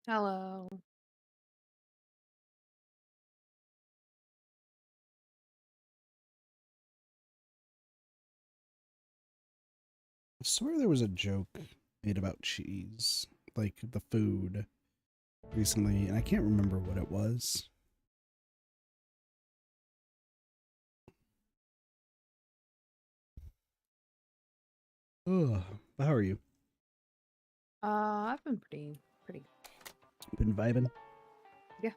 Hello. I swear there was a joke made about cheese, like the food, recently, and I can't remember what it was. Ugh, how are you? I've been pretty. Been vibing? Yeah.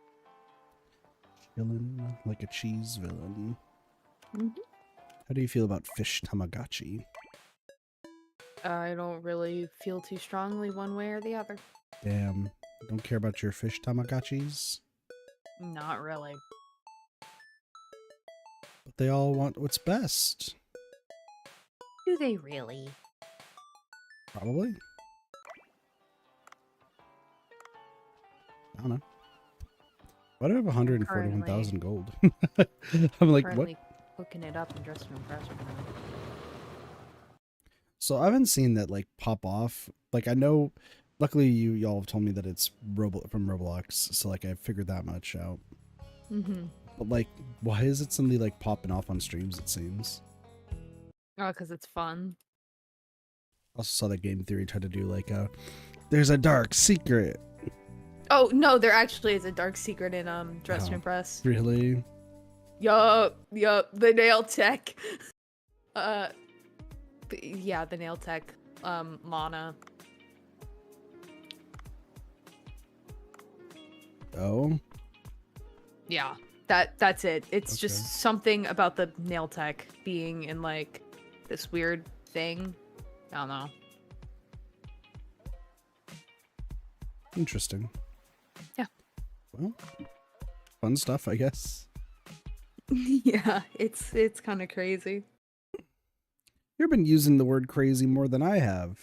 Chilling like a cheese villain. hmm How do you feel about fish tamagotchi? I don't really feel too strongly one way or the other. Damn, don't care about your fish tamagotchis? Not really. But they all want what's best. Do they really? Probably. I don't know. Why do I have I'm currently 141,000 gold? I'm like, what? currently cooking it up and just to impress right now. So I haven't seen that like pop off. Like I know, luckily y'all have told me that it's from Roblox, so like I figured that much out. But like, why is it suddenly like popping off on streams? It seems. Oh, because it's fun. I also saw that Game Theory tried to do like there's a dark secret. Oh no, there actually is a dark secret in Dress to Oh, Impress. really? Yup, the nail tech. Uh, yeah, the nail tech. Lana. Oh, Yeah, that's it. It's okay. just something about the nail tech being in like this weird thing. I don't know. Interesting. Yeah. Well, fun stuff, I guess. Yeah, it's kind of crazy. You've been using the word crazy more than I have.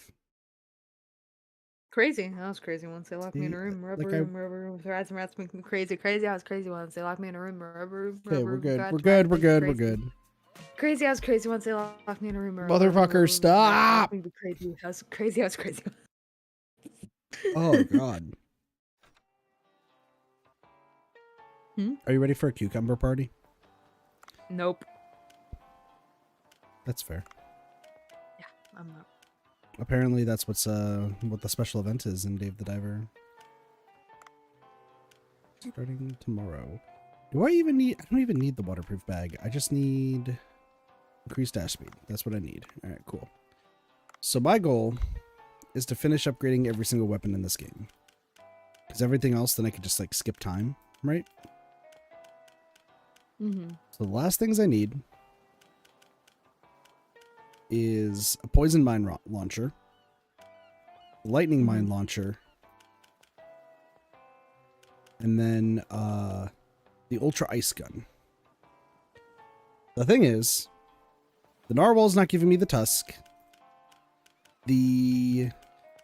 Crazy. I was crazy once. They locked me in See, a room. like I. Rubber, rats and rats make me crazy. Crazy. I was crazy once. They locked me in a room. Okay, we're good. We're Rats, good. rats We're make me good. We're crazy. good. Crazy. I was crazy once. They locked me in a room. Motherfucker, Rats stop! make me crazy. I was crazy. I was crazy. Oh God. Hmm? Are you ready for a cucumber party? Nope. That's fair. Yeah, I'm not. Apparently that's what the special event is in Dave the Diver. Starting tomorrow. Do I even need I don't even need the waterproof bag. I just need increased dash speed. That's what I need. Alright, cool. So my goal is to finish upgrading every single weapon in this game. Because everything else then I could just like skip time, right? So the last things I need is a poison mine launcher, lightning mine launcher, and then the ultra ice gun. The thing is, the narwhal's not giving me the tusk. The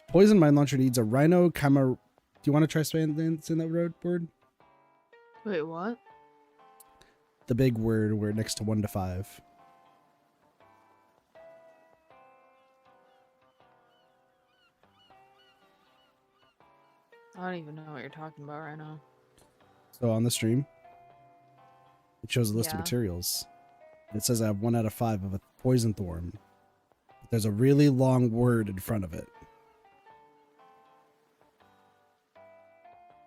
poison mine launcher needs a rhino camera. Do you want to try saying that word? Wait, what? The big word where next to 1 to 5. I don't even know what you're talking about right now. So on the stream, it shows a list of Yeah. materials. It says I have 1 out of 5 of a poison thorn. But there's a really long word in front of it.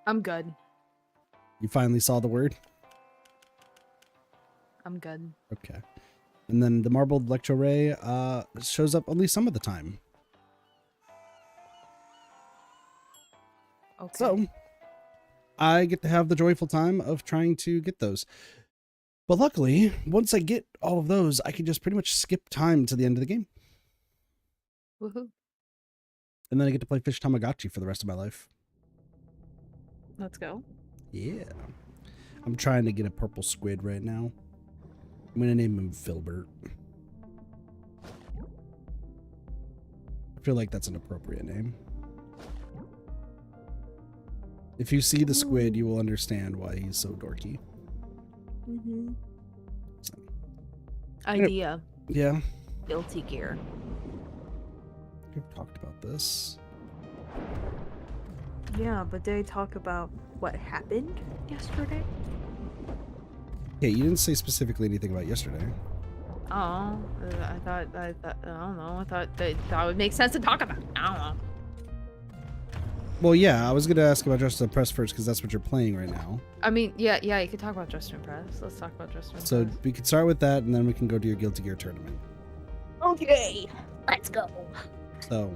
I'm good. You finally saw the word? I'm good. Okay. And then the marbled electro ray shows up only some of the time. Okay. So I get to have the joyful time of trying to get those. But luckily, once I get all of those, I can just pretty much skip time to the end of the game. Woohoo. And then I get to play Fish Tamagotchi for the rest of my life. Let's go. Yeah. I'm trying to get a purple squid right now. I'm going to name him Filbert. I feel like that's an appropriate name. If you see the squid, you will understand why he's so dorky. So, Idea. yeah. Guilty gear. We've talked about this. Yeah, but they talk about what happened yesterday? Yeah, you didn't say specifically anything about yesterday. Oh, I don't know. I thought that would make sense to talk about. I don't know. Well, yeah, I was gonna ask about Just to Impress first because that's what you're playing right now. I mean, yeah, you could talk about Just to Impress. Let's talk about Just to So Impress. we could start with that, and then we can go to your Guilty Gear tournament. Okay, let's go. So,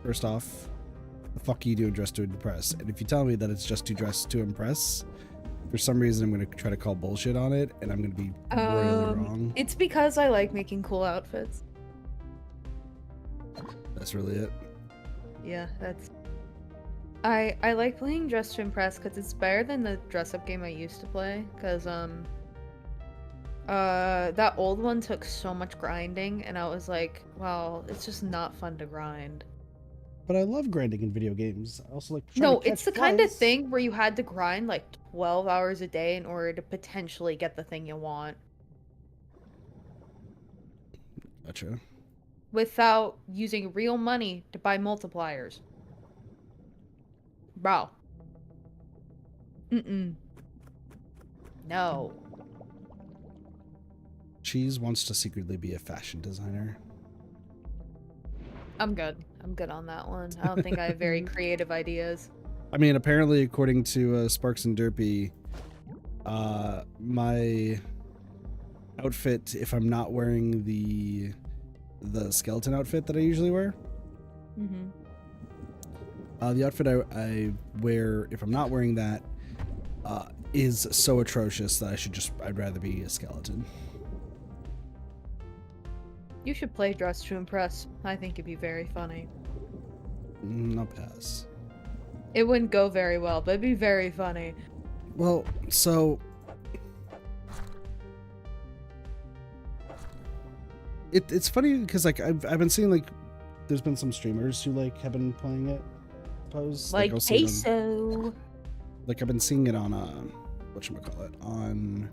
first off, the fuck are you doing Dress to Impress? And if you tell me that it's just to dress to impress, for some reason I'm gonna try to call bullshit on it, and I'm gonna be royally wrong. It's because I like making cool outfits. That's really it. Yeah, that's. I like playing Dress to Impress because it's better than the dress-up game I used to play. Because that old one took so much grinding, and I was like, well, it's just not fun to grind. But I love grinding in video games. I also like trying No, to it's the catch kind of flies. thing where you had to grind like 12 hours a day in order to potentially get the thing you want Gotcha. without using real money to buy multipliers. Bro. Mm-mm. No. Cheese wants to secretly be a fashion designer. I'm good. I'm good on that one. I don't think I have very creative ideas. I mean, apparently, according to Sparks and Derpy, my outfit, if I'm not wearing the skeleton outfit that I usually wear, Mm-hmm. the outfit I wear, if I'm not wearing that, is so atrocious that I'd rather be a skeleton. You should play Dress to Impress. I think it'd be very funny. I'll pass. It wouldn't go very well, but it'd be very funny. Well, so it's funny because like I've been seeing like there's been some streamers who like have been playing it. I suppose Like I'll see it on- Peso. like I've been seeing it on whatchamacallit, on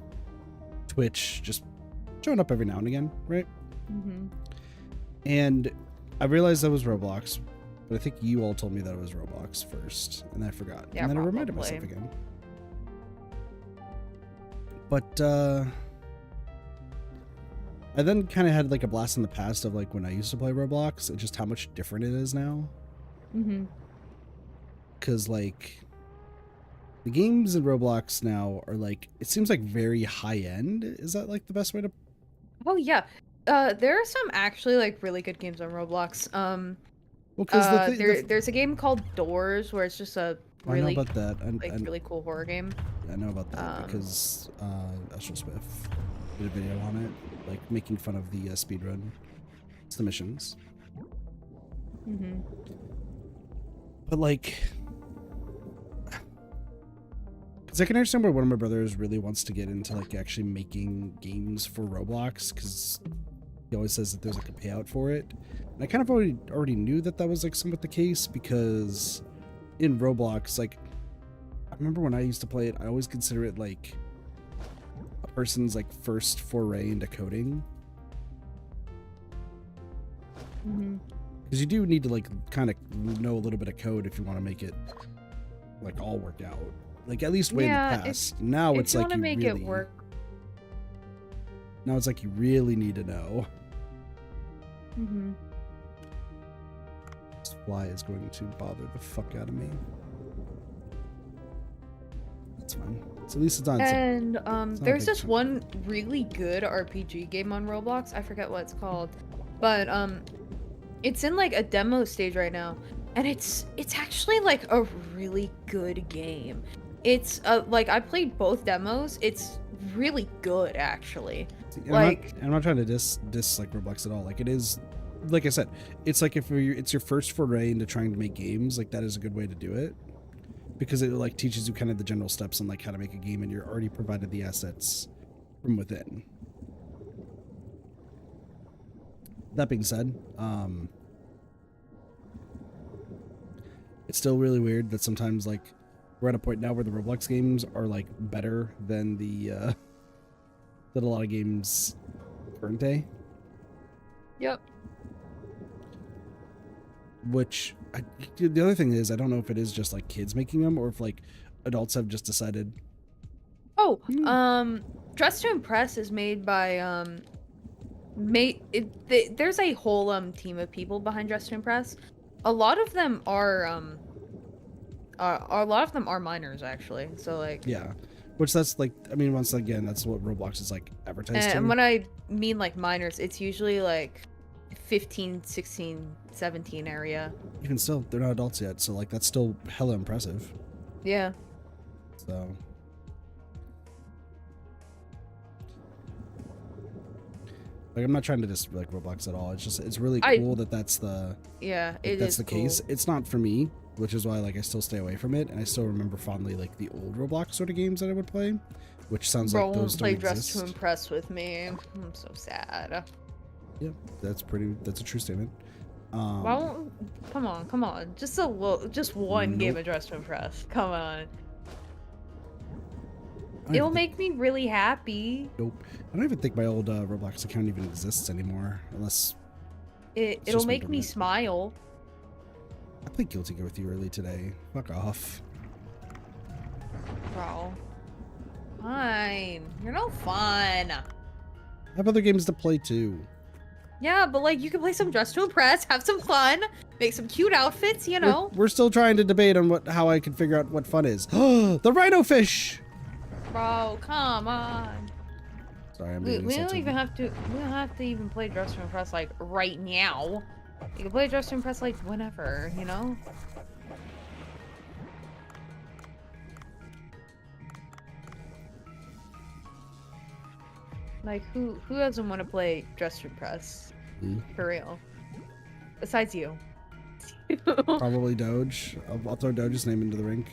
Twitch, just showing up every now and again, right? Mm-hmm. And I realized that was Roblox, but I think you all told me that it was Roblox first, and I forgot. Yeah, and then I reminded probably. myself again. But I then kind of had like a blast in the past of like when I used to play Roblox and just how much different it is now. Mm-hmm. Because like the games in Roblox now are like, it seems like very high end. Is that like the best way to? Oh yeah. There are some actually like really good games on Roblox. Well, because There's a game called Doors where it's just a I know really about that. really cool horror game. I know about that because Astral Smith did a video on it, like making fun of the speedrun. It's the missions. Mm-hmm. But like, because I can understand where one of my brothers really wants to get into like actually making games for Roblox, because he always says that there's like a payout for it. And I kind of already knew that that was like somewhat the case, because in Roblox, like, I remember when I used to play it, I always consider it like a person's like first foray into coding. Mm-hmm. Because you do need to like kind of know a little bit of code if you want to make it like all work out. Like at least way in the past. Now it's like you want to make really, it work. Now it's like you really need to know. Mm-hmm. This fly is going to bother the fuck out of me. That's fine. So at least it's on. And there's this chunk. one really good RPG game on Roblox. I forget what it's called, but it's in like a demo stage right now, and it's actually like a really good game. It's like I played both demos. It's really good actually. I'm not trying to diss like Roblox at all. Like it is, like I said, it's like if it's your first foray into trying to make games, like that is a good way to do it, because it like teaches you kind of the general steps on like how to make a game, and you're already provided the assets from within. That being said, it's still really weird that sometimes like we're at a point now where the Roblox games are like better than the than a lot of games current day. Yep. which the other thing is, I don't know if it is just like kids making them or if like adults have just decided. Oh, Dress to Impress is made by there's a whole team of people behind Dress to Impress. A lot of them are minors actually. So like Yeah, which that's like, I mean, once again, that's what Roblox is like advertised to. and when I mean like minors, it's usually like 15, 16, 17 area. Even still, they're not adults yet, so like that's still hella impressive. Yeah. So like, I'm not trying to just like Roblox at all. It's just, it's really cool that that's the that's the case. It's not for me, which is why like I still stay away from it, and I still remember fondly like the old Roblox sort of games that I would play, which sounds like those don't Dress exist. to Impress with me. I'm so sad. Yeah, that's a true statement. Why won't, come on, just one game of Dress to Impress. Come on. It'll make me really happy. Nope. I don't even think my old Roblox account even exists anymore, unless it'll make me smile. I played Guilty Gear with you early today. Fuck off. Bro. Fine. You're no fun. I have other games to play too. Yeah, but like you can play some Dress to Impress, have some fun, make some cute outfits, you know. We're still trying to debate on how I can figure out what fun is. The Rhino fish. Bro, come on. Sorry, we don't even have to. We don't have to even play Dress to Impress like right now. You can play Dress to Impress like whenever, you know. Like who doesn't want to play Dress to Impress? For real. Besides you. Probably Doge. I'll throw Doge's name into the ring.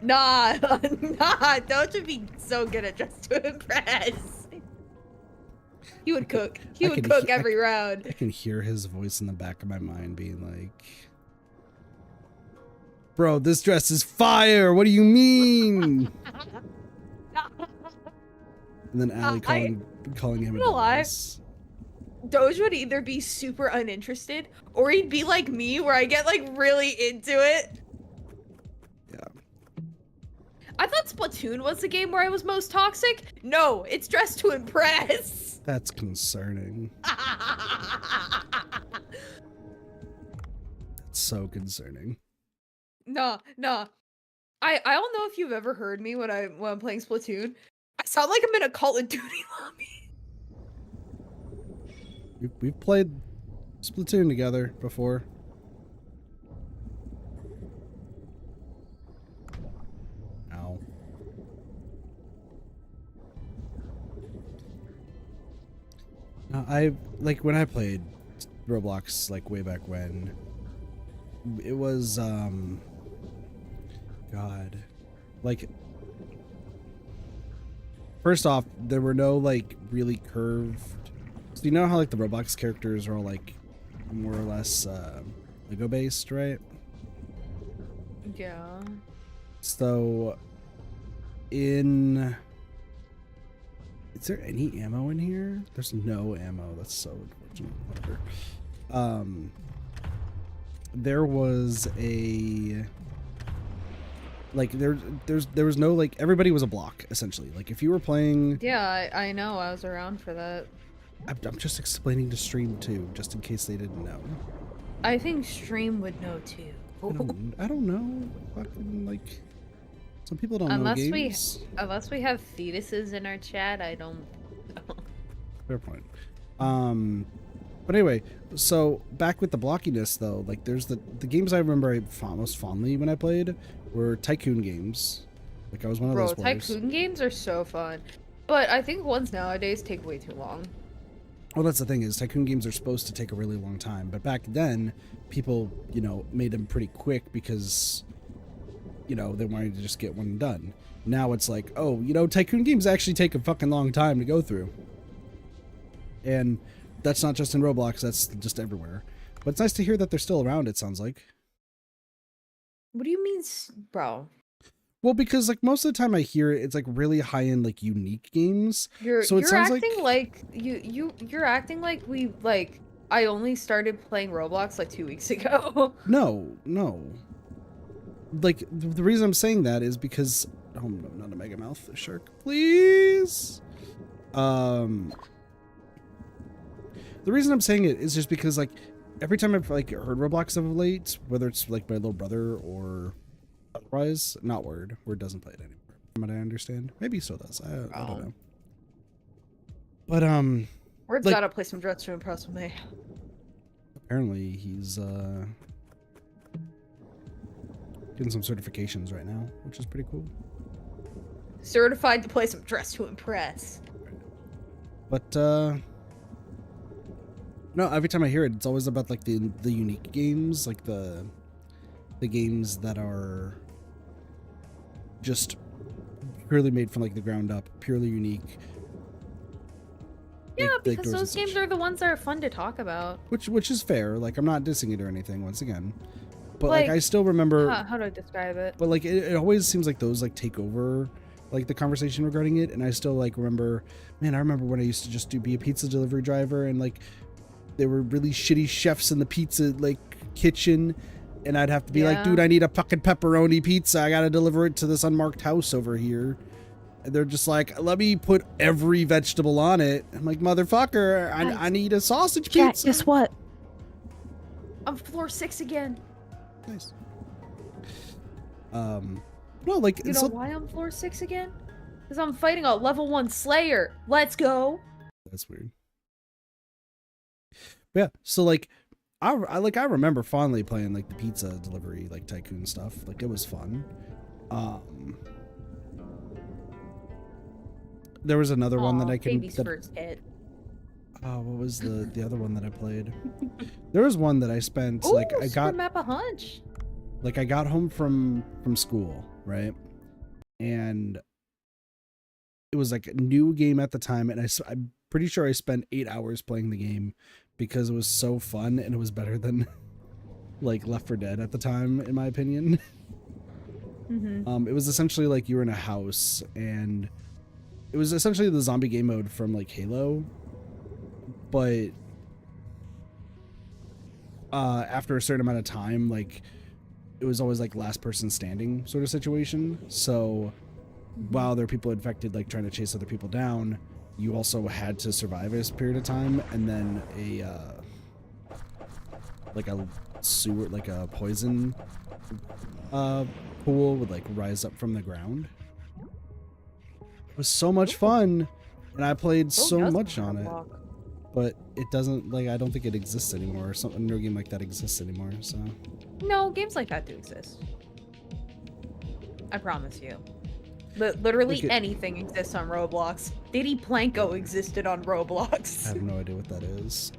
Nah, Doge would be so good at Dress to Impress. He would cook. He would cook every round. I can hear his voice in the back of my mind being like, bro, this dress is fire. What do you mean? And then Allie calling him a dumbass. Doge would either be super uninterested or he'd be like me where I get like really into it. Yeah. I thought Splatoon was the game where I was most toxic. No, it's Dress to Impress. That's concerning. That's so concerning. Nah. I don't know if you've ever heard me when I'm playing Splatoon. I sound like I'm in a Call of Duty lobby. We've played Splatoon together before. Ow. I like when I played Roblox like way back when. It was God, like. First off, there were no like really curved. So you know how like the Roblox characters are all like more or less Lego based, right? Yeah. So is there any ammo in here? There's no ammo. That's so unfortunate. Whatever. There was a like there was no like everybody was a block essentially. Like if you were playing. Yeah, I know. I was around for that. I'm just explaining to stream too, just in case they didn't know. I think stream would know too. I don't know. Fucking like, some people don't know games. Unless we have fetuses in our chat, I don't know. Fair point. But anyway, so back with the blockiness though, like there's the games I remember most fondly when I played were tycoon games. Like I was one of those players. Tycoon games are so fun, but I think ones nowadays take way too long. Well, that's the thing is tycoon games are supposed to take a really long time, but back then people, you know, made them pretty quick because, you know, they wanted to just get one done. Now it's like, oh, you know, tycoon games actually take a fucking long time to go through. And that's not just in Roblox, that's just everywhere. But it's nice to hear that they're still around, it sounds like. What do you mean, bro? Well, because like most of the time I hear it, it's like really high-end, like unique games. You're acting like you're acting like we like I only started playing Roblox like 2 weeks ago. No, no. Like, the reason I'm saying that is because... Oh, no, not a mega mouth shark. Please! The reason I'm saying it is just because, like, every time I've, like, heard Roblox of late, whether it's, like, my little brother or otherwise, not Word. Word doesn't play it anymore, from what I understand. Maybe he still does. I don't know. But, Word's like, gotta play some Dress to impress with me. apparently he's, getting some certifications right now, which is pretty cool. Certified to play some Dress to Impress. But, no, every time I hear it, it's always about, like, the unique games, like, the games that are just purely made from, like, the ground up, purely unique. Yeah, like because doors and those games such. are the ones that are fun to talk about. Which is fair. Like, I'm not dissing it or anything, once again. But, like, I Like, still remember... How do I describe it? But, like, it always seems like those, like, take over, like, the conversation regarding it. And I still, like, remember... Man, I remember when I used to just be a pizza delivery driver, and, like, there were really shitty chefs in the pizza, like, kitchen, and I'd have to be like, dude, I need a fucking pepperoni pizza. I gotta deliver it to this unmarked house over here. And they're just like, let me put every vegetable on it. I'm like, motherfucker, I need a sausage pizza. Guess what? I'm floor 6 again. Nice. No, like, You know why I'm floor 6 again? Because I'm fighting a level 1 Slayer. Let's go. That's weird. Yeah, so, like, I remember fondly playing, like, the pizza delivery, like, tycoon stuff. Like, it was fun. There was another one that I could... Baby's first hit. Oh, what was the other one that I played? There was one that I spent... Ooh, like, I Super got... Map a Hunch. Like, I got home from school, right? And it was, like, a new game at the time, and I'm pretty sure I spent 8 hours playing the game because it was so fun, and it was better than, like, Left 4 Dead at the time, in my opinion. Mm-hmm. It was essentially like you were in a house, and it was essentially the zombie game mode from, like, Halo, but after a certain amount of time, like, it was always like last person standing sort of situation. So while there were people infected, like, trying to chase other people down, you also had to survive a period of time, and then a sewer, like a poison pool would, like, rise up from the ground. It was so much fun, and I played so much on it. But it doesn't, like, I don't think it exists anymore, or something. No game like that exists anymore, so. No, games like that do exist. I promise you. Literally anything exists on Roblox. Diddy Planko existed on Roblox. I have no idea what that is.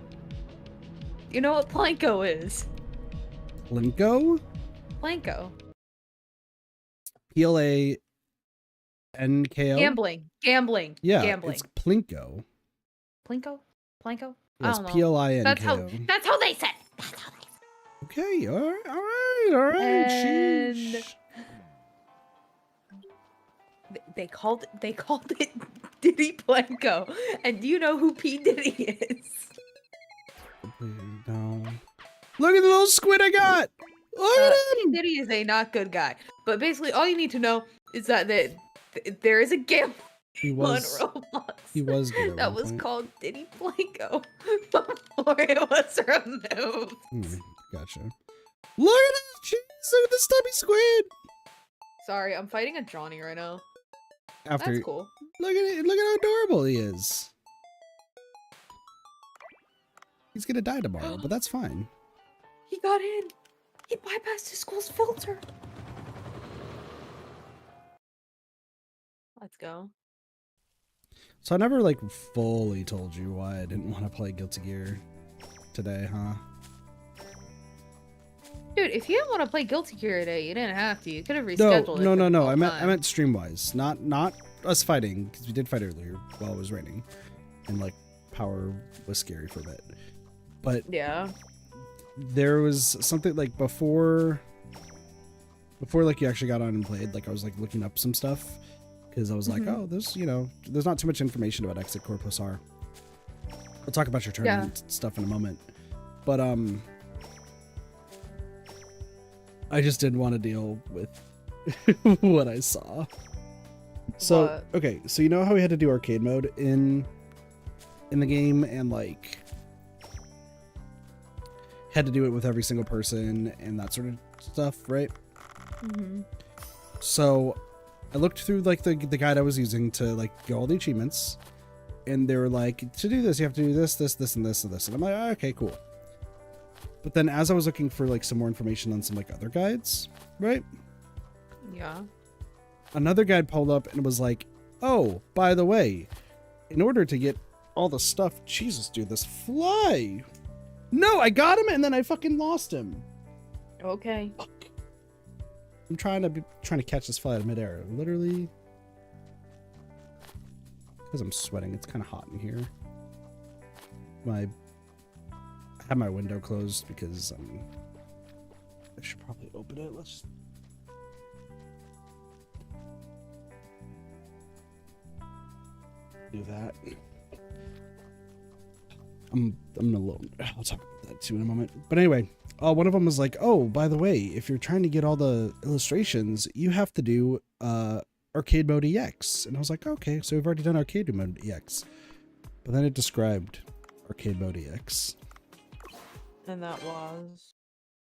You know what Planko is? Plinko? Planko. Planko? Gambling. Yeah, Gambling. it's Plinko. Planko? Planko? Yes, I don't know. Plinko. That's how they said it. That's how they said it. Okay, all right. And Sheesh. they called it Diddy Planko. And do you know who P. Diddy is? No. Look at the little squid I got! Look at P. him! Diddy is a not good guy. But basically, all you need to know is that there is a game on Roblox. He was good at that one was point. called Diddy Planko before it was removed. Gotcha. Look at this! Jeez, look at the stubby squid! Sorry, I'm fighting a Johnny right now. That's cool. Look at it! Look at how adorable he is. He's gonna die tomorrow, but that's fine. He got in. He bypassed his school's filter. Let's go. So I never, like, fully told you why I didn't want to play Guilty Gear today, huh? Dude, if you didn't want to play Guilty Gear today, you didn't have to. You could have rescheduled it. No. I meant stream-wise, not us fighting, because we did fight earlier while it was raining, and, like, power was scary for a bit. But yeah, there was something, like, before like you actually got on and played, like, I was, like, looking up some stuff, because I was like, oh, there's not too much information about Exit Corpus R. We'll talk about your tournament stuff in a moment. But I just didn't want to deal with what I saw. So What? okay, so you know how we had to do arcade mode in the game, and like had to do it with every single person and that sort of stuff, right? Mm-hmm. So I looked through like the guide I was using to like get all the achievements, and they were like, to do this you have to do this, this, this, and this, and this, and I'm like, oh, okay, cool. But then as I was looking for like some more information on some like other guides, right? Yeah. Another guide pulled up and was like, oh, by the way, in order to get all the stuff, Jesus, dude, this fly. No, I got him and then I fucking lost him. Okay. Fuck. I'm trying to catch this fly out of midair. Literally, because I'm sweating. It's kind of hot in here. I have my window closed because I should probably open it. Let's just. Do that. I'm alone. I'll talk about that too in a moment. But anyway, one of them was like, oh, by the way, if you're trying to get all the illustrations, you have to do arcade mode EX. And I was like, okay, so we've already done arcade mode EX. But then it described arcade mode EX. And that was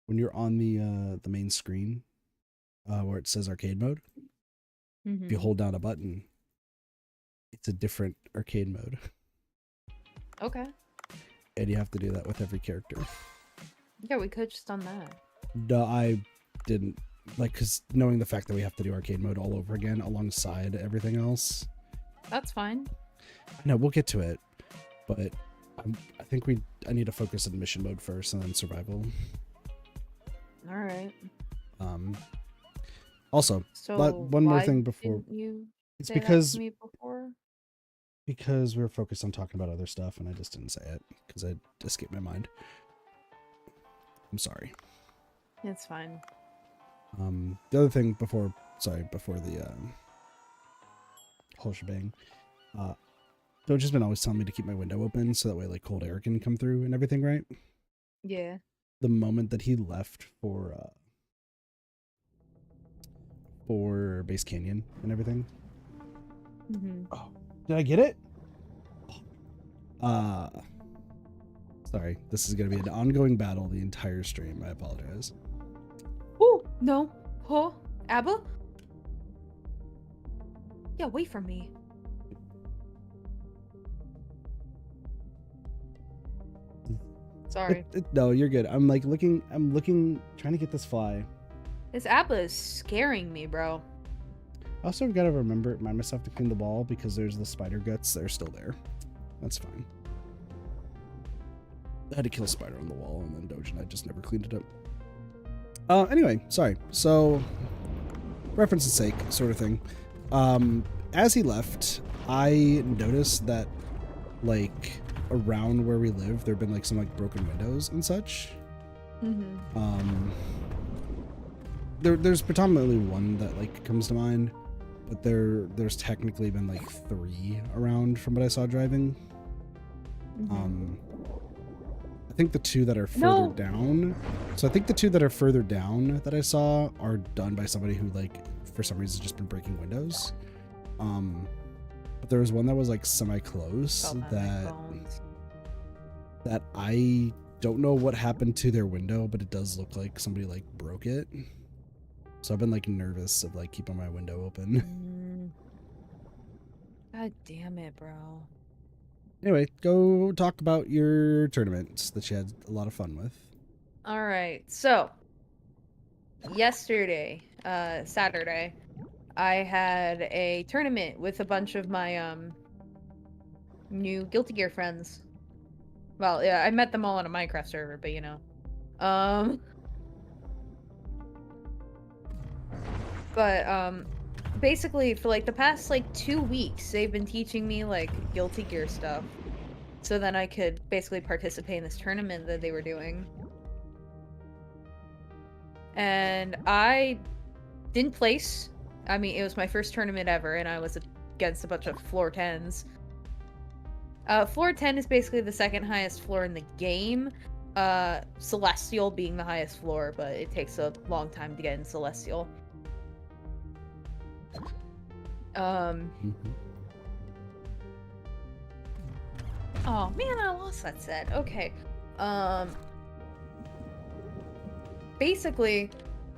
When you're on the main screen, where it says arcade mode, if you hold down a button, it's a different arcade mode. Okay. And you have to do that with every character. Yeah, we could have just done that. No, I didn't. Like, because knowing the fact that we have to do arcade mode all over again alongside everything else. That's fine. No, we'll get to it. But I think I need to focus on mission mode first and then survival. All right. Also, So one more thing before. Didn't you It's say because that to me before? we were focused on talking about other stuff and I just didn't say it because it escaped my mind. I'm sorry. It's fine. The other thing before the whole shebang, Doge has been always telling me to keep my window open so that way like cold air can come through and everything, right? Yeah. The moment that he left for Base Canyon and everything. Oh, did I get it? Sorry, this is gonna be an ongoing battle the entire stream. I apologize. Oh no. Huh? Abba? Yeah, wait for me. Sorry. No, you're good. I'm looking, trying to get this fly. This Abba is scaring me, bro. I also gotta remind myself to clean the wall because there's the spider guts that are still there. That's fine. I had to kill a spider on the wall and then Doge and I just never cleaned it up. Anyway, sorry. So, reference's sake, sort of thing. As he left, I noticed that, like, around where we live, there have been, like, some, like, broken windows and such. There's predominantly one that, like, comes to mind, but there's technically been, like, 3 around from what I saw driving. I think the 2 that are further down. So I think the 2 that are further down that I saw are done by somebody who, like, for some reason has just been breaking windows. But there was one that was like semi-close that I don't know what happened to their window, but it does look like somebody like broke it. So I've been like nervous of like keeping my window open. God damn it, bro. Anyway, go talk about your tournaments that you had a lot of fun with. All right. So, yesterday, Saturday, I had a tournament with a bunch of my new Guilty Gear friends. Well, yeah, I met them all on a Minecraft server, but you know. Basically for like the past like 2 weeks, they've been teaching me like Guilty Gear stuff. So then I could basically participate in this tournament that they were doing. And I didn't place. I mean, it was my first tournament ever, and I was against a bunch of floor 10s. Floor 10 is basically the second highest floor in the game. Celestial being the highest floor, but it takes a long time to get in Celestial. Mhm. Oh man, I lost that set. Okay. Basically,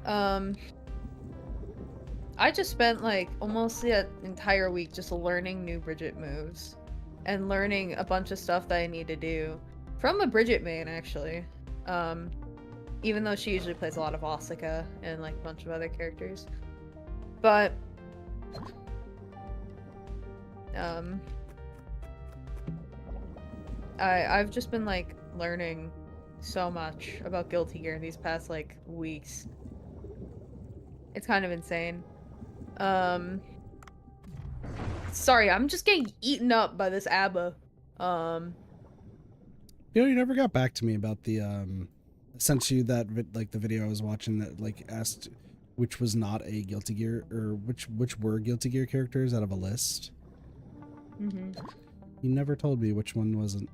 I just spent like almost the entire week just learning new Bridget moves and learning a bunch of stuff that I need to do from a Bridget main actually. Even though she usually plays a lot of Asuka and like a bunch of other characters. But I've just been like learning so much about Guilty Gear these past like weeks. It's kind of insane. Sorry, I'm just getting eaten up by this ABBA. You know, you never got back to me about the I sent you that like the video I was watching that like asked which was not a Guilty Gear or which were Guilty Gear characters out of a list. Mm-hmm. You never told me which one wasn't.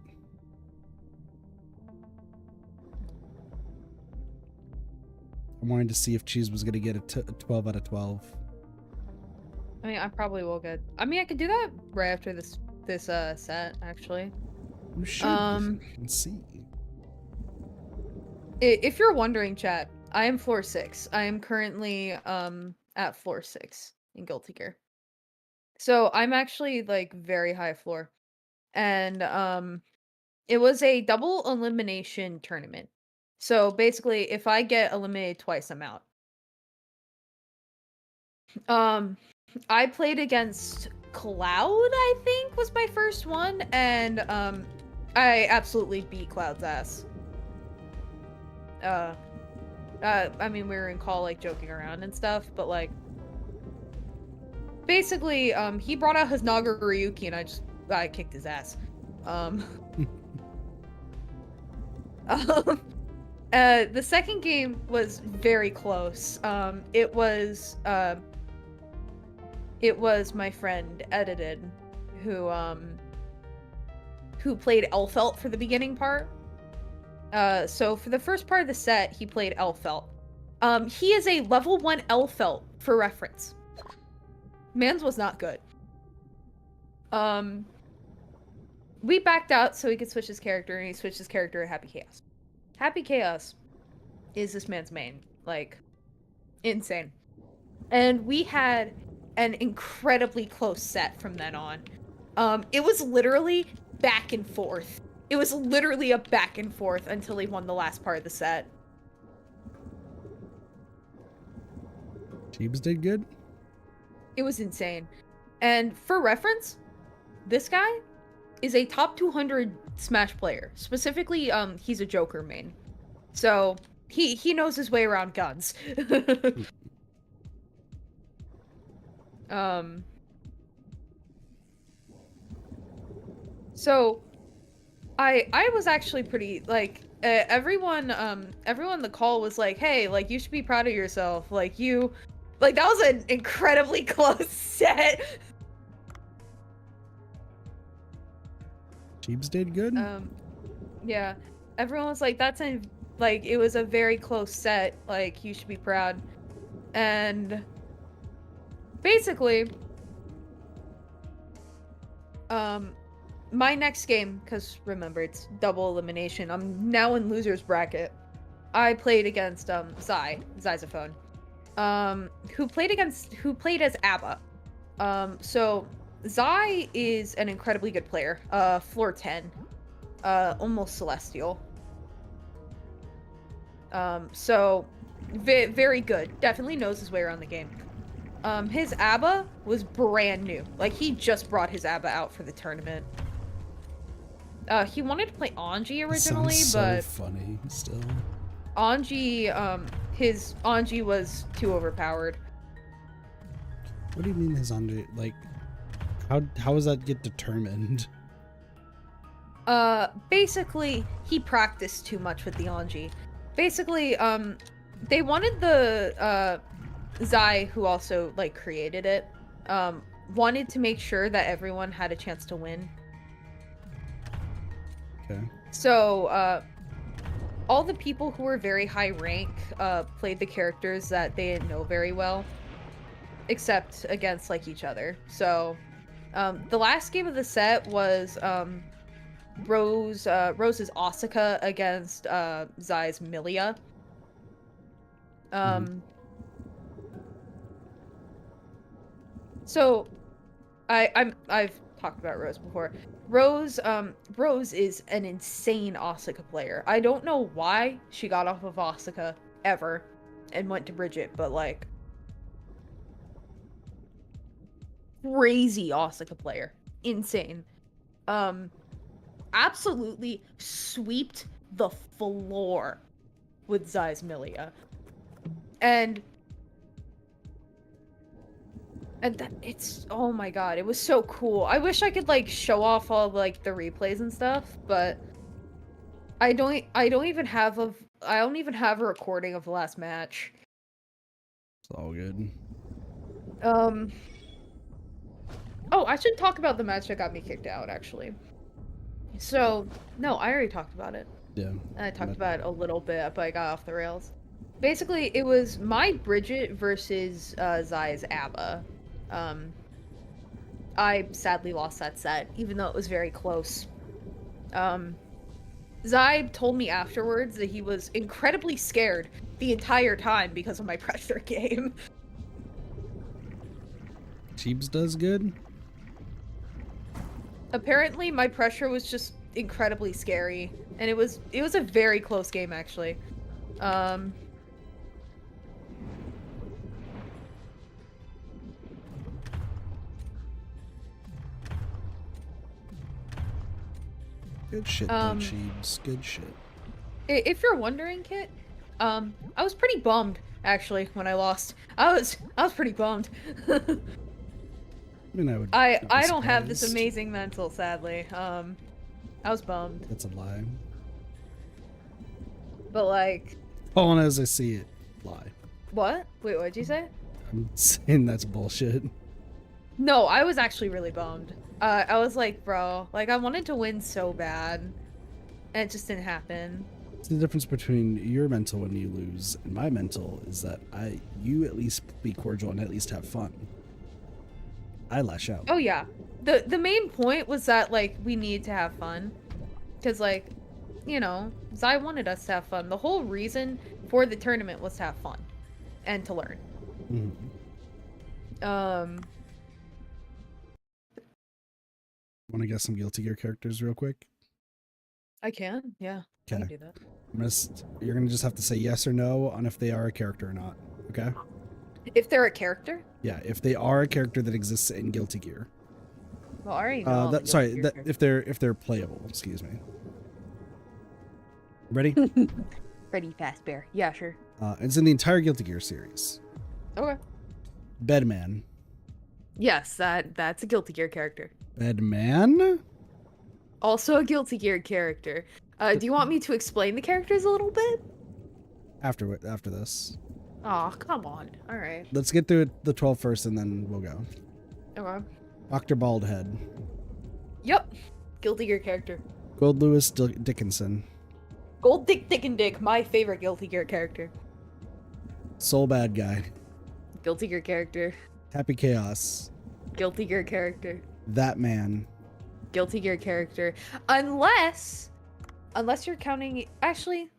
I wanted to see if Cheese was gonna get a 12 out of 12. I mean, I probably will get. I mean, I could do that right after this set actually. You should and see. If you're wondering, chat, I am floor 6. I am currently at floor 6 in Guilty Gear. So I'm actually like very high floor. And it was a double elimination tournament. So basically if I get eliminated twice, I'm out. I played against Cloud, I think was my first one, and I absolutely beat Cloud's ass. I mean, we were in call, like, joking around and stuff, but, like, basically, he brought out his Naga Ryuki, and I kicked his ass. The second game was very close. It was my friend, Edited, who played Elfelt for the beginning part. So for the first part of the set, he played Elfelt. He is a level 1 Elfelt, for reference. Mans was not good. We backed out so he could switch his character, and he switched his character to Happy Chaos. Happy Chaos is this man's main. Like, insane. And we had an incredibly close set from then on. It was literally back and forth. It was literally a back and forth until he won the last part of the set. Jeebs did good. It was insane. And for reference, this guy is a top 200 Smash player. Specifically, he's a Joker main. So, he knows his way around guns. So, I was actually pretty, like, everyone in the call was like, hey, like, you should be proud of yourself. Like, that was an incredibly close set. Jeebs did good. Yeah. Everyone was like, it was a very close set. Like, you should be proud. And basically, my next game, because remember, it's double elimination. I'm now in loser's bracket. I played against Zyzophone, who played as ABBA. So Zai is an incredibly good player. Floor 10, almost Celestial. So very good. Definitely knows his way around the game. His ABBA was brand new. Like, he just brought his ABBA out for the tournament. He wanted to play Anji originally, but so funny still. Anji, his Anji was too overpowered. What do you mean his Anji? Like, how does that get determined? Basically, he practiced too much with the Anji. Basically, they wanted the, Zai, who also, like, created it, wanted to make sure that everyone had a chance to win. Okay. So, all the people who were very high rank played the characters that they didn't know very well, except against like each other. So the last game of the set was Rose's Asuka against Zai's Milia. So I've talked about Rose before. Rose is an insane Asuka player. I don't know why she got off of Asuka ever and went to Bridget, but like crazy Asuka player. Insane. Absolutely sweeped the floor with Zai's Milia. And that it's, oh my god, it was so cool. I wish I could like show off all like the replays and stuff, but I don't even have a recording of the last match. It's all good. Oh, I should talk about the match that got me kicked out, actually. So, no, I already talked about it. Yeah. I talked about it a little bit, but I got off the rails. Basically, it was my Bridget versus Zai's ABBA. I sadly lost that set, even though it was very close. Zai told me afterwards that he was incredibly scared the entire time because of my pressure game. Cheebs does good? Apparently, my pressure was just incredibly scary, and it was a very close game, actually. Good shit, Cheebs. Good shit. If you're wondering, Kit, I was pretty bummed actually when I lost. I was pretty bummed. I mean, I don't have this amazing mental, sadly. I was bummed. That's a lie. But like, Calling as I see it, lie. what? Wait, what'd you say? I'm saying that's bullshit. No, I was actually really bummed. I was like, bro, like I wanted to win so bad, and it just didn't happen. The difference between your mental when you lose and my mental is that you at least be cordial and at least have fun. I lash out. Oh yeah, the main point was that like we need to have fun, because like, you know, Zai wanted us to have fun. The whole reason for the tournament was to have fun and to learn. Want to guess some Guilty Gear characters real quick? I can, yeah. I Okay. can do that. You're gonna just have to say yes or no on if they are a character or not. Okay? If they're a character? Yeah, if they are a character that exists in Guilty Gear. Well, I already know. all the Sorry, Guilty Gear if they're playable. Excuse me. Ready? Ready, Fast Bear. Yeah, sure. It's in the entire Guilty Gear series. Okay. Bedman. Yes, that's a Guilty Gear character. Bedman? Also a Guilty Gear character. Do you want me to explain the characters a little bit? After this. Aw, come on. Alright. Let's get through the 12 first and then we'll go. Okay. Dr. Baldhead. Yep. Guilty Gear character. Gold Lewis Dickinson. Gold Dick and Dick, my favorite Guilty Gear character. Soul Bad Guy. Guilty Gear character. Happy Chaos. Guilty Gear character. That Man. Guilty Gear character. Unless you're counting, actually,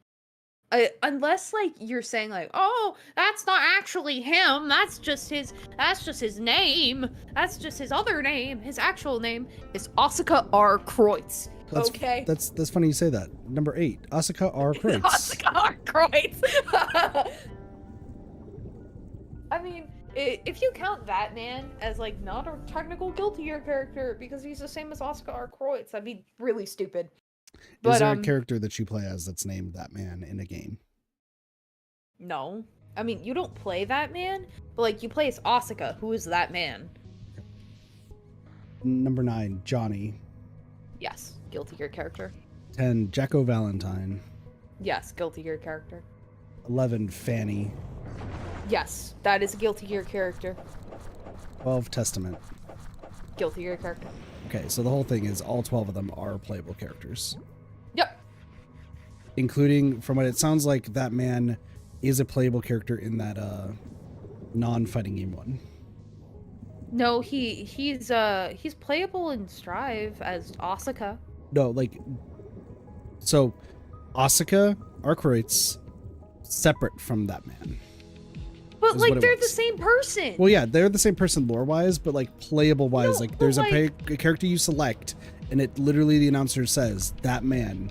unless like you're saying like, oh, that's not actually him. That's just his name. That's just his other name. His actual name is Asuka R. Kreutz. Okay. That's funny you say that. Number 8, Asuka R. Kreutz. Asuka R. Kreutz. I mean, if you count that man as like not a technical Guilty Gear character because he's the same as Asuka R. Kreutz, that'd be really stupid. But, is there a character that you play as that's named That Man in a game? No. I mean, you don't play That Man, but like you play as Asuka, who is That Man. Number 9, Johnny. Yes, Guilty Gear character. 10, Jacko Valentine. Yes, Guilty Gear character. 11, Fanny. Yes, that is a Guilty Gear character. 12, Testament. Guilty Gear character. Okay, so the whole thing is all 12 of them are playable characters. Yep. including from what it sounds like, that man is a playable character in that non-fighting game one. No, he's playable in Strive as Asuka. No, like, so Asuka Arkwright's separate from that man. But like they're the same person. Well, yeah, they're the same person lore-wise, but like playable-wise, No, like there's like, a character you select, and it literally the announcer says that man.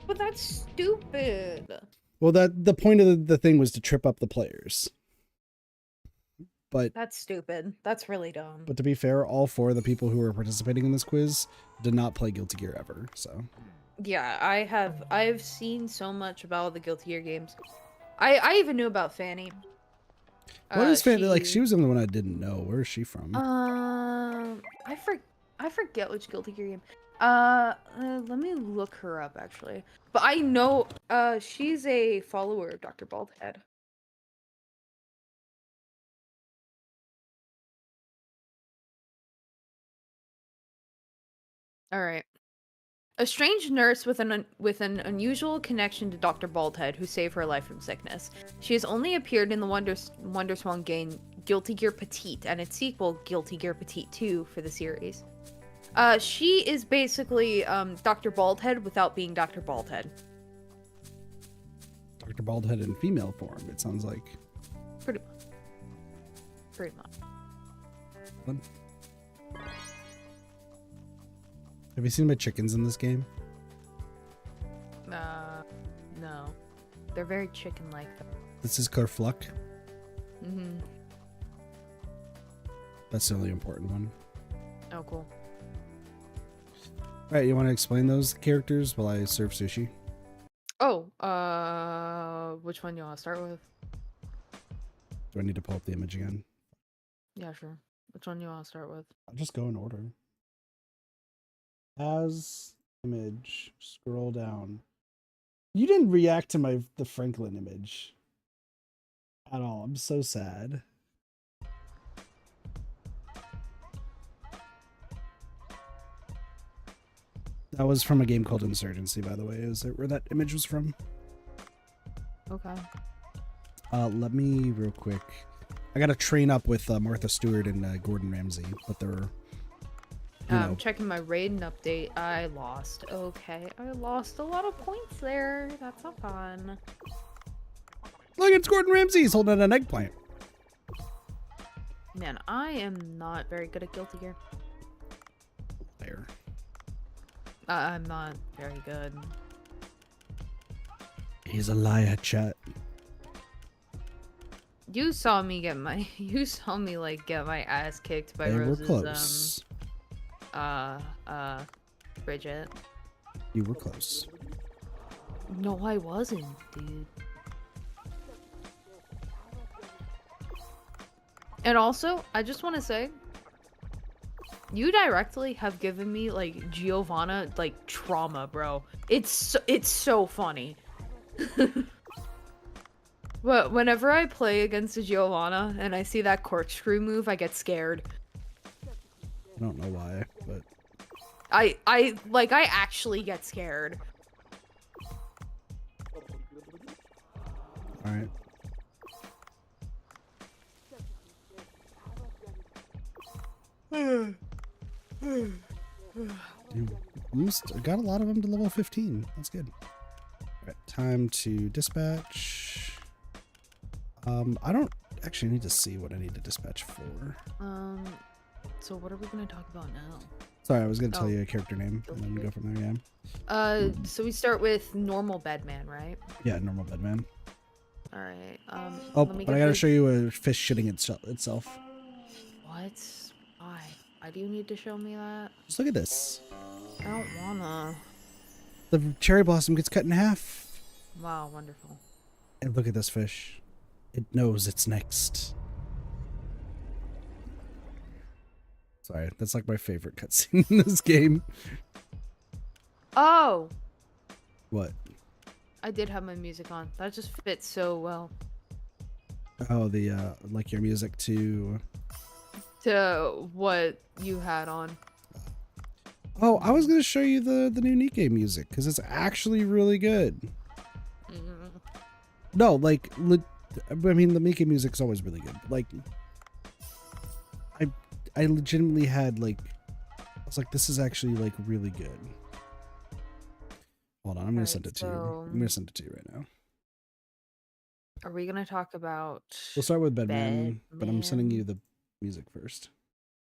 But that's stupid. Well, that the point of the thing was to trip up the players. But that's stupid. That's really dumb. But to be fair, all 4 of the people who were participating in this quiz did not play Guilty Gear ever. So yeah, I've seen so much about the Guilty Gear games. I even knew about Fanny. What is Fanny? Like, she was the only one I didn't know. Where is she from? I forget which Guilty Gear game. Let me look her up actually. But I know she's a follower of Dr. Baldhead. All right. A strange nurse with an unusual connection to Dr. Baldhead who saved her life from sickness. She has only appeared in the WonderSwan game Guilty Gear Petite and its sequel Guilty Gear Petite 2 for the series. She is basically Dr. Baldhead without being Dr. Baldhead. Dr. Baldhead in female form, it sounds like. Pretty much. Pretty much. What? Have you seen my chickens in this game? No. They're very chicken-like. This is Kerfluck. Mm-hmm. That's the only important one. Oh, cool. Alright, you want to explain those characters while I serve sushi? Oh, which one you want to start with? Do I need to pull up the image again? Yeah, sure. Which one you want to start with? I'll just go in order. As image, scroll down. You didn't react to the Franklin image at all. I'm so sad. That was from a game called Insurgency, by the way. Is it where that image was from? Okay. Let me real quick. I gotta train up with Martha Stewart and Gordon Ramsay, but they're. I'm checking my rating update. I lost. Okay, I lost a lot of points there. That's not fun. Look, it's Gordon Ramsay. He's holding an eggplant. Man, I am not very good at Guilty Gear. There. I'm not very good. He's a liar, chat. You saw me get my get my ass kicked by Rose's were close. Bridget. You were close. No, I wasn't, dude. And also, I just want to say, you directly have given me like Giovanna like trauma, bro. It's so funny. But whenever I play against a Giovanna and I see that corkscrew move, I get scared. I don't know why, but I actually get scared. all right. Almost got a lot of them to level 15. That's good. All right, time to dispatch. I don't actually need to see what I need to dispatch for. So what are we gonna talk about now? Sorry, I was gonna tell you a character name and then go from there. Yeah. So we start with normal bedman, right? Yeah, normal bedman. All right. Oh, but I gotta show you a fish shitting itself. What? Why? Why do you need to show me that? Just look at this. I don't wanna. The cherry blossom gets cut in half. Wow, wonderful. And look at this fish. It knows it's next. Sorry, that's like my favorite cutscene in this game. Oh! What? I did have my music on. That just fits so well. Oh, the like your music to what you had on. Oh, I was gonna show you the new Nikke music because it's actually really good. No, like, I mean, the Mickey music's always really good. Like, I legitimately had, like, I was like, this is actually, like, really good. Hold on, I'm gonna send it to you. I'm gonna send it to you right now. Are we gonna talk about We'll start with Bedman, but I'm sending you Bedman? the music first.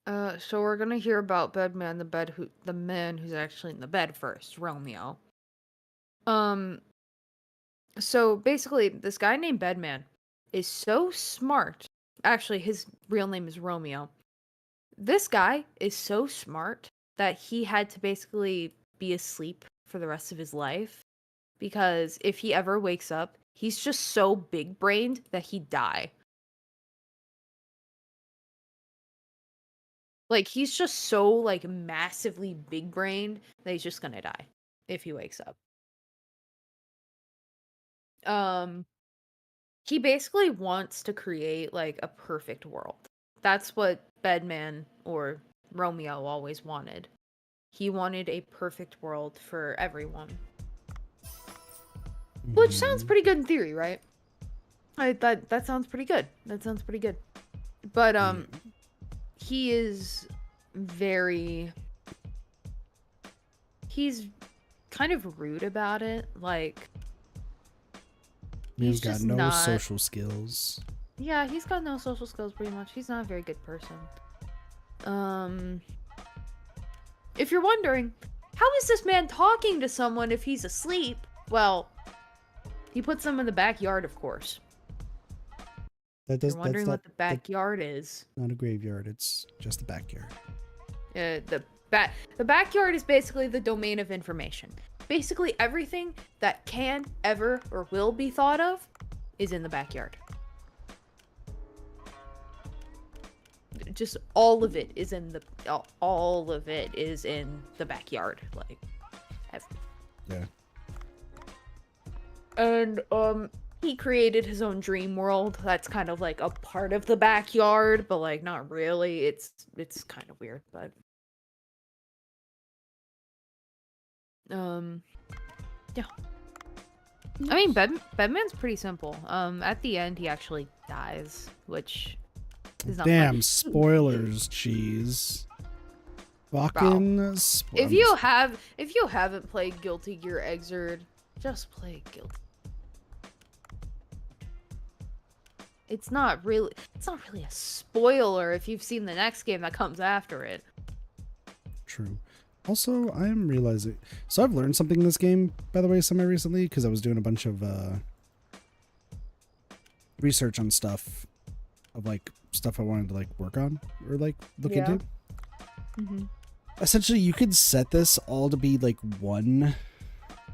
So we're gonna hear about Bedman, the man who's actually in the bed first, Romeo. Um, so basically, this guy named Bedman is so smart. Actually, his real name is Romeo. This guy is so smart that he had to basically be asleep for the rest of his life because if he ever wakes up, he's just so big-brained that he'd die. Like, he's just so, like, massively big-brained that he's just gonna die if he wakes up. Um, he basically wants to create, like, a perfect world. That's what Bedman or Romeo always wanted. He wanted a perfect world for everyone. Which sounds pretty good in theory, right? That sounds pretty good. That sounds pretty good. But, he is very... He's kind of rude about it. Like, He's he's got just no not... social skills. Yeah, he's got no social skills pretty much. He's not a very good person. If you're wondering, how is this man talking to someone if he's asleep? Well, he puts them in the backyard, of course. You're wondering what the backyard is. Not a graveyard, it's just the backyard. The backyard is basically the domain of information. Basically everything that can, ever, or will be thought of is in the backyard. Just all of it is in the backyard, like yeah. And he created his own dream world that's kind of like a part of the backyard, but like not really. It's kind of weird, but yeah. I mean, Bedman's pretty simple. At the end he actually dies, which is not Damn, fun. spoilers, cheese. Fucking If you haven't played Guilty Gear Xrd, just play Guilty. It's not really a spoiler if you've seen the next game that comes after it. True. Also, I am realizing, so I've learned something in this game, by the way, semi-recently, because I was doing a bunch of research on stuff, of like stuff I wanted to like work on or like look into. Essentially, you could set this all to be like 1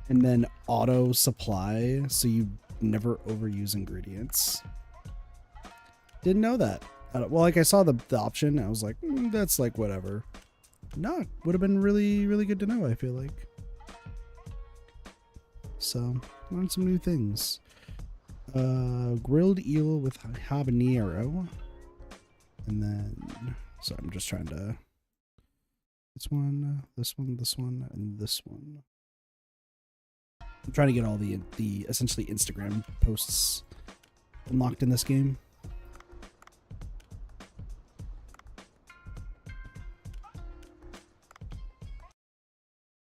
and then auto supply so you never overuse ingredients. Didn't know that. Well, like I saw the option, I was like, that's like whatever. No, would have been really, really good to know, I feel like. So, learned some new things. Grilled eel with habanero. And then, so I'm just trying to, this one, and this one. I'm trying to get all the essentially Instagram posts unlocked in this game.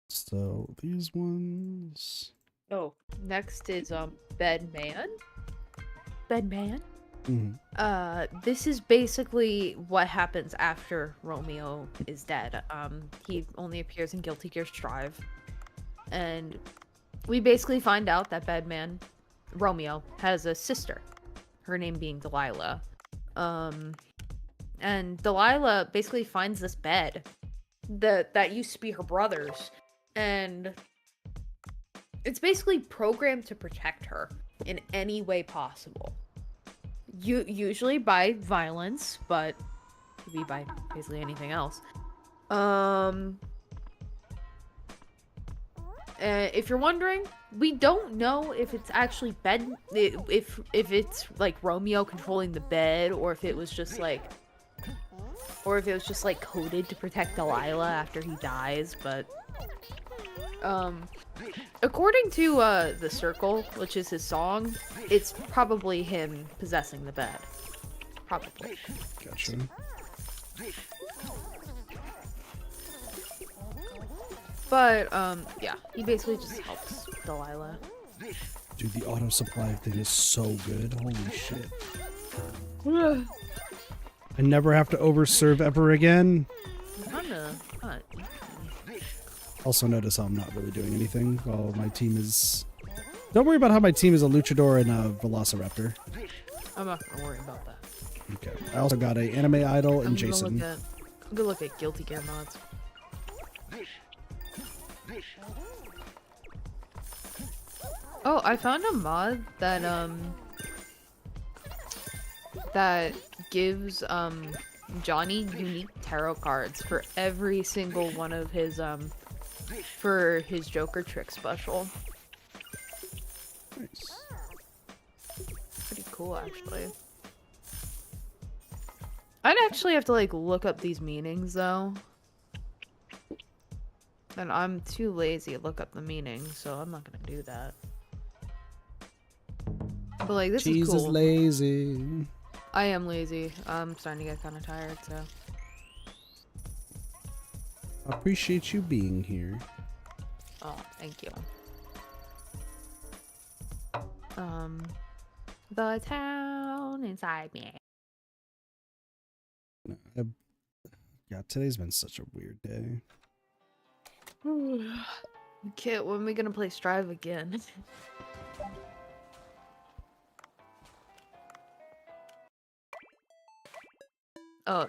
So these ones. Oh, next is Bedman. Bedman. This is basically what happens after Romeo is dead. He only appears in Guilty Gear Strive, and we basically find out that Bedman, Romeo, has a sister, her name being Delilah. And Delilah basically finds this bed that used to be her brother's, and it's basically programmed to protect her in any way possible. Usually by violence, but it could be by basically anything else. If you're wondering, we don't know if it's actually if it's like Romeo controlling the bed, or if it was just like coded to protect Delilah after he dies, but According to The Circle, which is his song, it's probably him possessing the bed. Probably. Gotcha. But, yeah, he basically just helps Delilah. Dude, the auto supply thing is so good. Holy shit. I never have to overserve ever again. Kinda. Also notice how I'm not really doing anything while my team is... Don't worry about how my team is a Luchador and a Velociraptor. I'm not gonna worry about that. Okay. I also got a Anime Idol and I'm Jason. gonna look at Guilty Gear mods. Oh, I found a mod that that gives Johnny unique tarot cards for every single one of his for his Joker trick special. Nice. Pretty cool, actually. I'd actually have to like look up these meanings though. And I'm too lazy to look up the meaning, so I'm not gonna do that. But like this is cool. Jesus lazy. I am lazy. I'm starting to get kind of tired, so. I appreciate you being here. Oh, thank you. The town inside me. Yeah, today's been such a weird day. Kit, when are we gonna play Strive again? Oh,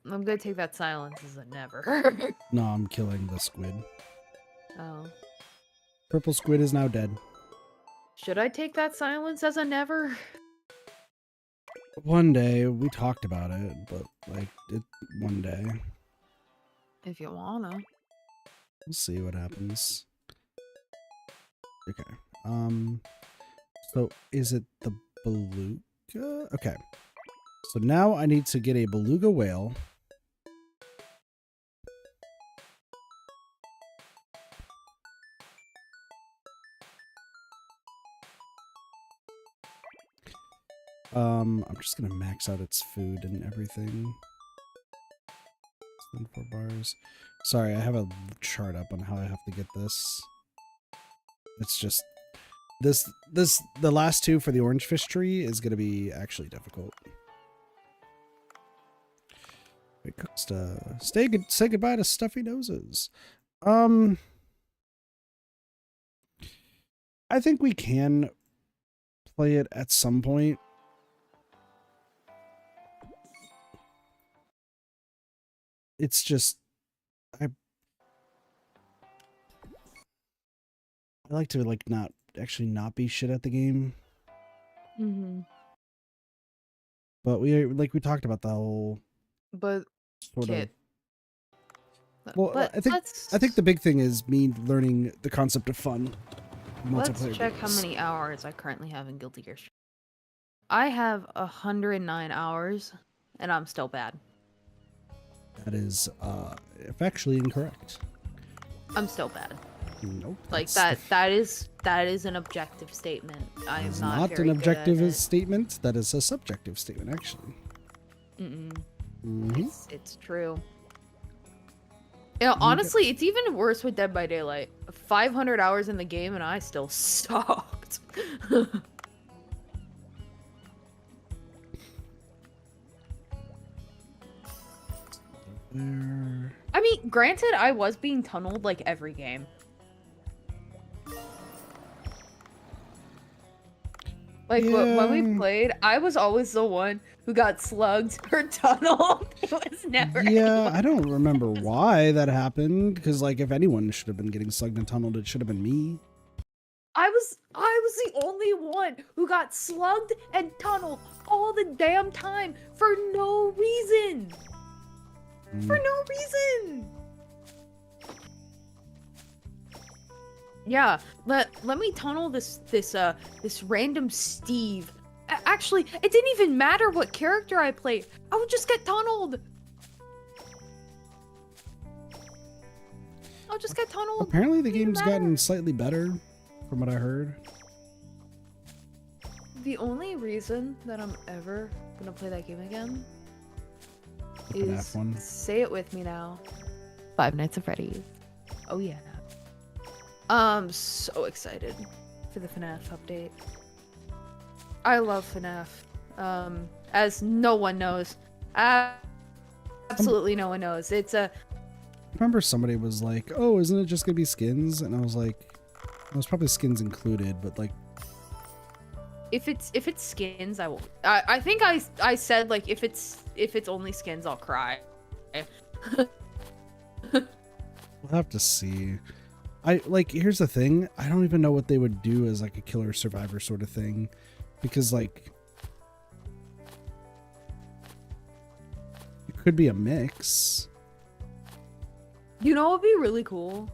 I'm gonna take that silence as a never. No, I'm killing the squid. Oh. Purple squid is now dead. Should I take that silence as a never? One day, we talked about it, but like, one day. If you wanna. We'll see what happens. Okay. So is it the beluga? Okay. So now I need to get a beluga whale. I'm just gonna max out its food and everything. 4 bars. Sorry, I have a chart up on how I have to get this. It's just the last two for the orange fish tree is gonna be actually difficult. Wait, say goodbye to stuffy noses. I think we can play it at some point. It's just I like to like not be shit at the game. Mm-hmm. But we talked about the whole But sort Kit. of. Well, but I think the big thing is me learning the concept of fun. Let's check how many hours I currently have in Guilty Gear. I have 109 hours, and I'm still bad. That is factually incorrect. I'm still bad. Nope. Like that is an objective statement. I am not an objective statement. That is a subjective statement, actually. Mm-mm. It's true. You know, honestly, it's even worse with Dead by Daylight. 500 hours in the game, and I still sucked. I mean, granted, I was being tunneled like every game. Like, when we played, I was always the one who got slugged or tunneled. It was never anyone. I don't remember why that happened, because, like, if anyone should have been getting slugged and tunneled, it should have been me. I was the only one who got slugged and tunneled all the damn time for no reason. For no reason. Yeah, let me tunnel this random Steve. Actually, it didn't even matter what character I played. I would just get tunneled. I'll just get tunneled. Apparently the Doesn't game's matter. gotten slightly better from what I heard. The only reason that I'm ever gonna play that game again The is FNAF one. say it with me now. Five Nights at Freddy's. Oh yeah. I'm so excited for the FNAF update. I love FNAF. As no one knows. Absolutely no one knows. It's a I remember somebody was like, "Oh, isn't it just gonna be skins?" And I was like, "Well, there's probably skins included, but like." if it's skins, I will. I think I said like if it's only skins, I'll cry. We'll have to see. Here's the thing. I don't even know what they would do as like a killer survivor sort of thing. Because like it could be a mix. You know what would be really cool?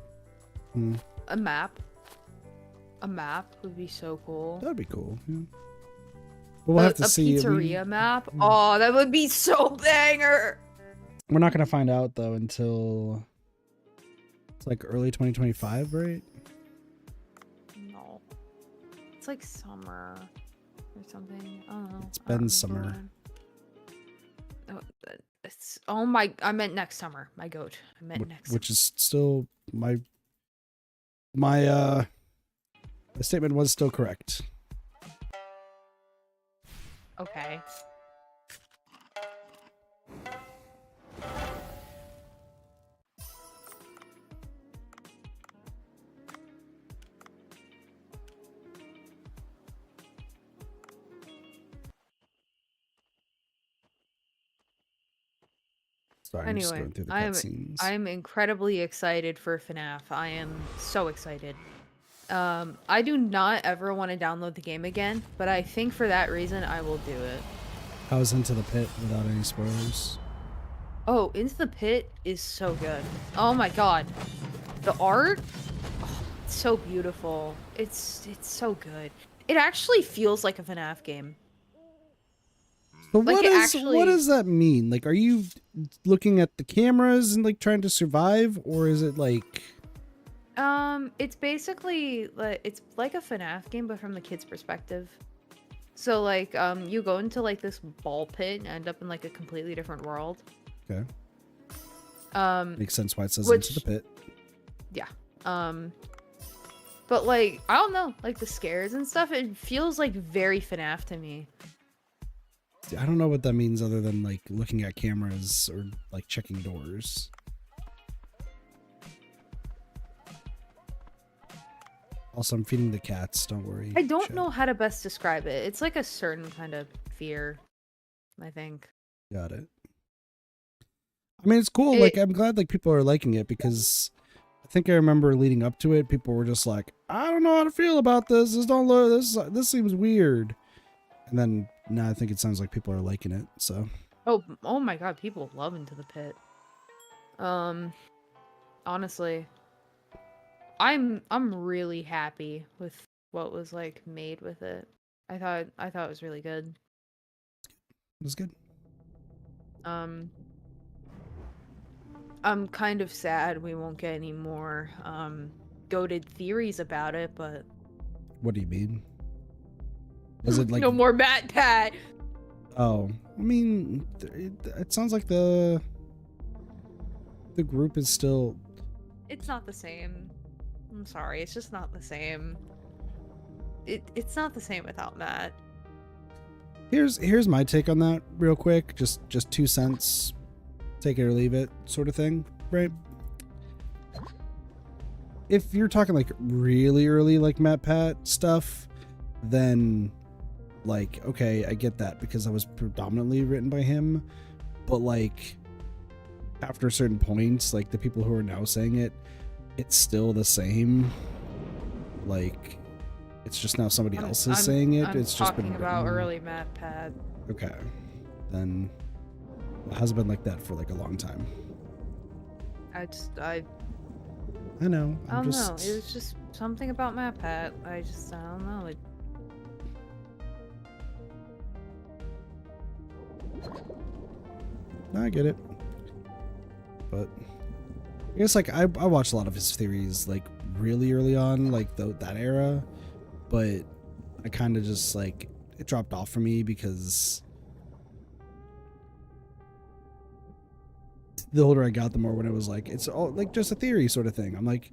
Hmm. A map. A map would be so cool. That'd be cool. Yeah. But we'll have to see. A pizzeria map? Oh, that would be so banger! We're not gonna find out though until it's like early 2025, right? No. It's like summer or something. I don't know. It's been summer. Oh, oh my, I meant next summer. My goat. I meant next Which is still my statement was still correct. Okay. Sorry, I'm just going through the cutscenes. I'm incredibly excited for FNAF. I am so excited. I do not ever want to download the game again, but I think for that reason I will do it. I was Into the Pit without any spoilers. Oh, Into the Pit is so good. Oh my god. The art? Oh, it's so beautiful. It's so good. It actually feels like a FNAF game. But Like what does that mean? Like, are you looking at the cameras and like trying to survive, or is it like? It's basically like it's like a FNAF game, but from the kid's perspective. So like, you go into like this ball pit and end up in like a completely different world. Okay. Makes sense why it says Into the Pit. Yeah. But like, I don't know, like the scares and stuff, it feels like very FNAF to me. I don't know what that means other than like looking at cameras or like checking doors. Also, I'm feeding the cats, don't worry. I don't know how to best describe it. It's like a certain kind of fear, I think. Got it. I mean, it's cool. Like, I'm glad like people are liking it because I think I remember leading up to it, people were just like, I don't know how to feel about this. This seems weird. And then now I think it sounds like people are liking it. So. Oh my god, people love Into the Pit. Honestly, I'm really happy with what was like made with it. I thought it was really good. It was good. I'm kind of sad we won't get any more goated theories about it, but what do you mean? Is it like no more Matt Pat? Oh, I mean, it sounds like the group is still. It's not the same. I'm sorry, it's just not the same. It's not the same without Matt. Here's my take on that, real quick. Just 2 cents, take it or leave it, sort of thing, right? If you're talking like really early, like Matt Pat stuff, then. Like, okay, I get that because that was predominantly written by him, but like after certain points, like the people who are now saying it, it's still the same. Like, it's just now somebody else is saying it. I'm it's just been talking about written. early Matt Pat. Okay, then it hasn't been like that for like a long time. I know. I don't know. It was just something about Matt Pat. I don't know. I get it, but I guess like I watched a lot of his theories like really early on, like that era, but I kind of just like it dropped off for me because the older I got, the more when it was like it's all like just a theory sort of thing. I'm like,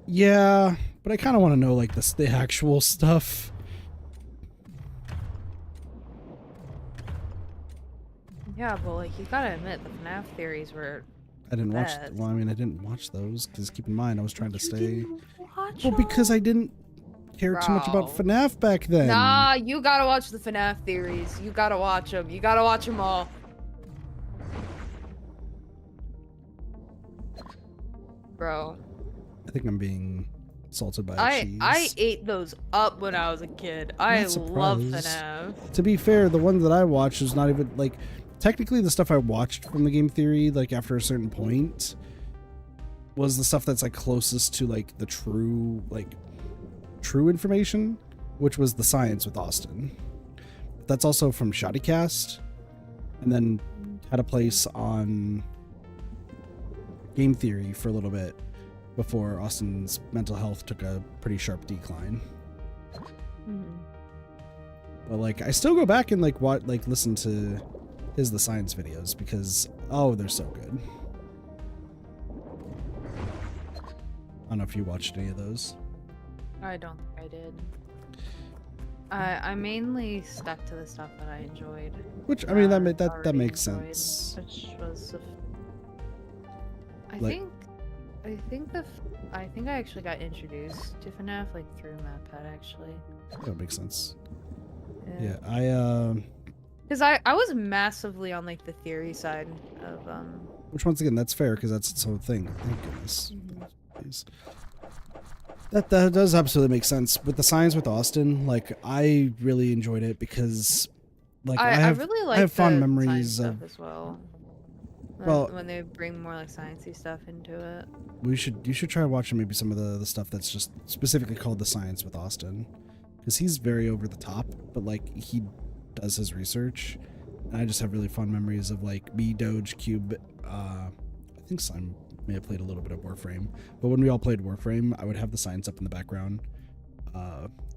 yeah, but I kind of want to know like the actual stuff. Yeah, but like you gotta admit the FNAF theories were I didn't watch. best. Well, I mean, I didn't watch those because keep in mind I was trying to You stay. didn't watch Well, because I didn't care too much about Bro. FNAF back then. Nah, you gotta watch the FNAF theories. You gotta watch them. You gotta watch them all. Bro. I think I'm being assaulted by a cheese. I ate those up when I was a kid. I love FNAF. To be fair, the one that I watched was not even like technically the stuff I watched from the game theory, like after a certain point, was the stuff that's like closest to like the true information, which was the science with Austin. That's also from Shoddycast, and then had a place on game theory for a little bit before Austin's mental health took a pretty sharp decline. But like I still go back and like listen to his The Science videos because they're so good. I don't know if you watched any of those. I don't think I did. I mainly stuck to the stuff that I enjoyed. Which I mean that makes enjoyed, sense. Which was I Like- think I actually got introduced to FNAF like through MatPat actually. That makes sense. Yeah. Yeah, Because I was massively on like the theory side of which once again that's fair because that's its whole thing. Thank goodness. Please. That does absolutely make sense. With the science with Austin, like I really enjoyed it because like I really like I have fond the memories science of stuff as well. Well- When they bring more like sciencey stuff into it. you should try watching maybe some of the stuff that's just specifically called the science with Austin, because he's very over the top, but like he does his research, and I just have really fond memories of like me, Doge, Cube. I think Slime may have played a little bit of Warframe, but when we all played Warframe, I would have the science up in the background,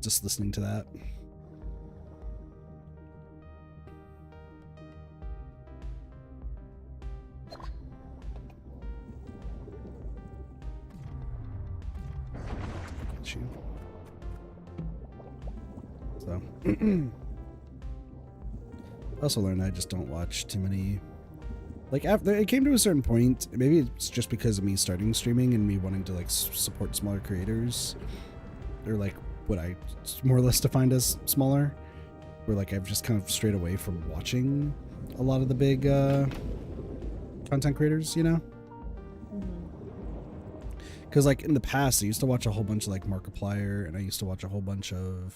just listening to that. You. So I also learned I just don't watch too many. Like after it came to a certain point, maybe it's just because of me starting streaming and me wanting to like support smaller creators, or like what I more or less defined as smaller, where like I've just kind of strayed away from watching a lot of the big content creators, you know. Because like in the past, I used to watch a whole bunch of like Markiplier, and I used to watch a whole bunch of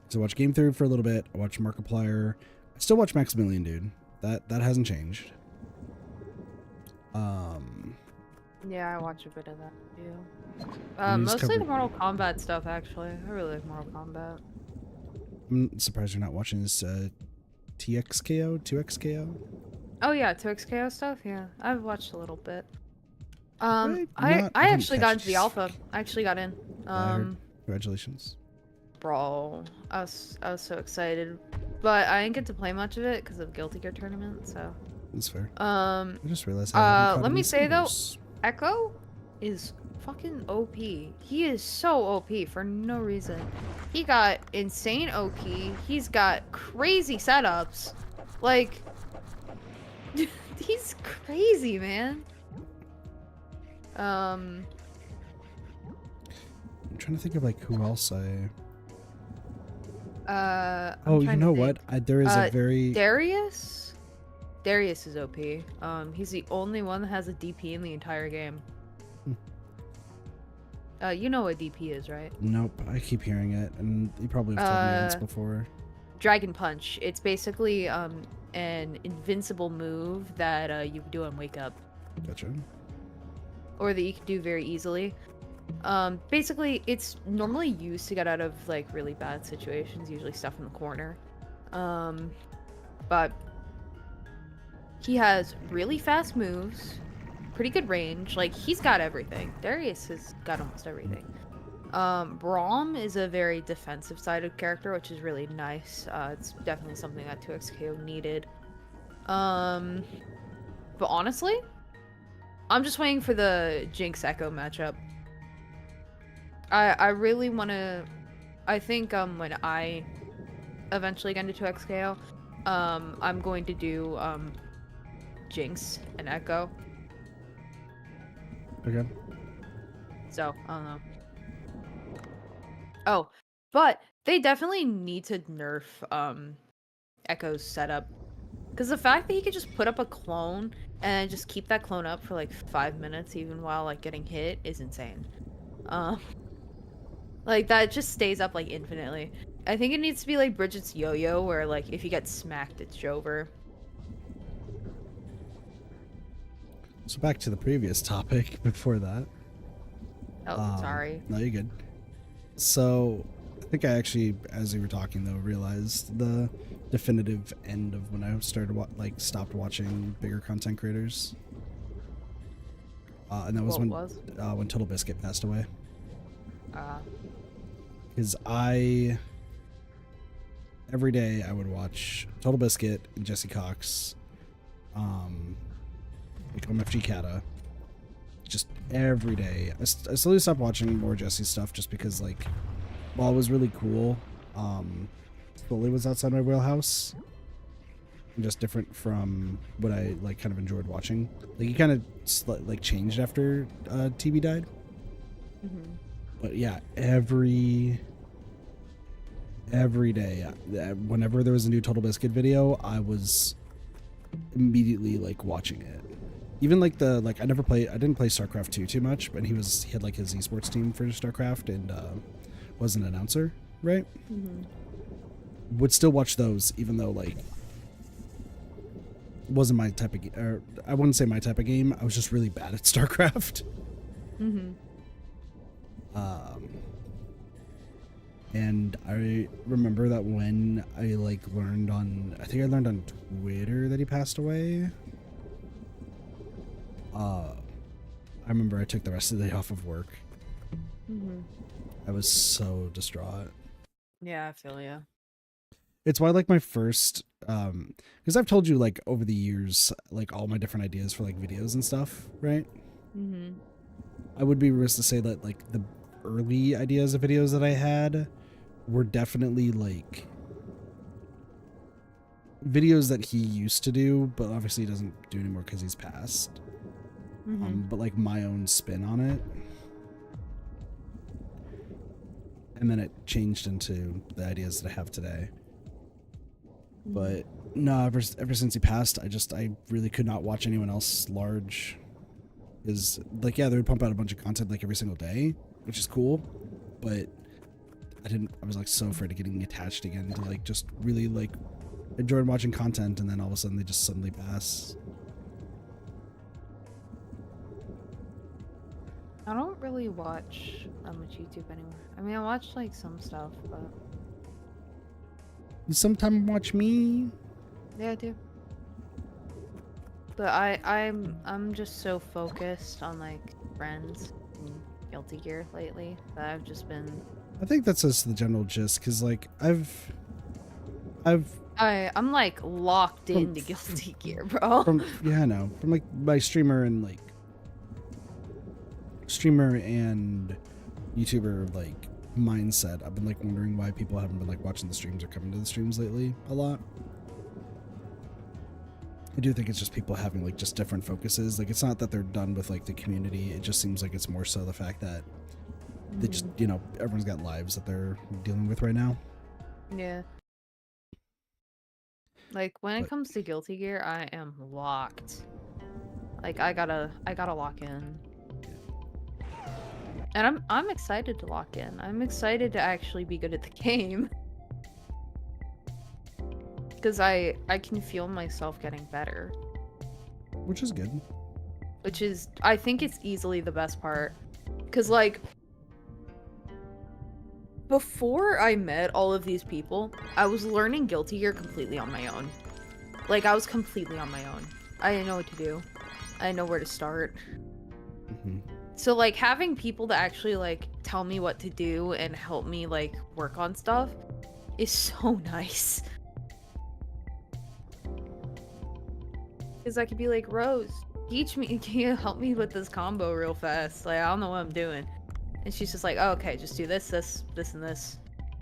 so I watched Game Theory for a little bit. I watched Markiplier. I still watch Maximilian, dude. That hasn't changed. Yeah, I watch a bit of that too. And he's Mostly the covered- Mortal Kombat stuff actually. I really like Mortal Kombat. I'm surprised you're not watching this TXKO, 2XKO. Oh yeah, 2XKO stuff. Yeah, I've watched a little bit. I I didn't actually got catch into the this. alpha. I actually got in. I heard. Congratulations. Bro, I was so excited, but I didn't get to play much of it because of Guilty Gear tournament. So, That's fair. I just realized. I haven't caught let me any say though, singles. Echo is fucking OP. He is so OP for no reason. He got insane OP. He's got crazy setups. Like, he's crazy, man. I'm trying to think of like who else I. I'm You trying know to what? think. There is a very. Darius? Darius is OP. He's the only one that has a DP in the entire game. You know what DP is, right? Nope, I keep hearing it, and you probably have told me once before. Dragon Punch. It's basically an invincible move that you can do on Wake Up. Gotcha. Or that you can do very easily. Basically, it's normally used to get out of like really bad situations, usually stuff in the corner. But He has really fast moves, pretty good range. Like, he's got everything. Darius has got almost everything. Braum is a very defensive-sided character, which is really nice. It's definitely something that 2XKO needed. But honestly, I'm just waiting for the Jinx Echo matchup. I really want to... I think, when I eventually get into 2XKO, I'm going to do, Jinx and Echo. Okay. So, I don't know. Oh, but they definitely need to nerf, Echo's setup. Because the fact that he could just put up a clone and just keep that clone up for like 5 minutes even while like getting hit is insane. Like that just stays up like infinitely. I think it needs to be like Bridget's yo-yo where like if you get smacked it's over. So back to the previous topic before that. Oh, sorry. No, you're good. So I think I actually, as you were talking though, realized the definitive end of when I started stopped watching bigger content creators. And that was when Total Biscuit passed away. Because every day I would watch Total Biscuit and Jesse Cox, like OMFG Kata, just every day. I slowly stopped watching more Jesse stuff just because, like, while it was really cool, slowly was outside my wheelhouse. And just different from what I like kind of enjoyed watching. Like he kind of like changed after TB died. Mm-hmm. But yeah, every day, whenever there was a new Total Biscuit video, I was immediately like watching it. Even like I didn't play StarCraft 2 too much, but he had like his esports team for StarCraft and was an announcer, right? Mm-hmm. Would still watch those even though like wasn't my type of game, or I wouldn't say my type of game. I was just really bad at StarCraft. Mm-hmm. And I remember that when I like learned on, I think I learned on Twitter that he passed away. I remember I took the rest of the day off of work. Mm-hmm. I was so distraught. Yeah, I feel ya. It's why like my first, because I've told you like over the years, like all my different ideas for like videos and stuff, right? Mm-hmm. I would be remiss to say that like the early ideas of videos that I had were definitely like videos that he used to do, but obviously he doesn't do anymore because he's passed. Mm-hmm. But like my own spin on it. And then it changed into the ideas that I have today. Mm-hmm. But no, ever since he passed, I really could not watch anyone else large. Is like, yeah, they would pump out a bunch of content like every single day, which is cool, but I was like so afraid of getting attached again to like just really like enjoying watching content, and then all of a sudden they just suddenly pass. I don't really watch that much YouTube anymore. I mean, I watch like some stuff, but You sometimes watch me. yeah, I do. But I'm just so focused on like Friends and Guilty Gear lately that I've just been. I think that's just the general gist, because like I'm like locked into Guilty Gear, bro. I know, from like my streamer and YouTuber like mindset. I've been like wondering why people haven't been like watching the streams or coming to the streams lately a lot. I do think it's just people having like just different focuses. Like it's not that they're done with like the community. It just seems like it's more so the fact that they just, you know, everyone's got lives that they're dealing with right now. Yeah. Like when it comes to Guilty Gear, I am locked. Like I gotta lock in. And I'm excited to lock in. I'm excited to actually be good at the game. Because I can feel myself getting better. Which is good. Which is, I think it's easily the best part. Because, like, before I met all of these people, I was learning Guilty Gear completely on my own. Like, I was completely on my own. I didn't know what to do. I didn't know where to start. Hmm. So like having people to actually like tell me what to do and help me like work on stuff is so nice. Because I could be like, Rose, teach me, can you help me with this combo real fast? Like, I don't know what I'm doing. And she's just like, oh, okay, just do this, this, this, and this.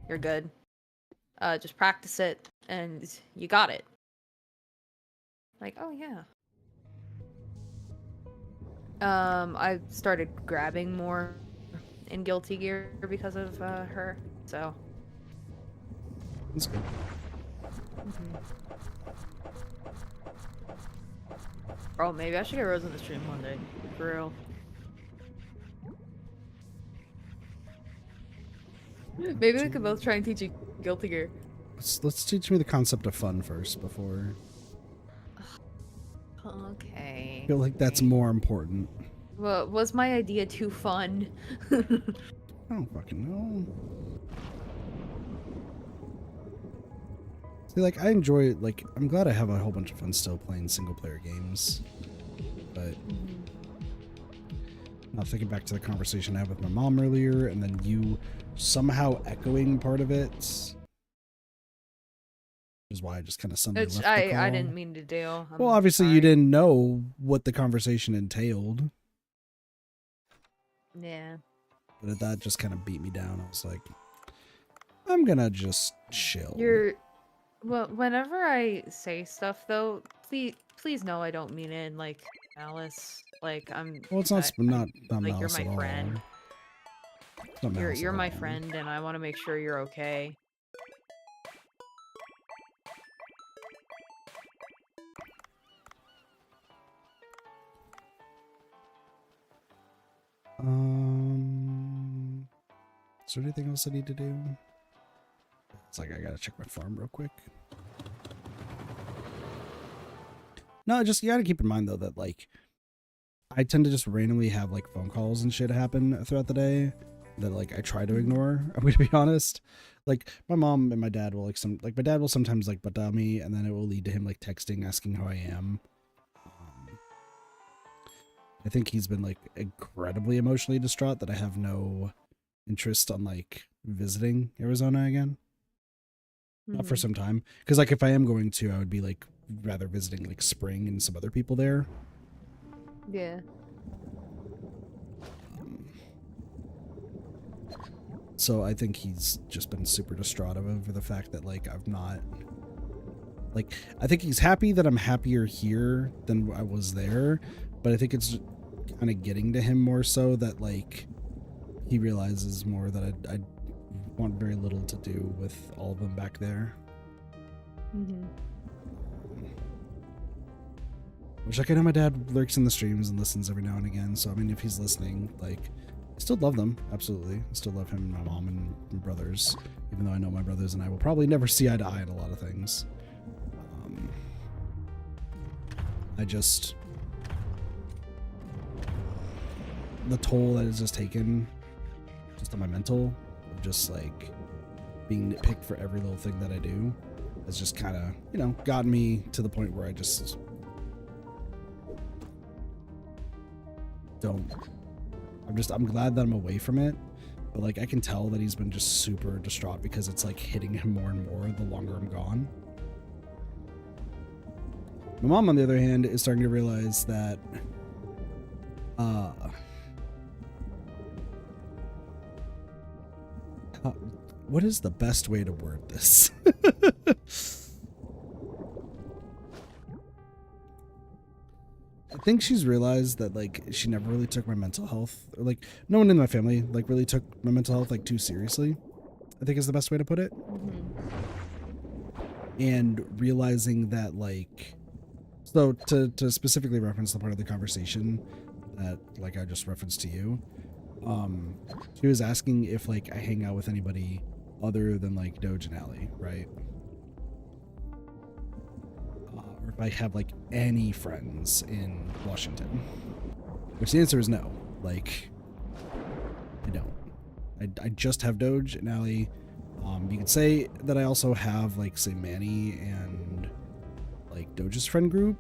You're good. Just practice it, and you got it. Like, oh yeah. I started grabbing more in Guilty Gear because of her, so. That's good. Oh, maybe I should get Rose on the stream one day. For real. Maybe we could both try and teach you Guilty Gear. Let's teach me the concept of fun first before. Okay. I feel like that's more important. Well, was my idea too fun? I don't fucking know. See, like, I enjoy, like, I'm glad I have a whole bunch of fun still playing single-player games. But, now thinking back to the conversation I had with my mom earlier, and then you somehow echoing part of it, which is why I just kind of suddenly left the call. I didn't mean to do. Well, obviously you didn't know what the conversation entailed. Yeah. But that just kind of beat me down. I was like, I'm gonna just chill. Well, whenever I say stuff though, please know I don't mean it in like malice. Like Well, it's not like malice you're my at friend. all. You're my friend, and I want to make sure you're okay. Is there anything else I need to do? It's like I gotta check my farm real quick. No, just you gotta keep in mind though that like I tend to just randomly have like phone calls and shit happen throughout the day that like I try to ignore. I'm gonna be honest. Like my mom and my dad will my dad will sometimes like butt dial me, and then it will lead to him like texting asking how I am. I think he's been like incredibly emotionally distraught that I have no interest on like visiting Arizona again. Not for some time, because like if I am going to, I would be like rather visiting like Spring and some other people there. Yeah. So I think he's just been super distraught over the fact that like I've not like I think he's happy that I'm happier here than I was there, but I think it's kind of getting to him more so that like he realizes more that I want very little to do with all of them back there. Which like I know my dad lurks in the streams and listens every now and again, so I mean if he's listening, like I still love them, absolutely. I still love him and my mom and brothers, even though I know my brothers and I will probably never see eye to eye on a lot of things. The toll that it's just taken just on my mental of just like being nitpicked for every little thing that I do has just kind of, you know, gotten me to the point where I just don't. I'm glad that I'm away from it, but like I can tell that he's been just super distraught because it's like hitting him more and more the longer I'm gone. My mom, on the other hand, is starting to realize that what is the best way to word this? I think she's realized that like she never really took my mental health, or like no one in my family like really took my mental health like too seriously, I think is the best way to put it. And realizing that like, so to specifically reference the part of the conversation that like I just referenced to you, she was asking if like I hang out with anybody other than like Doge and Allie, right? Or if I have like any friends in Washington, which the answer is no. Like I don't. I just have Doge and Allie. You could say that I also have like say Manny and like Doge's friend group,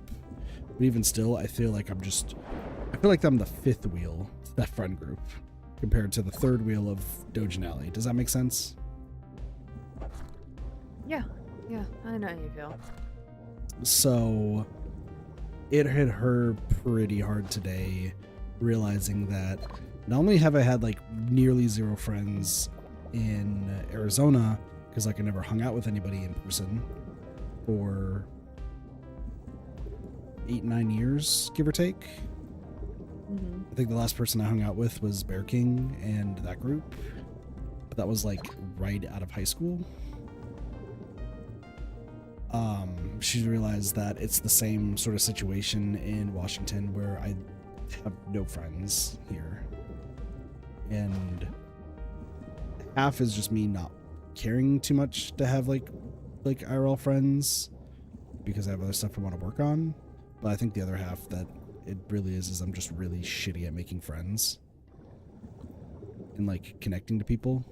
But even still, I feel like I'm the fifth wheel to that friend group compared to the third wheel of Doge and Alley. Does that make sense? Yeah, I know how you feel. So it hit her pretty hard today, realizing that not only have I had like nearly zero friends in Arizona, because like I never hung out with anybody in person for 8-9 years, give or take. I think the last person I hung out with was Bear King and that group, but that was like right out of high school. She realized that it's the same sort of situation in Washington where I have no friends here, and half is just me not caring too much to have like IRL friends because I have other stuff I want to work on. But I think the other half that it really is I'm just really shitty at making friends and like connecting to people.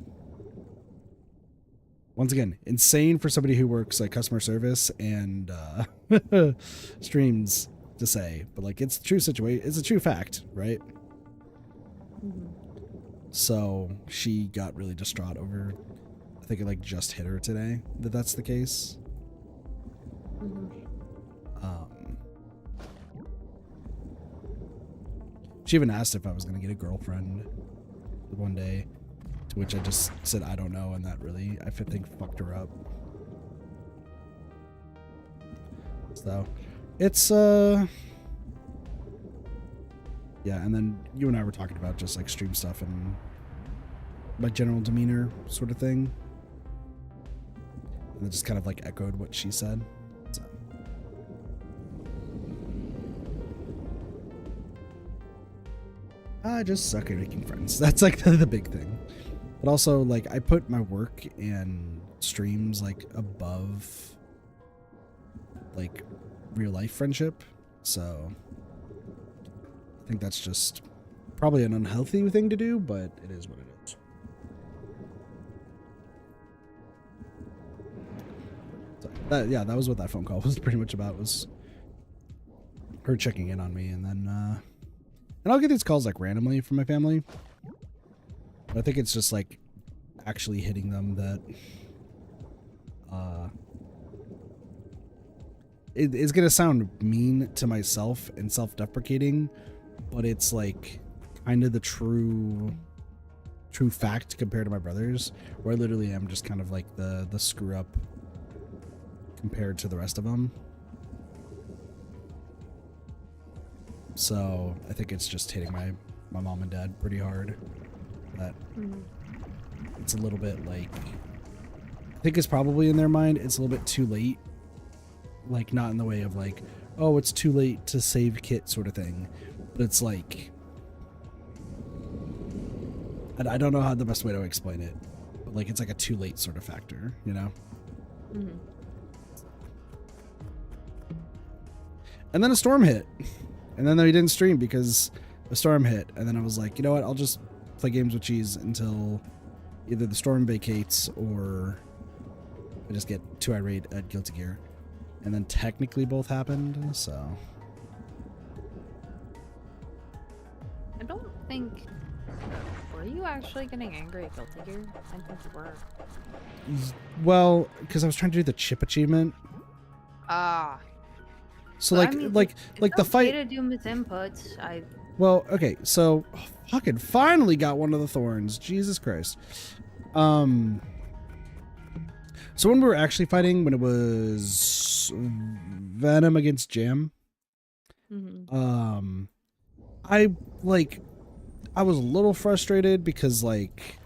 Once again, insane for somebody who works like customer service and streams to say, but like it's a true situation. It's a true fact, right? So she got really distraught over, I think it like just hit her today that that's the case. She even asked if I was going to get a girlfriend one day, to which I just said, I don't know. And that really, I think, fucked her up. So it's, yeah. And then you and I were talking about just like stream stuff and my general demeanor sort of thing. And it just kind of like echoed what she said. So. I just suck at making friends. That's like the big thing. But also, like, I put my work and streams like above like real life friendship. So I think that's just probably an unhealthy thing to do, but it is what it is. So that was what that phone call was pretty much about, was her checking in on me. And then and I'll get these calls like randomly from my family, but I think it's just like actually hitting them that it's gonna sound mean to myself and self-deprecating, but it's like kind of the true fact compared to my brothers, where I literally am just kind of like the screw up compared to the rest of them. So I think it's just hitting my mom and dad pretty hard. That it's a little bit like, I think it's probably in their mind it's a little bit too late. Like, not in the way of like, oh, it's too late to save Kit sort of thing. But it's like, I don't know how the best way to explain it. But like, it's like a too late sort of factor, you know? And then a storm hit. And then we didn't stream because a storm hit. And then I was like, you know what? I'll just play games with cheese until either the storm vacates or I just get too irate at Guilty Gear. And then technically both happened, so. I don't think... Were you actually getting angry at Guilty Gear? I think you were. Well, because I was trying to do the chip achievement. Ah. So But like, I mean, like it's the okay fight. to do misinputs. Well, okay, so fucking finally got one of the thorns. Jesus Christ. So when we were actually fighting, when it was Venom against Jam, I was a little frustrated because like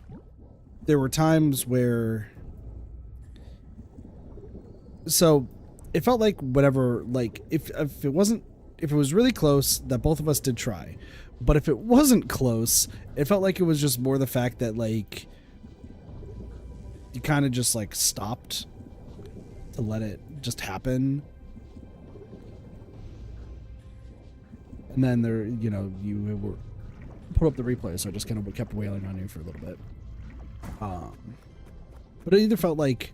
there were times where, so it felt like whatever, like if it was really close, that both of us did try. But if it wasn't close, it felt like it was just more the fact that like you kind of just like stopped to let it just happen. And then there, you know, you were put up the replay, so I just kind of kept wailing on you for a little bit. But it either felt like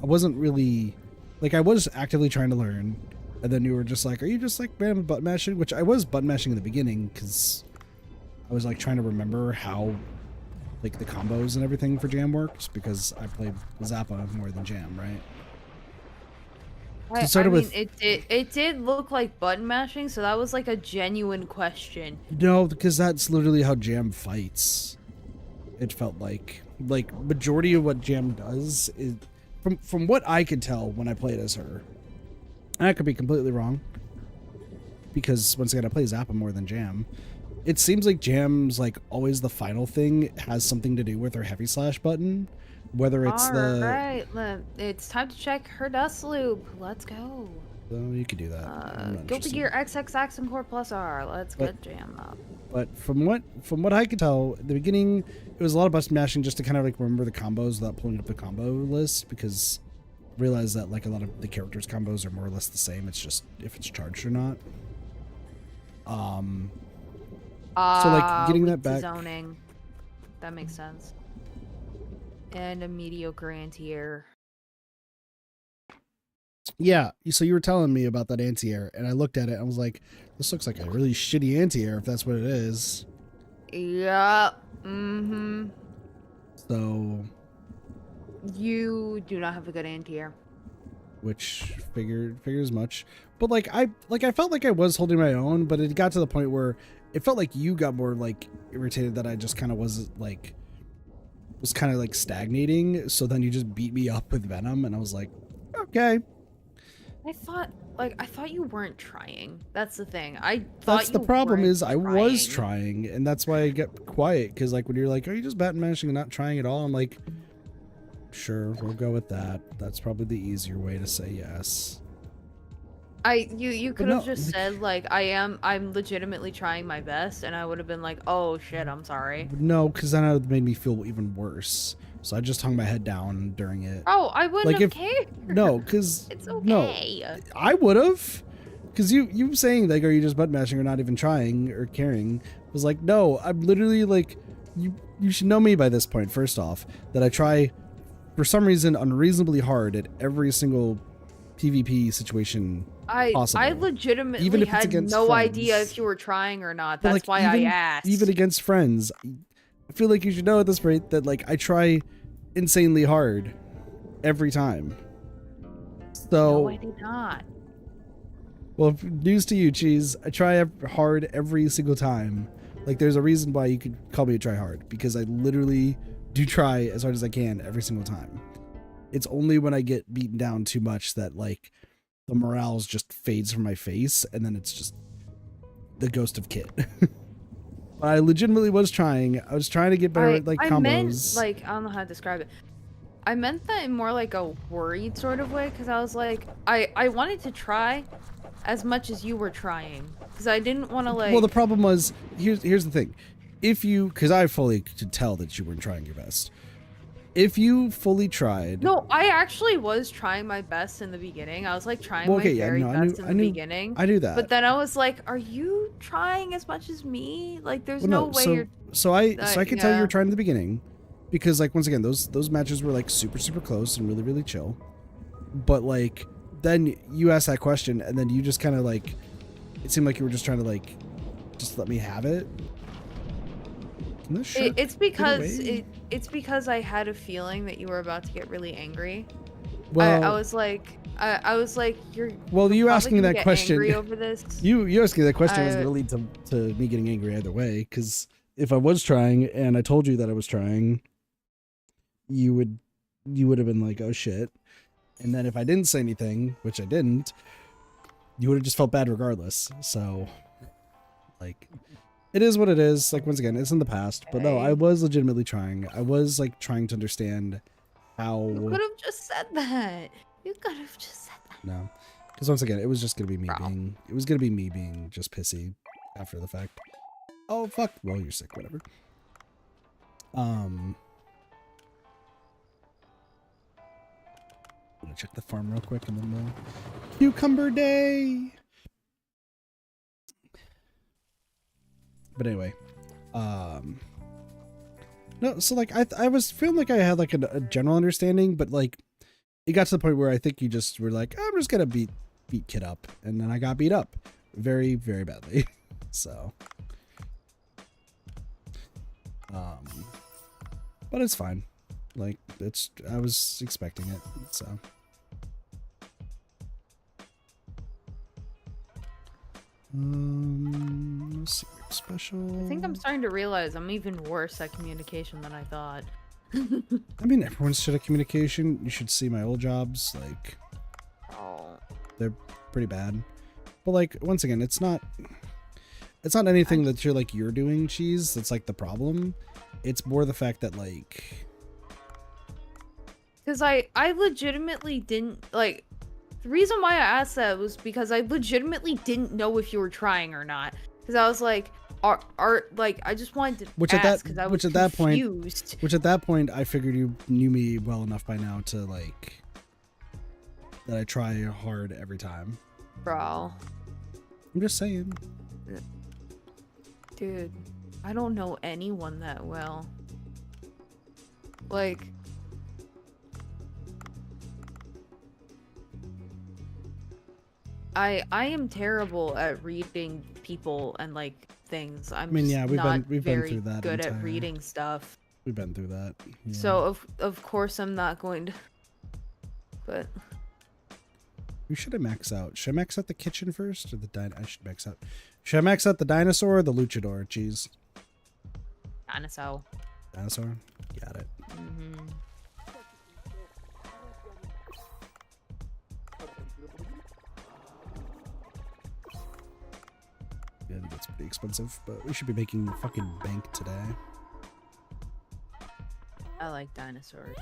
I wasn't really, like I was actively trying to learn, And then you were just like, are you just like random button mashing? Which I was button mashing in the beginning because I was like trying to remember how like the combos and everything for Jam works because I played Zappa more than Jam, right? So it started with it did look like button mashing, so that was like a genuine question. no, because that's literally how Jam fights. It felt like majority of what Jam does is from what I could tell when I played as her. And I could be completely wrong because once again I play Zappa more than Jam. It seems like Jam's like always the final thing has something to do with her heavy slash button, whether it's Alright, it's time to check her dust loop. Let's go. So you could do that. I'm not Guilty interested. Gear XX and Core Plus R. Let's But- get Jam up. But from what I could tell, at the beginning it was a lot of button mashing just to kind of like remember the combos without pulling up the combo list because I realized that like a lot of the characters' combos are more or less the same. It's just if it's charged or not. So like getting that with the back. zoning. That makes sense. And a mediocre anti-air. Yeah, so you were telling me about that anti-air, and I looked at it and I was like, this looks like a really shitty anti-air if that's what it is. Yeah. Mm-hmm. So, You do not have a good anti-air. which figures much. But like I felt like I was holding my own, but it got to the point where it felt like you got more like irritated that I just kind of was kind of like stagnating. So then you just beat me up with Venom, and I was like, okay. I thought you weren't trying. That's the thing. I thought That's the problem weren't is I was trying, and that's why I get quiet. Because like when you're like, are you just button mashing and not trying at all? I'm like, sure, we'll go with that. That's probably the easier way to say yes. You could no, have just said like I'm legitimately trying my best, and I would have been like, oh shit, I'm sorry. No, because then it made me feel even worse. So I just hung my head down during it. Oh, I wouldn't have cared. No, because It's okay. No, I would have. Because you saying like, are you just button mashing or not even trying or caring? Was like, no, I'm literally like, you should know me by this point. First off, that I try for some reason unreasonably hard at every single PvP situation possible. I legitimately Even if it's had against no friends. idea if you were trying or not. But, That's like, why I even- asked. Even against friends, I feel like you should know at this rate that like I try insanely hard every time. So No, I did not. well, news to you, Cheese. I try hard every single time. Like there's a reason why you could call me a try hard because I literally do try as hard as I can every single time. It's only when I get beaten down too much that like the morale just fades from my face, and then it's just the ghost of Kit. But I legitimately was trying. I was trying to get better at like combos. I meant like I don't know how to describe it. I meant that in more like a worried sort of way because I was like I wanted to try as much as you were trying because I didn't want to like. Well, the problem was here's the thing. If you, because I fully could tell that you weren't trying your best. If you fully tried. No, I actually was trying my best in the beginning. I was like trying my very best in the beginning. I knew that. But then I was like, are you trying as much as me? Like there's Well, no way you're So I can tell you yeah. were trying in the beginning, because like once again those matches were like super close and really chill. But like then you asked that question and then you just kind of like it seemed like you were just trying to like just let me have it. Can this shark it's get because away? it's because I had a feeling that you were about to get really angry. Well, I was like you're well, you probably asking gonna that get question. angry over this. You asking that question was going to lead to me getting angry either way. Because if I was trying and I told you that I was trying, you would have been like, "Oh shit!" And then if I didn't say anything, which I didn't, you would have just felt bad regardless. So, like, it is what it is. Like once again, it's in the past. But no, I was legitimately trying. I was like trying to understand how. You could have just said that. You could have just said that. No, because once again, it was just gonna be me Bro. being. It was gonna be me being just pissy after the fact. Oh fuck! Well, you're sick. Whatever. I'm gonna check the farm real quick and then we'll. Cucumber day. But anyway, no. So like, I was feeling like I had like a general understanding, but like. It got to the point where I think you just were like, I'm just gonna beat beat Kid up, and then I got beat up very, very badly. So, but it's fine. Like, I was expecting it, so. Secret special. I think I'm starting to realize I'm even worse at communication than I thought. I mean, everyone's shit at communication. You should see my old jobs. Like, Oh. they're pretty bad. But like, once again, it's not anything that you're doing, Cheese. That's like the problem. It's more the fact that like, Because I legitimately didn't, like, the reason why I asked that was because I legitimately didn't know if you were trying or not. Because I was like, like, I just wanted to ask because I was confused. Which at that point, I figured you knew me well enough by now to like, that I try hard every time. Bro. I'm just saying. Dude, I don't know anyone that well. Like, I am terrible at reading people and like things. I mean, yeah, we've been very through that. good at reading stuff. We've been through that. Yeah. So of course I'm not going to. But we should have maxed out. Should I max out the kitchen first, or the I should max out. Should I max out the dinosaur or the luchador? Jeez. Dinosaur. Dinosaur. Got it. Mm-hmm. Yeah, I think that's pretty expensive, but we should be making fucking bank today. I like dinosaurs.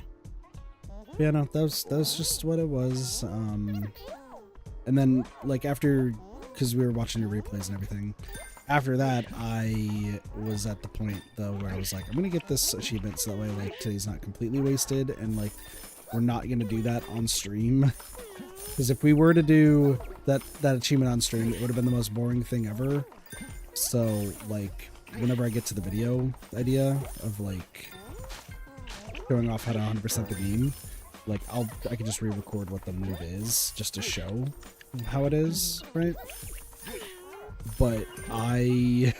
Yeah, no, that was just what it was. And then like after, because we were watching your replays and everything, after that I was at the point though where I was like, I'm gonna get this achievement so that way like today's not completely wasted, and like we're not gonna do that on stream. Because if we were to do that achievement on stream, it would have been the most boring thing ever. So like whenever I get to the video idea of like showing off how to 100% the game, like I can just re-record what the move is just to show how it is, right? But I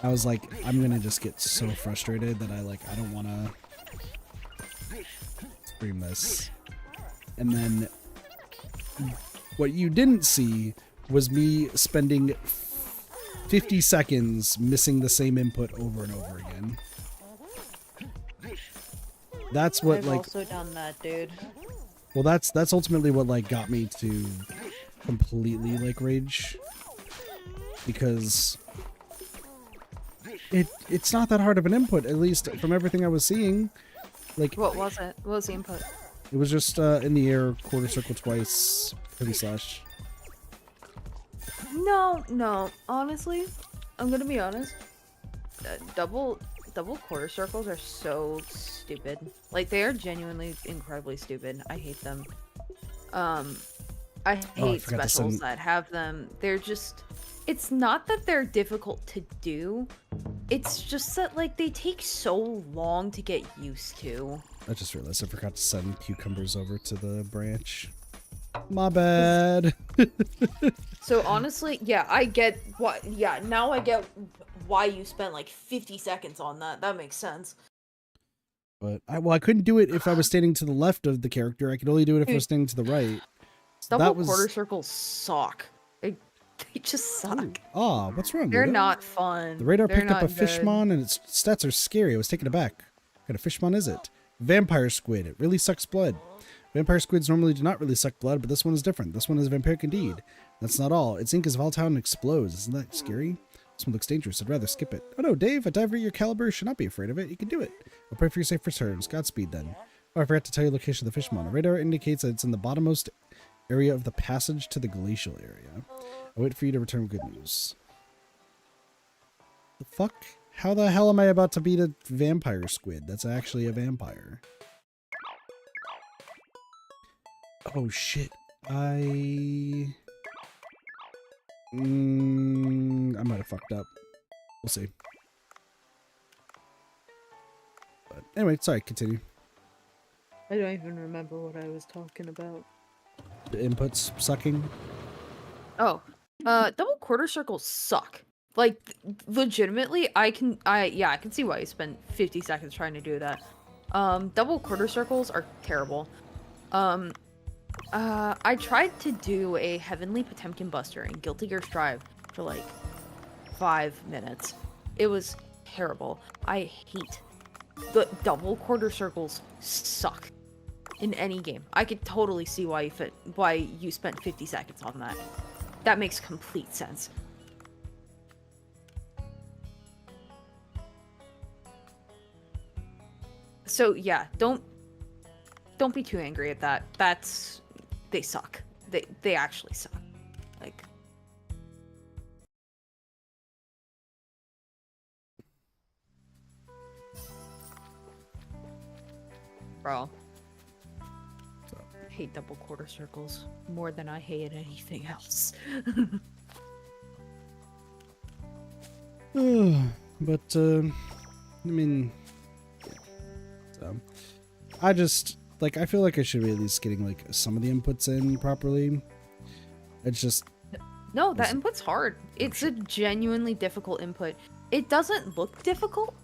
was like, I'm gonna just get so frustrated that I don't want to stream this. And then what you didn't see was me spending 50 seconds missing the same input over and over again. That's what I've also done that, dude. Well, that's ultimately what like got me to completely like rage, because it's not that hard of an input, at least from everything I was seeing. Like, What was it? What was the input? it was just in the air, quarter circle twice, heavy slash. No. Honestly, I'm gonna be honest. Double quarter circles are so stupid. Like, they are genuinely incredibly stupid. I hate them. I hate specials that have them. They're just... It's not that they're difficult to do. It's just that, like, they take so long to get used to. I just realized I forgot to send cucumbers over to the branch. My bad. So honestly, yeah, I get what. Yeah, now I get why you spent like 50 seconds on that. That makes sense. But I couldn't do it if I was standing to the left of the character. I could only do it if I was standing to the right. So double quarter circles suck. They just suck. Ooh. What's wrong? They're Rito? not fun. The radar They're picked up a not good. fishmon, and its stats are scary. I was taken aback. What kind of fishmon is it? Vampire squid. It really sucks blood. Vampire squids normally do not really suck blood, but this one is different. This one is vampiric indeed. That's not all. Its ink is volatile and explodes. Isn't that scary? This one looks dangerous. I'd rather skip it. Oh no, Dave, a diver at your caliber should not be afraid of it. You can do it. I'll pray for your safe returns. Godspeed then. Oh, I forgot to tell you the location of the fishmon. The radar indicates that it's in the bottommost area of the passage to the glacial area. I wait for you to return with good news. The fuck? How the hell am I about to beat a vampire squid? That's actually a vampire. Oh shit. I might have fucked up. We'll see. But anyway, sorry, continue. I don't even remember what I was talking about. The inputs sucking. Oh, double quarter circles suck. Like, legitimately, I can see why you spent 50 seconds trying to do that. Double quarter circles are terrible. I tried to do a Heavenly Potemkin Buster in Guilty Gear Strive for like 5 minutes. It was terrible. I hate the double quarter circles suck in any game. I could totally see why you spent 50 seconds on that. That makes complete sense. So yeah, don't be too angry at that. They suck. They actually suck. Like, bro. I hate double quarter circles more than I hate anything else. But I mean, yeah. So I just like I feel like I should be at least getting like some of the inputs in properly. It's just no, that input's hard. It's a genuinely difficult input. It doesn't look difficult,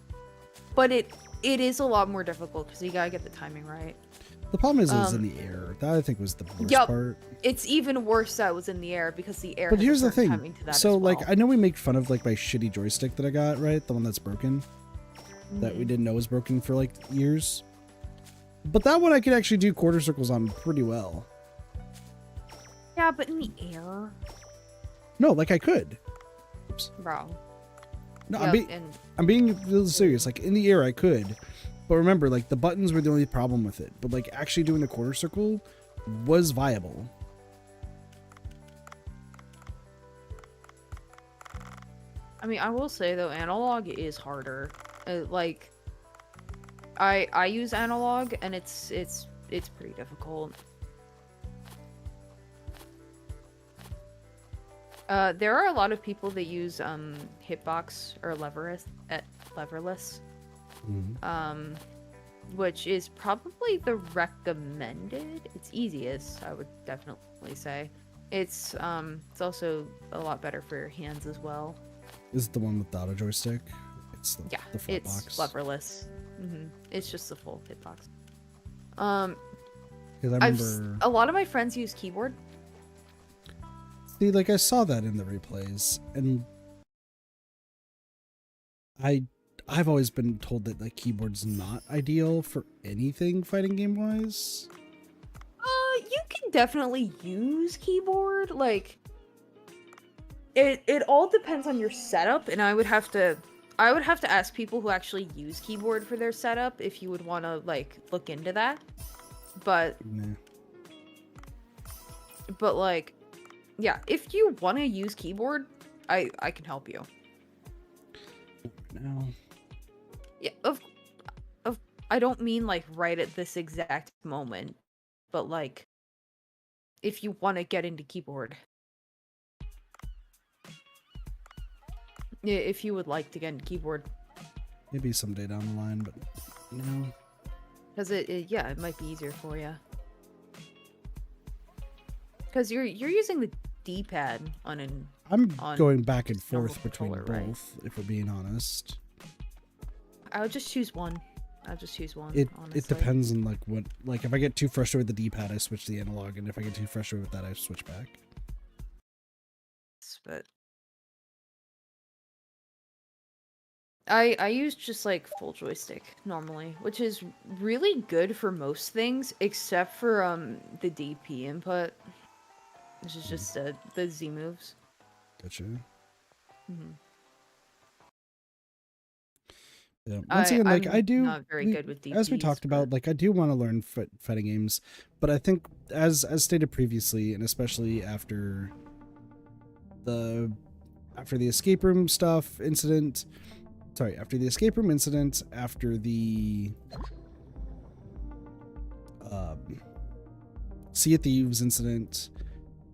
but it is a lot more difficult because you gotta get the timing right. The problem is it was in the air. That I think was the worst part. It's even worse that it was in the air because the air. But has here's the thing. timing to that So as well. like I know we make fun of like my shitty joystick that I got, right? The one that's broken. That we didn't know was broken for like years. But that one I could actually do quarter circles on pretty well. Yeah, but in the air. No, like I could. Oops. Bro. No, Yep, I'm being really serious. Like in the air I could. But remember, like the buttons were the only problem with it. But like actually doing the quarter circle was viable. I mean, I will say though, analog is harder. Like, I use analog, and it's pretty difficult. There are a lot of people that use hitbox or leverless, which is probably the recommended. It's easiest, I would definitely say. It's also a lot better for your hands as well. Is it the one with the auto joystick? It's the full it's box. leverless. It's just the full hitbox. 'Cause I remember a lot of my friends use keyboard. See, like I saw that in the replays, and I've always been told that like keyboard's not ideal for anything fighting game wise. You can definitely use keyboard. Like, it all depends on your setup, and I would have to ask people who actually use keyboard for their setup if you would want to like look into that. But like, yeah, if you want to use keyboard, I can help you. No. Yeah, I don't mean like right at this exact moment, but like if you want to get into keyboard. Yeah, if you would like to get into keyboard. Maybe someday down the line, but no. Because it might be easier for you. Because you're using the D-pad on an. I'm going back and forth between both, right? if we're being honest. I would just choose one. It honestly. depends on like what, like if I get too frustrated with the D-pad, I switch to the analog, and if I get too frustrated with that, I switch back. But I use just like full joystick normally, which is really good for most things except for the DP input, which is just the Z moves. Gotcha. Yeah. Once again, like I'm I do, not very good with DPs, as we talked about, like I do want to learn fighting games, but I think as stated previously, and especially after the escape room stuff incident. Sorry, after the escape room incident, after the Sea of Thieves incident,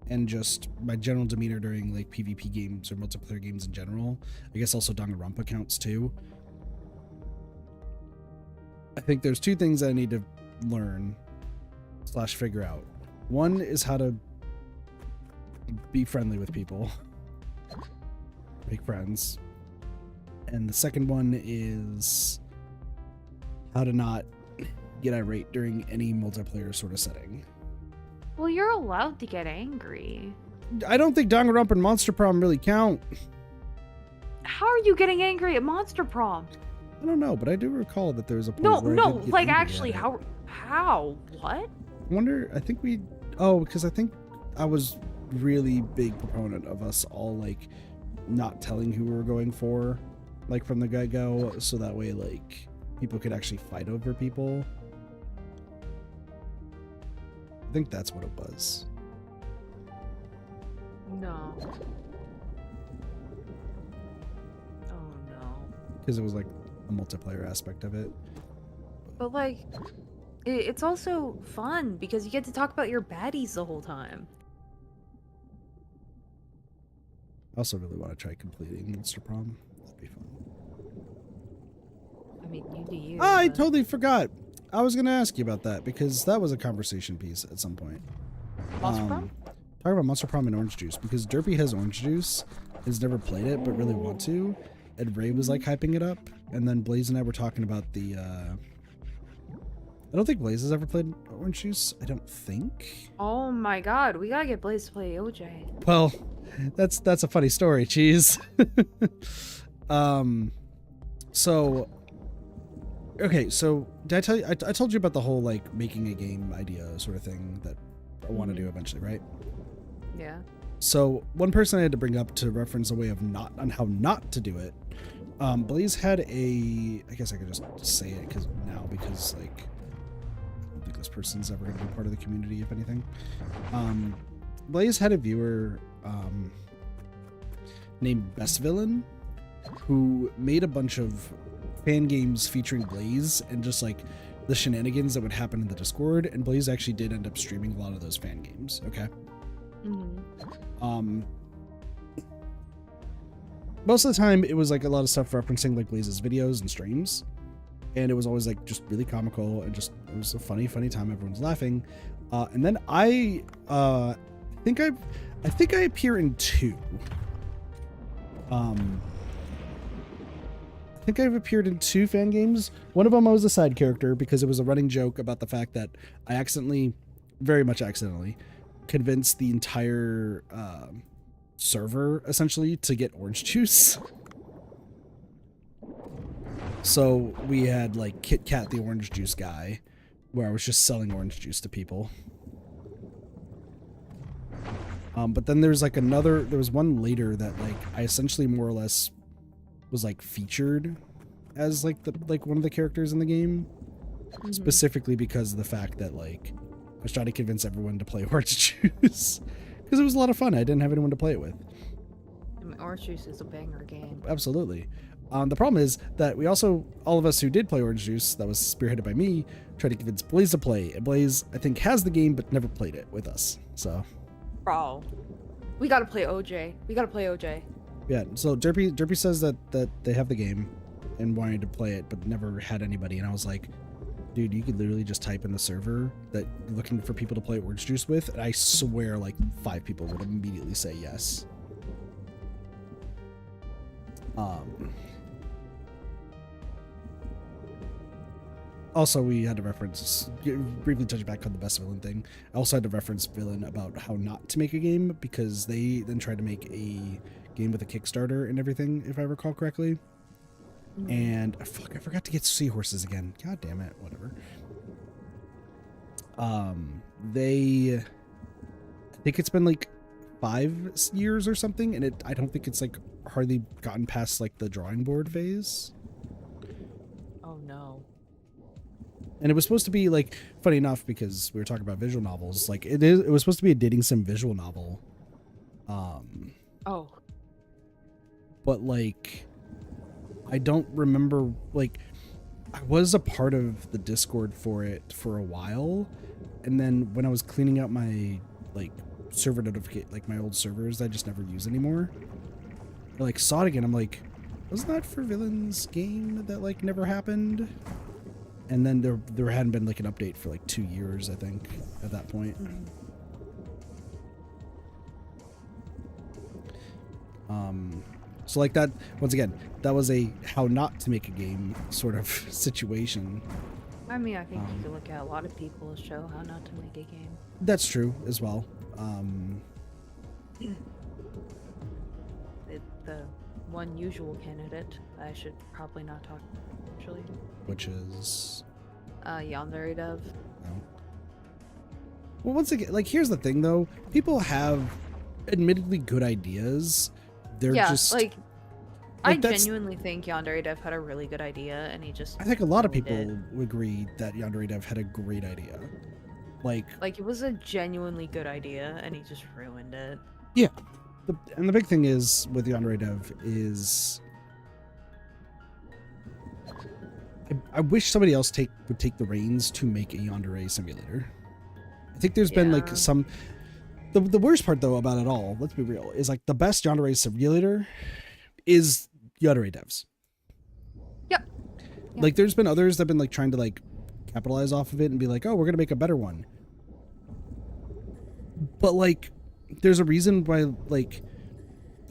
and just my general demeanor during like PvP games or multiplayer games in general, I guess also Danganronpa counts too. I think there's two things I need to learn / figure out. One is how to be friendly with people, make friends. And the second one is how to not get irate during any multiplayer sort of setting. Well, you're allowed to get angry. I don't think Danganronpa and Monster Prom really count. How are you getting angry at Monster Prom? I don't know, but I do recall that there was a point where I No, did get like angry actually, at it. how? What? I wonder, I think we, oh, because I think I was really big proponent of us all, like, not telling who we were going for, like, from the get-go, so that way, like, people could actually fight over people. I think that's what it was. No. Oh no. Because it was, like, a multiplayer aspect of it. But like, it's also fun because you get to talk about your baddies the whole time. I also really want to try completing Monster Prom. That'd be fun. I mean, you do you. Oh, I but- totally forgot. I was going to ask you about that because that was a conversation piece at some point. Monster Prom? Talking about Monster Prom and orange juice because Derpy has orange juice, has never played it but really want to, and Ray was like hyping it up, and then Blaze and I were talking about the I don't think Blaze has ever played orange juice. I don't think. Oh my god, we gotta get Blaze to play OJ. Well, that's a funny story, Cheese. So okay, so did I tell you? I told you about the whole like making a game idea sort of thing that I want to do eventually, right? Yeah. So one person I had to bring up to reference a way of on how not to do it. Blaze had a, I guess I could just say it because like I don't think this person's ever going to be part of the community, if anything. Blaze had a viewer named Best Villain who made a bunch of fan games featuring Blaze and just like the shenanigans that would happen in the Discord, and Blaze actually did end up streaming a lot of those fan games. Okay. Most of the time it was like a lot of stuff referencing like Blaze's videos and streams, and it was always like just really comical and just it was a funny time. Everyone's laughing, and then I think I appear in two. I think I've appeared in two fan games. One of them I was a side character because it was a running joke about the fact that I accidentally, very much accidentally, convinced the entire server essentially to get orange juice. So we had like Kit Kat the orange juice guy, where I was just selling orange juice to people. But then there's like there was one later that like I essentially more or less was like featured as like one of the characters in the game, specifically because of the fact that like I was trying to convince everyone to play orange juice because it was a lot of fun. I didn't have anyone to play it with. I mean, orange juice is a banger game. Absolutely. The problem is that we also, all of us who did play orange juice, that was spearheaded by me, tried to convince Blaze to play. And Blaze, I think, has the game but never played it with us. So, Bro, we gotta play OJ. yeah. So Derpy says that they have the game and wanted to play it but never had anybody. And I was like, dude, you could literally just type in the server that you're looking for people to play orange juice with, and I swear like 5 people would immediately say yes. Also, we had to reference, briefly touch back on the Best Villain thing. I also had to reference Villain about how not to make a game because they then tried to make a game with a Kickstarter and everything, if I recall correctly. And fuck, I forgot to get seahorses again. God damn it, whatever. I think it's been like 5 years or something, and I don't think it's like hardly gotten past like the drawing board phase. Oh no. And it was supposed to be like, funny enough, because we were talking about visual novels, like it was supposed to be a dating sim visual novel. Oh. But like I don't remember, like I was a part of the Discord for it for a while, and then when I was cleaning out my like server notificate, like my old servers I just never use anymore, I like saw it again. I'm like, wasn't that for Villain's game that like never happened? And then there hadn't been like an update for like 2 years, I think, at that point. So like that, once again, that was a how not to make a game sort of situation. I mean, I think you could look at a lot of people's show how not to make a game. That's true as well. The one usual candidate I should probably not talk about, actually. Which is Yandere Dev. no. Well, once again, like here's the thing though, people have admittedly good ideas. They're just like I that's- genuinely think Yandere Dev had a really good idea, and he just I think a lot of ruined people it. would agree that Yandere Dev had a great idea. Like it was a genuinely good idea, and he just ruined it. yeah. And the big thing is with Yandere Dev is I wish somebody else would take the reins to make a Yandere simulator. I think there's been like Yeah. some the worst part though about it all, let's be real, is like the best Yandere simulator is Yandere Devs. Yep. Like there's been others that have been like trying to like capitalize off of it and be like, oh, we're gonna make a better one. But like there's a reason why like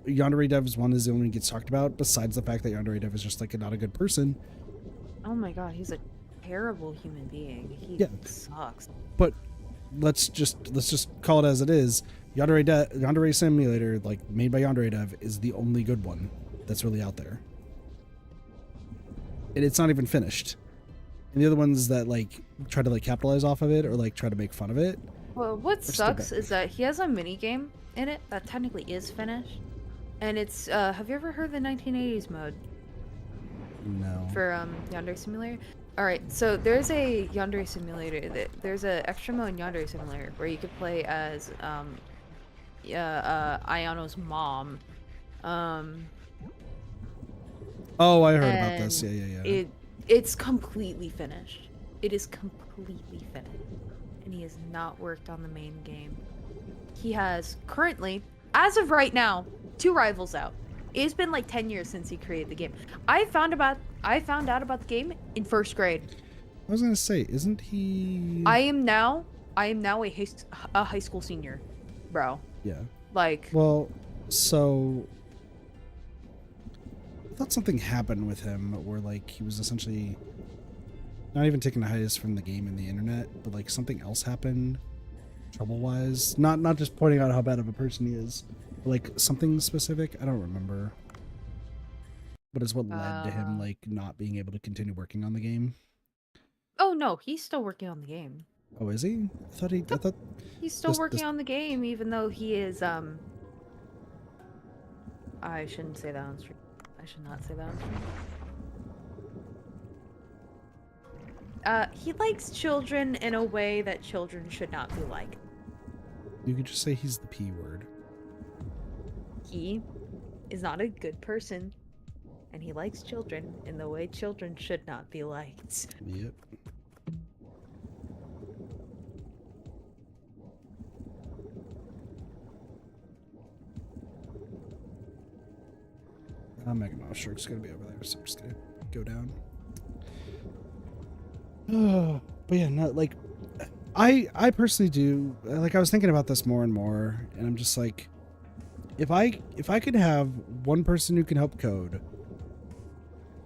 Yandere Dev's one is the only one that gets talked about, besides the fact that Yandere Dev is just like not a good person. Oh my god, he's a terrible human being. He sucks. But let's just call it as it is. Yandere Simulator, like made by Yandere Dev, is the only good one that's really out there, and it's not even finished. And the other ones that like try to like capitalize off of it or like try to make fun of it. Well, what sucks is that he has a mini game in it that technically is finished, and it's have you ever heard the 1980s mode No. for Yandere Simulator? All right, so there's a Yandere Simulator. There's an extra mode in Yandere Simulator where you could play as Ayano's mom. Oh, I heard about this. Yeah. It's completely finished. It is completely finished, and he has not worked on the main game. He has currently, as of right now, 2 rivals out. It's been like 10 years since he created the game. I found out about the game in 1st grade. I was gonna say, isn't he? I am now a high school senior, bro. Yeah. Like. Well, so I thought something happened with him where like he was essentially not even taking a hiatus from the game and the internet, but like something else happened trouble-wise. Not just pointing out how bad of a person he is, but like something specific. I don't remember. But it's what led to him like not being able to continue working on the game. Oh no, he's still working on the game. Oh, is he? I thought He's still working on the game, even though he is I shouldn't say that on stream. I should not say that on stream. He likes children in a way that children should not be liked. You could just say he's the P word. He is not a good person, and he likes children in the way children should not be liked. Yep. Mega Mouse Shark's gonna be over there, so I'm just gonna go down. But yeah, not like I personally do like I was thinking about this more and more, and I'm just like, if I could have one person who can help code,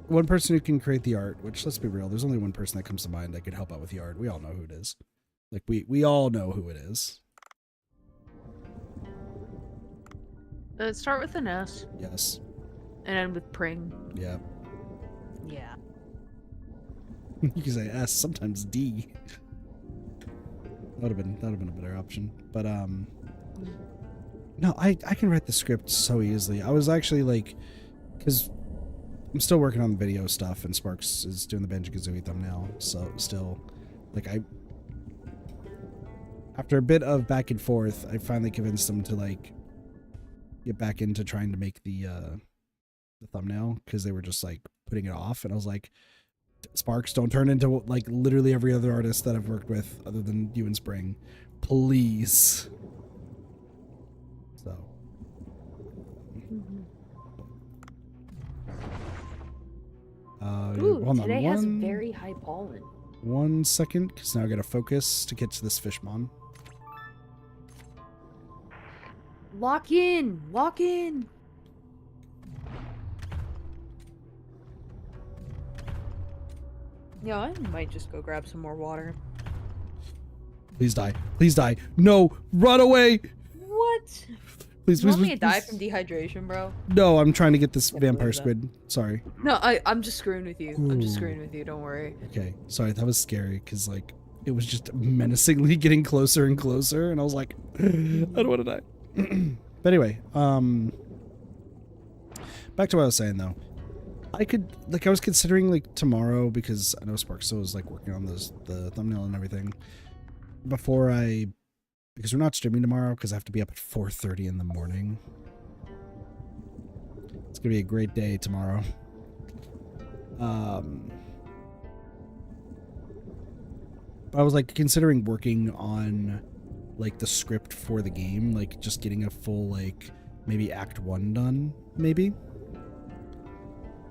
one person who can create the art, which let's be real, there's only one person that comes to mind that could help out with the art. We all know who it is. Like we all know who it is. Start with an S. Yes. And end with Pring. Yeah. Yeah. You can say S, sometimes D. That would have been a better option. But no, I can write the script so easily. I was actually like, because I'm still working on the video stuff, and Sparks is doing the Banjo-Kazooie thumbnail. So still, like after a bit of back and forth, I finally convinced him to like get back into trying to make the thumbnail, because they were just like putting it off, and I was like, Sparks, don't turn into like literally every other artist that I've worked with other than you and Spring, please. So Ooh, hold on, today has very high pollen. 1 second, because now I gotta focus to get to this Fishmon. Lock in! Lock in! Yeah, I might just go grab some more water. Please die. Please die. No, run away. What? Please, You please, want me please, to die please. from dehydration, bro? No, I'm trying to get this Can't vampire believe that. squid. Sorry. No, I'm just screwing with you. I'm just Ooh. screwing with you. Don't worry. Okay, sorry, that was scary because like it was just menacingly getting closer and closer, and I was like, I don't want to die. But anyway, back to what I was saying though. I was considering like tomorrow because I know Spark still is like working on the thumbnail and everything because we're not streaming tomorrow because I have to be up at 4:30 in the morning. It's gonna be a great day tomorrow. I was like considering working on like the script for the game, like just getting a full like maybe act 1 done, maybe.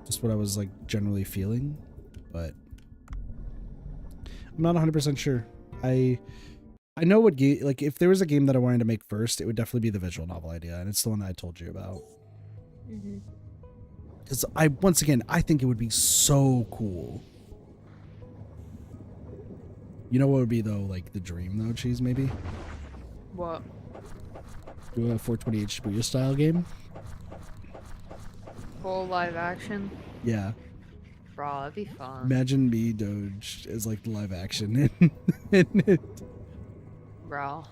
Just what I was like generally feeling, but I'm not 100% sure. I know what game, like if there was a game that I wanted to make first, it would definitely be the visual novel idea, and it's the one that I told you about. Because once again, I think it would be so cool. You know what would be though, like the dream though, Cheese, maybe? What? Do a 420 Shibuya style game? Full live action? Yeah. Bro, that'd be fun. Imagine me, Doge, as like the live action in it. Bro.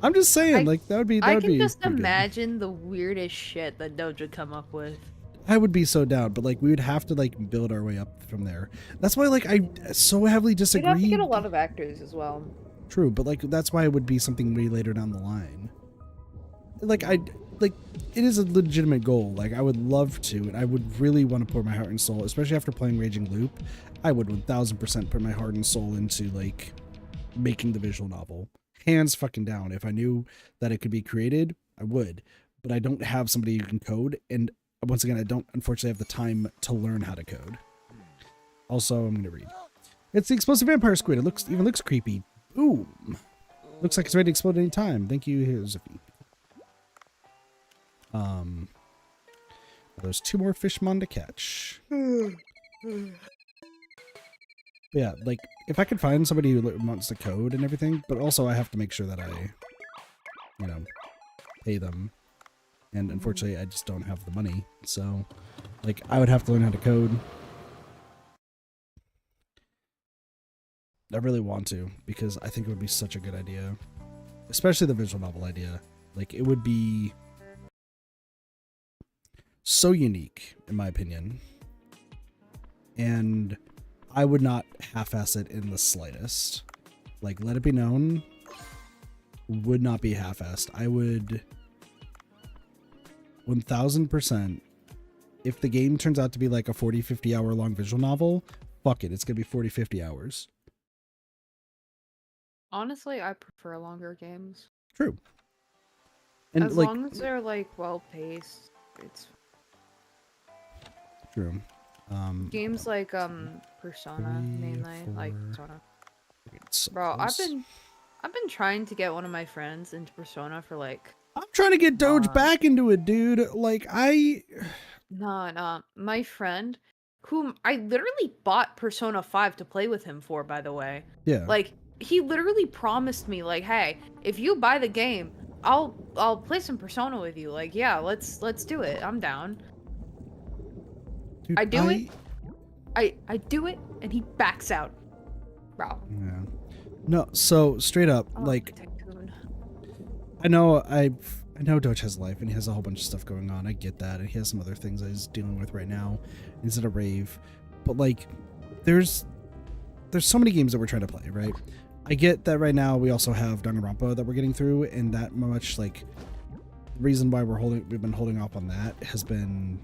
I'm just saying, like that would be I can be just pretty good. imagine the weirdest shit that Doge would come up with. I would be so down, but like we would have to like build our way up from there. That's why like I so heavily disagree. We'd have to get a lot of actors as well. True, but like that's why it would be something way later down the line. Like it is a legitimate goal. Like I would love to, and I would really want to pour my heart and soul, especially after playing Raging Loop. I would 1000% put my heart and soul into like making the visual novel. Hands fucking down. If I knew that it could be created, I would. But I don't have somebody who can code, and once again, I don't unfortunately have the time to learn how to code. Also, I'm gonna read. It's the explosive vampire squid. It looks creepy. Boom. Looks like it's ready to explode any time. Thank you, Elusive. There's 2 more fishmon to catch. Yeah, like if I could find somebody who wants to code and everything, but also I have to make sure that I, you know, pay them. And unfortunately, I just don't have the money. So, like, I would have to learn how to code. I really want to, because I think it would be such a good idea. Especially the visual novel idea. Like, it would be so unique, in my opinion. And I would not half-ass it in the slightest. Like, let it be known, would not be half-assed. I would 1000%, if the game turns out to be like a 40-50 hour long visual novel, fuck it, it's gonna be 40-50 hours. Honestly, I prefer longer games. True. And as like, long as they're like well paced, it's true. games like Persona 3, mainly, 4, like Persona. so Bro, close. I've been trying to get one of my friends into Persona for like I'm trying to get Doge back into it, dude. Like No, my friend, whom I literally bought Persona 5 to play with him for, by the way. Yeah. Like, he literally promised me, like, hey, if you buy the game, I'll play some Persona with you. Like, yeah, let's do it. I'm down. Dude, I do it. I do it, and he backs out. Bro. Yeah. No, so straight up, like Tycoon. I know Doge has life and he has a whole bunch of stuff going on. I get that. And he has some other things that he's dealing with right now. He's at a rave. But like there's so many games that we're trying to play, right? I get that right now we also have Danganronpa that we're getting through, and that much like the reason why we've been holding off on that has been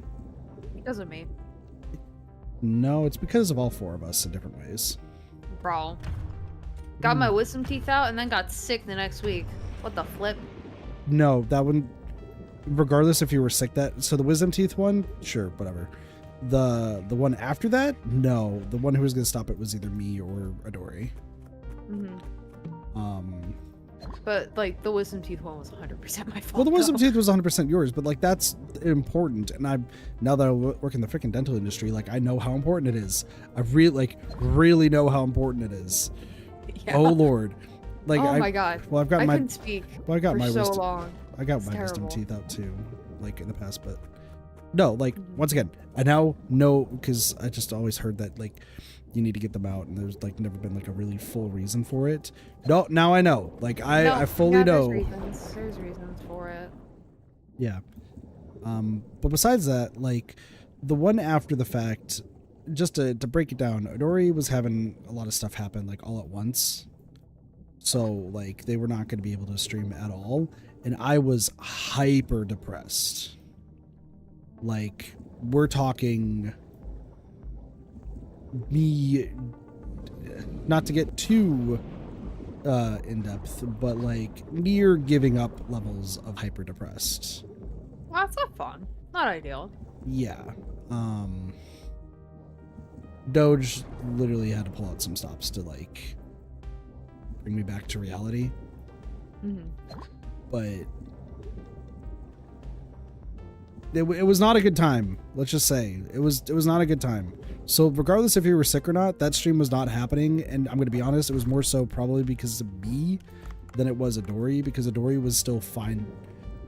Because of me. No, it's because of all 4 of us in different ways. Bro. Got my wisdom teeth out and then got sick the next week. What the flip? No, that one, regardless if you were sick so the wisdom teeth one, sure, whatever. The one after that, no. The one who was going to stop it was either me or Adori. But like the wisdom teeth one was 100% my fault. Well, the wisdom though. teeth was 100% yours, but like that's important. And now that I work in the freaking dental industry, like I know how important it is. I really know how important it is. Yeah. Oh Lord. Like oh my god. Well, I've got I my couldn't speak well, I got for my so wisdom. long. I got It's my wisdom terrible. teeth out too, like in the past, but no, like Mhm. once again, I now know because I just always heard that like you need to get them out, and there's like never been like a really full reason for it. No, now I know. Like I fully know. There's reasons for it. Yeah. But besides that, like the one after the fact, just to break it down, Odori was having a lot of stuff happen like all at once. So like they were not going to be able to stream at all, and I was hyper depressed. Like we're talking me, not to get too in depth, but like near giving up levels of hyper depressed. Well, that's not fun. Not ideal. Yeah. Doge literally had to pull out some stops to like bring me back to reality. Mm-hmm. But it was not a good time. Let's just say it was not a good time. So regardless if you were sick or not, that stream was not happening. And I'm going to be honest, it was more so probably because of me than it was Adori, because Adori was still fine.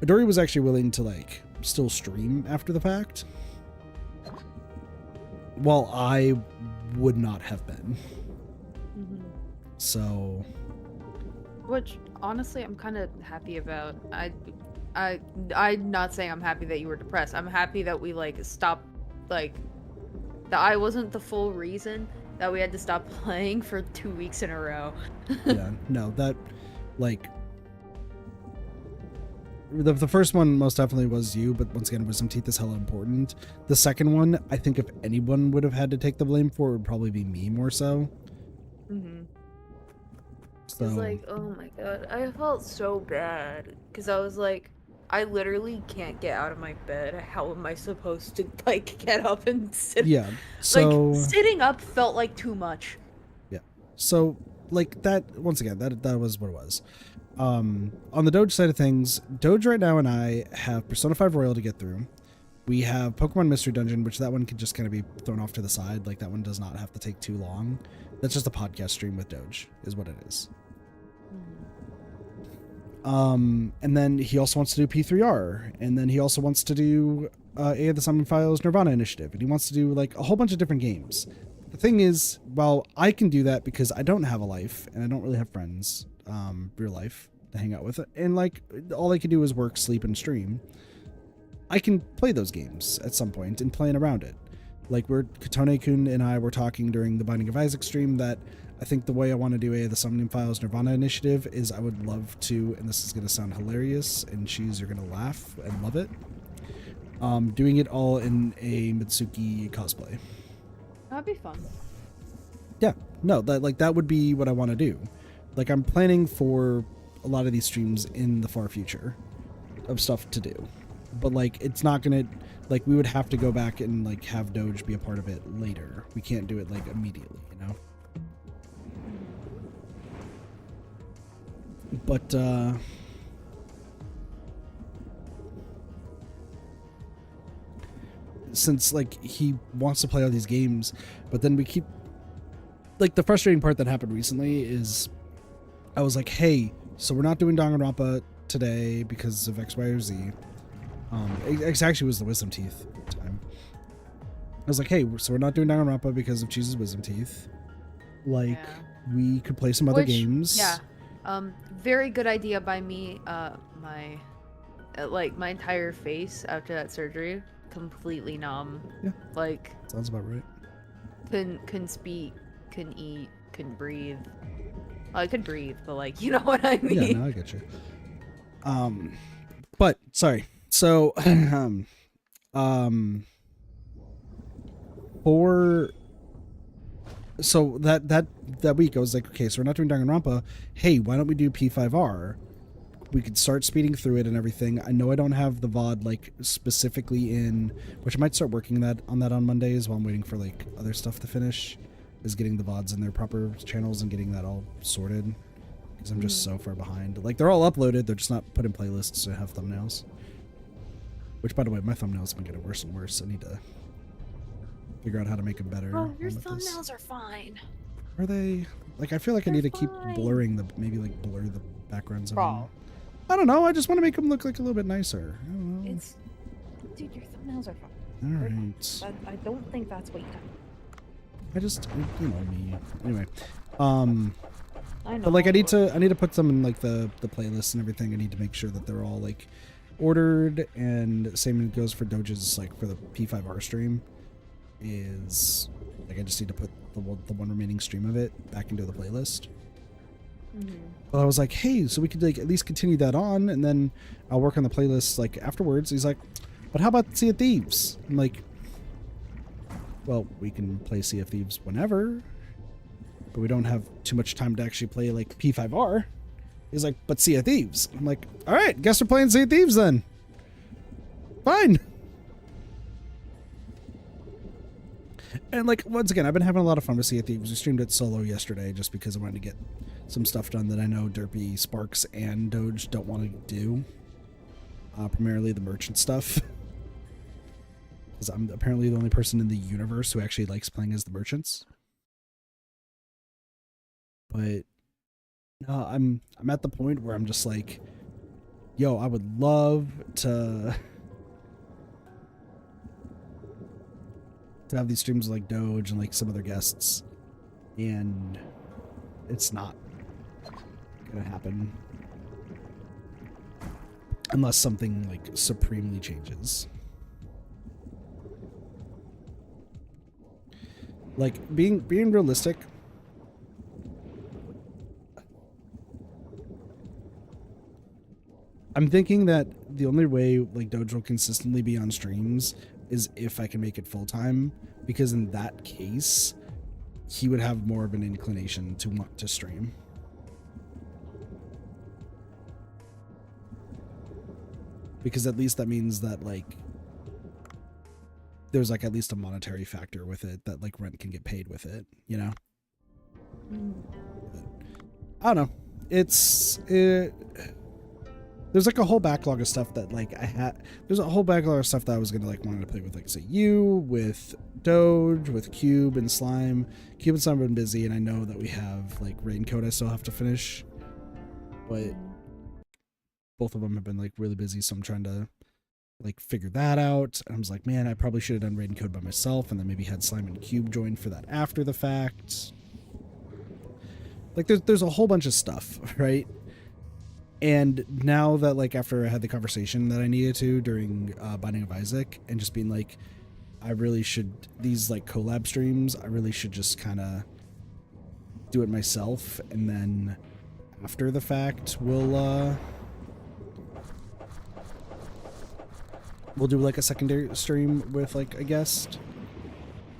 Adori was actually willing to like still stream after the fact, while I would not have been. Mm-hmm. So, Which honestly, I'm kind of happy about. I'm not saying I'm happy that you were depressed. I'm happy that we like stopped, like that I wasn't the full reason that we had to stop playing for 2 weeks in a row. yeah, no, that like the first one most definitely was you, but once again, wisdom teeth is hella important. The second one, I think if anyone would have had to take the blame for, it would probably be me more so. Mm-hmm. So It's like, oh my god, I felt so bad because I was like, I literally can't get out of my bed. How am I supposed to like get up and sit? yeah, so Like sitting up felt like too much. yeah, so like that once again, that was what it was. On the Doge side of things, Doge right now and I have Persona 5 Royal to get through. We have Pokemon Mystery Dungeon, which that one can just kind of be thrown off to the side. Like that one does not have to take too long. That's just a podcast stream with Doge, is what it is. And then he also wants to do P3R, and then he also wants to do A of the Summon Files Nirvana Initiative, and he wants to do like a whole bunch of different games. The thing is, while I can do that because I don't have a life and I don't really have friends, real life to hang out with, and like all I can do is work, sleep, and stream, I can play those games at some point and plan around it. Like Katone-kun and I were talking during the Binding of Isaac stream that I think the way I want to do the Summoning Files Nirvana Initiative is I would love to, and this is going to sound hilarious, and you're going to laugh and love it, doing it all in a Mitsuki cosplay. That'd be fun. Yeah, no, that would be what I want to do. Like I'm planning for a lot of these streams in the far future of stuff to do, but like it's not going to, like we would have to go back and like have Doge be a part of it later. We can't do it like immediately, you know? But since like he wants to play all these games, but then we keep like the frustrating part that happened recently is I was like, hey, so we're not doing Danganronpa today because of X, Y, or Z. It actually was the wisdom teeth time. I was like, hey, so we're not doing Danganronpa because of Cheese's wisdom teeth. Like, Yeah. we could play some other games. Yeah. Very good idea by me. Like my entire face after that surgery, completely numb. Yeah. Like Sounds about right. couldn't speak, couldn't eat, couldn't breathe. Well, I could breathe, but like you know what I mean. Yeah, no, I get you. But sorry. So, for so that week, I was like, okay, so we're not doing Danganronpa. Hey, why don't we do P5R? We could start speeding through it and everything. I know I don't have the VOD like specifically in, which I might start working on that on Mondays while I'm waiting for like other stuff to finish. Is getting the VODs in their proper channels and getting that all sorted. because I'm just so far behind. Like, they're all uploaded, they're just not put in playlists to have thumbnails. Which, by the way, my thumbnails have been getting worse and worse. I need to figure out how to make them better. Oh, your thumbnails are fine. Are they? Like, I feel like I need to keep blurring the, maybe like blur the backgrounds of them. I don't know, I just want to make them look like a little bit nicer. I don't know. Dude, your thumbnails are fine. Alright. I don't think that's what you done. I just, you know me. Anyway. I know. But like I need to put them in like the playlist and everything. I need to make sure that they're all like ordered, and same goes for Doge's, like for the P5R stream is like I just need to put the one remaining stream of it back into the playlist. But I was like, hey, so we could like at least continue that on, and then I'll work on the playlist like afterwards. He's like, but how about Sea of Thieves? I'm like, well, we can play Sea of Thieves whenever, but we don't have too much time to actually play like P5R. He's like, but Sea of Thieves. I'm like, all right, guess we're playing Sea of Thieves then. Fine. And like, once again, I've been having a lot of fun with Sea of Thieves. We streamed it solo yesterday just because I wanted to get some stuff done that I know Derpy, Sparks, and Doge don't want to do. Primarily the merchant stuff. Because I'm apparently the only person in the universe who actually likes playing as the merchants. But no, I'm at the point where I'm just like, yo, I would love to have these streams like Doge and like some other guests, and it's not gonna happen unless something like supremely changes. Like being realistic, I'm thinking that the only way like Doge will consistently be on streams is if I can make it full time, because in that case he would have more of an inclination to want to stream. Because at least that means that like there's like at least a monetary factor with it, that like rent can get paid with it, you know? I don't know. There's like a whole backlog of stuff that like there's a whole backlog of stuff that I was gonna like wanted to play with, like say you, with Doge, with Cube and Slime. Cube and Slime have been busy, and I know that we have like Raincoat I still have to finish, but both of them have been like really busy, so I'm trying to like figure that out. And I was like, man, I probably should have done Raincoat by myself, and then maybe had Slime and Cube join for that after the fact. Like there's a whole bunch of stuff, right? And now that like after I had the conversation that I needed to during Binding of Isaac, and just being like, I really should, these like collab streams, I really should just kind of do it myself, and then after the fact we'll do like a secondary stream with like a guest.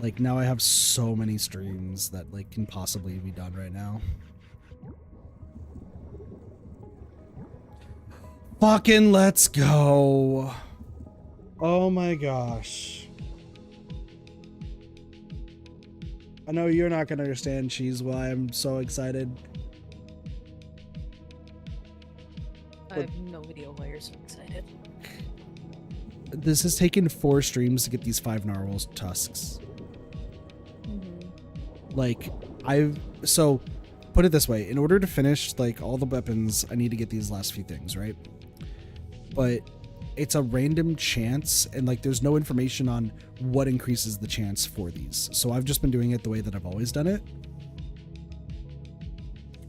Like now I have so many streams that like can possibly be done right now. Fucking let's go. Oh my gosh. I know you're not gonna understand, Cheese, why I'm so excited. I have no idea why you're so excited. This has taken 4 streams to get these 5 Narwhals tusks. Like, so put it this way, in order to finish like all the weapons, I need to get these last few things, right? But it's a random chance, and like there's no information on what increases the chance for these. So I've just been doing it the way that I've always done it,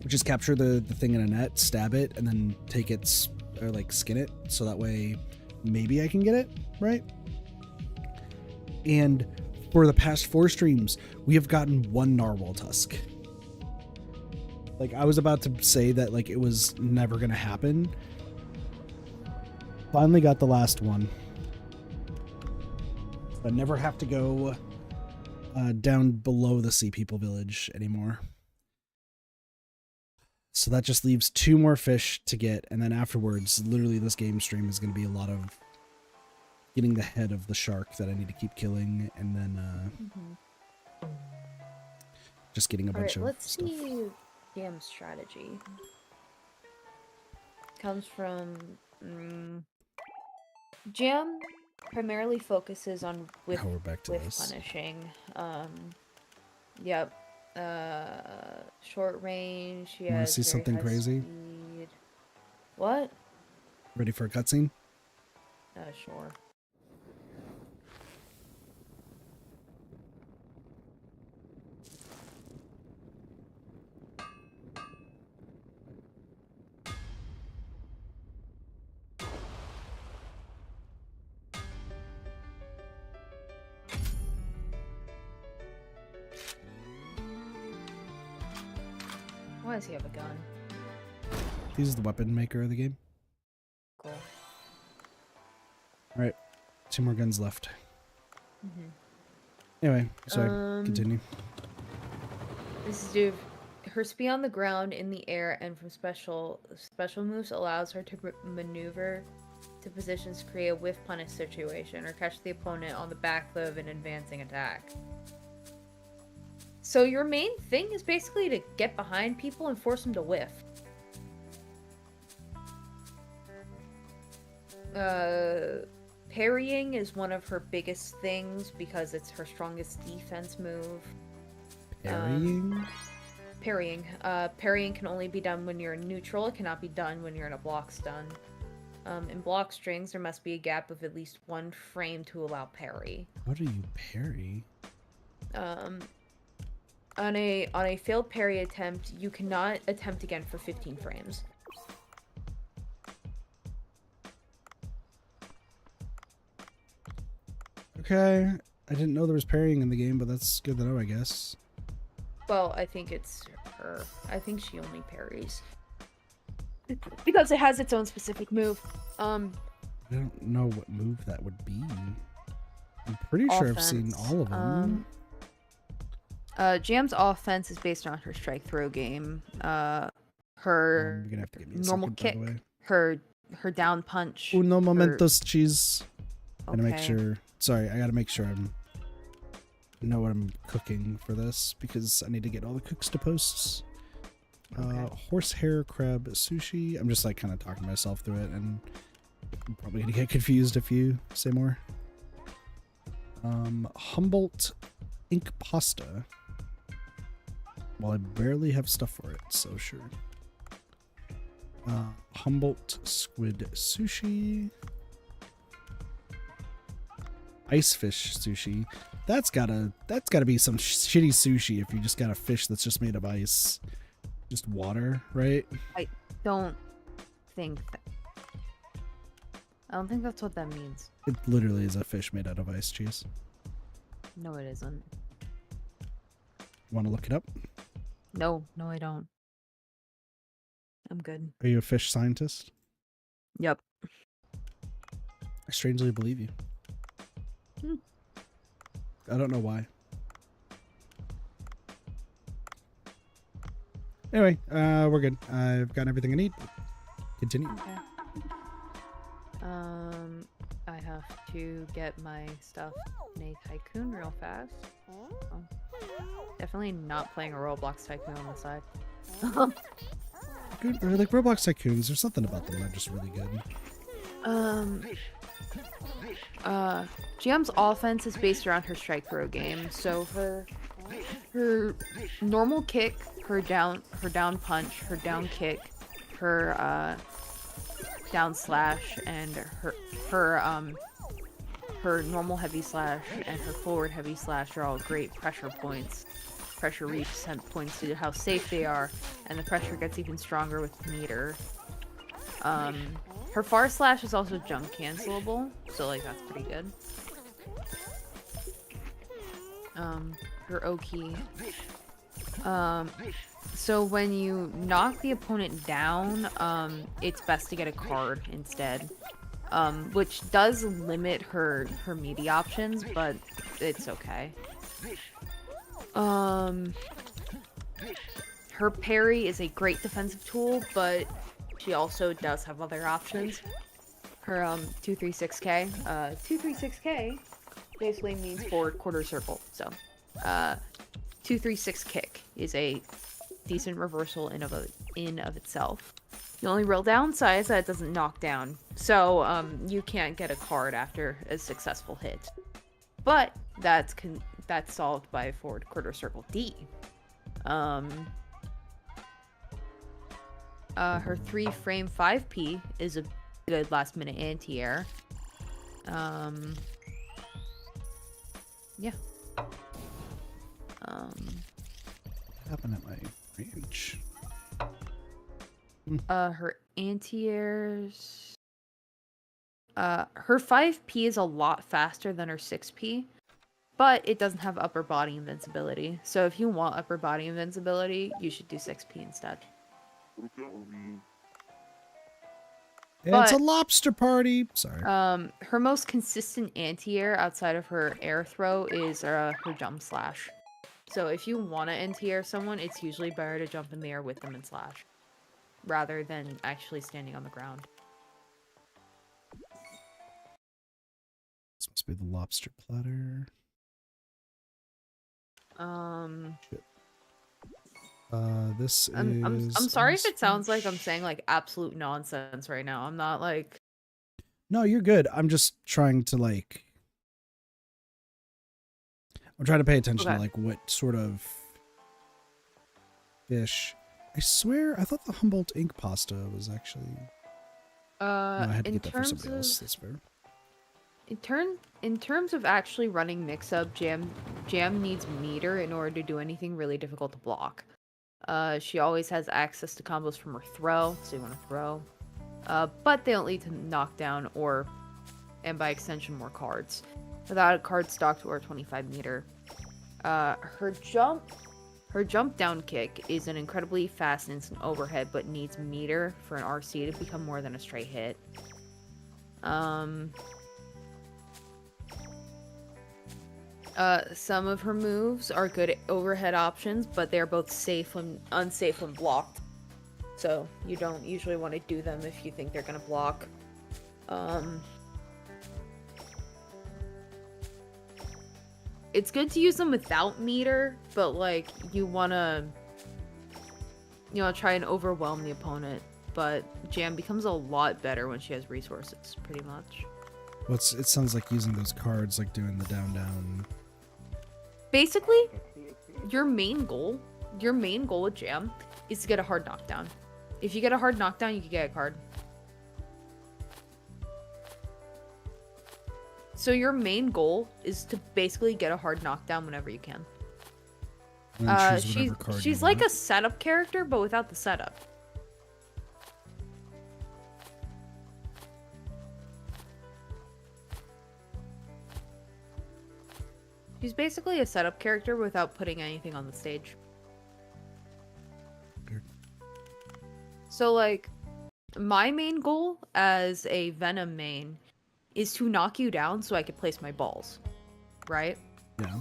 which is capture the thing in a net, stab it, and then take its, or like skin it, so that way maybe I can get it, right? And for the past 4 streams, we have gotten 1 Narwhal tusk. Like, I was about to say that like it was never gonna happen. Finally got the last one. I never have to go down below the Sea People village anymore. So that just leaves 2 more fish to get, and then afterwards, literally this game stream is going to be a lot of getting the head of the shark that I need to keep killing, and then just getting a bunch of let's stuff. see game strategy. comes from Jam primarily focuses on Oh, we're back to this. punishing. Yep. Short range. She Want to has see very something high crazy? speed. What? Ready for a cutscene? Sure. Why does he have a gun? He's the weapon maker of the game. Cool. Alright, 2 more guns left. Mm-hmm. Anyway, sorry, continue. This is due. Her speed on the ground, in the air, and from special moves allows her to maneuver to positions to create a whiff punish situation or catch the opponent on the back foot of an advancing attack. So your main thing is basically to get behind people and force them to whiff. Parrying is one of her biggest things because it's her strongest defense move. Parrying? Parrying. Parrying can only be done when you're in neutral. It cannot be done when you're in a block stun. In block strings, there must be a gap of at least 1 frame to allow parry. How do you parry? On a failed parry attempt, you cannot attempt again for 15 frames. Okay, I didn't know there was parrying in the game, but that's good to know, I guess. Well, I think it's her. I think she only parries. Because it has its own specific move. I don't know what move that would be. I'm pretty sure I've seen all of them. Jam's offense is based on her strike throw game. Her You're gonna have to give me a normal second, kick, by the way. her down punch. Uno momentos, cheese. Okay. Gotta make sure. Sorry, I gotta make sure know what I'm cooking for this because I need to get all the cooks to posts. Horsehair crab sushi. I'm just like kind of talking myself through it, and I'm probably gonna get confused if you say more. Humboldt ink pasta. Well, I barely have stuff for it, so sure. Humboldt squid sushi. Ice fish sushi. That's gotta be some shitty sushi if you just got a fish that's just made of ice. Just water, right? I don't think that's what that means. It literally is a fish made out of ice, cheese. No, it isn't. Want to look it up? No, I don't. I'm good. Are you a fish scientist? Yep. I strangely believe you. I don't know why. Anyway, we're good. I've got everything I need. Continue. Okay. I have to get my stuff in a tycoon real fast. Oh. Definitely not playing a Roblox tycoon on the side. Good, or like Roblox tycoons. There's something about them that are just really good. GM's offense is based around her strike throw game. So her normal kick, her down punch, her down kick, her down slash, and her normal heavy slash and her forward heavy slash are all great pressure points. Pressure reset points to how safe they are, and the pressure gets even stronger with meter. Her far slash is also jump cancelable, so like that's pretty good. Her Oki. So when you knock the opponent down, it's best to get a card instead. Which does limit her meaty options, but it's okay. Her parry is a great defensive tool, but she also does have other options. Her 236K. 236K basically means forward quarter circle. So 236 kick is a decent reversal in of itself. The only real downside is that it doesn't knock down. So, you can't get a card after a successful hit. But that's solved by forward quarter circle D. Her 3-frame 5p is a good last minute anti-air. Yeah. What happened at my range? Her anti-airs. Her 5p is a lot faster than her 6p, but it doesn't have upper body invincibility. So if you want upper body invincibility, you should do 6p instead. It's a lobster party. Sorry. Her most consistent anti-air outside of her air throw is her jump slash. So if you want to anti-air someone, it's usually better to jump in the air with them and slash, rather than actually standing on the ground. This must be the lobster platter. Shit. This is... I'm sorry if it sounds like I'm saying like absolute nonsense right now. I'm not like... No, you're good. I'm just trying to like... I'm trying to pay attention to like what sort of fish. I swear, I thought the Humboldt ink pasta was actually... No, I had to get that for somebody else. That's fair. In terms of actually running mix-up, Jam needs meter in order to do anything really difficult to block. She always has access to combos from her throw, so you want to throw. But they don't lead to knockdown or, and by extension, more cards. Without a card stock to her 25 meter. Her jump down kick is an incredibly fast instant overhead, but needs meter for an RC to become more than a straight hit. Some of her moves are good overhead options, but they're both safe and unsafe when blocked. So you don't usually want to do them if you think they're gonna block. It's good to use them without meter, but like you wanna, try and overwhelm the opponent. But Jam becomes a lot better when she has resources, pretty much. Well, it sounds like using those cards, like doing the down. Basically, your main goal with Jam is to get a hard knockdown. If you get a hard knockdown, you can get a card. So your main goal is to basically get a hard knockdown whenever you can. She's like a setup character, but without the setup. She's basically a setup character without putting anything on the stage. Weird. So, like, my main goal as a Venom main is to knock you down so I can place my balls. Right? Yeah.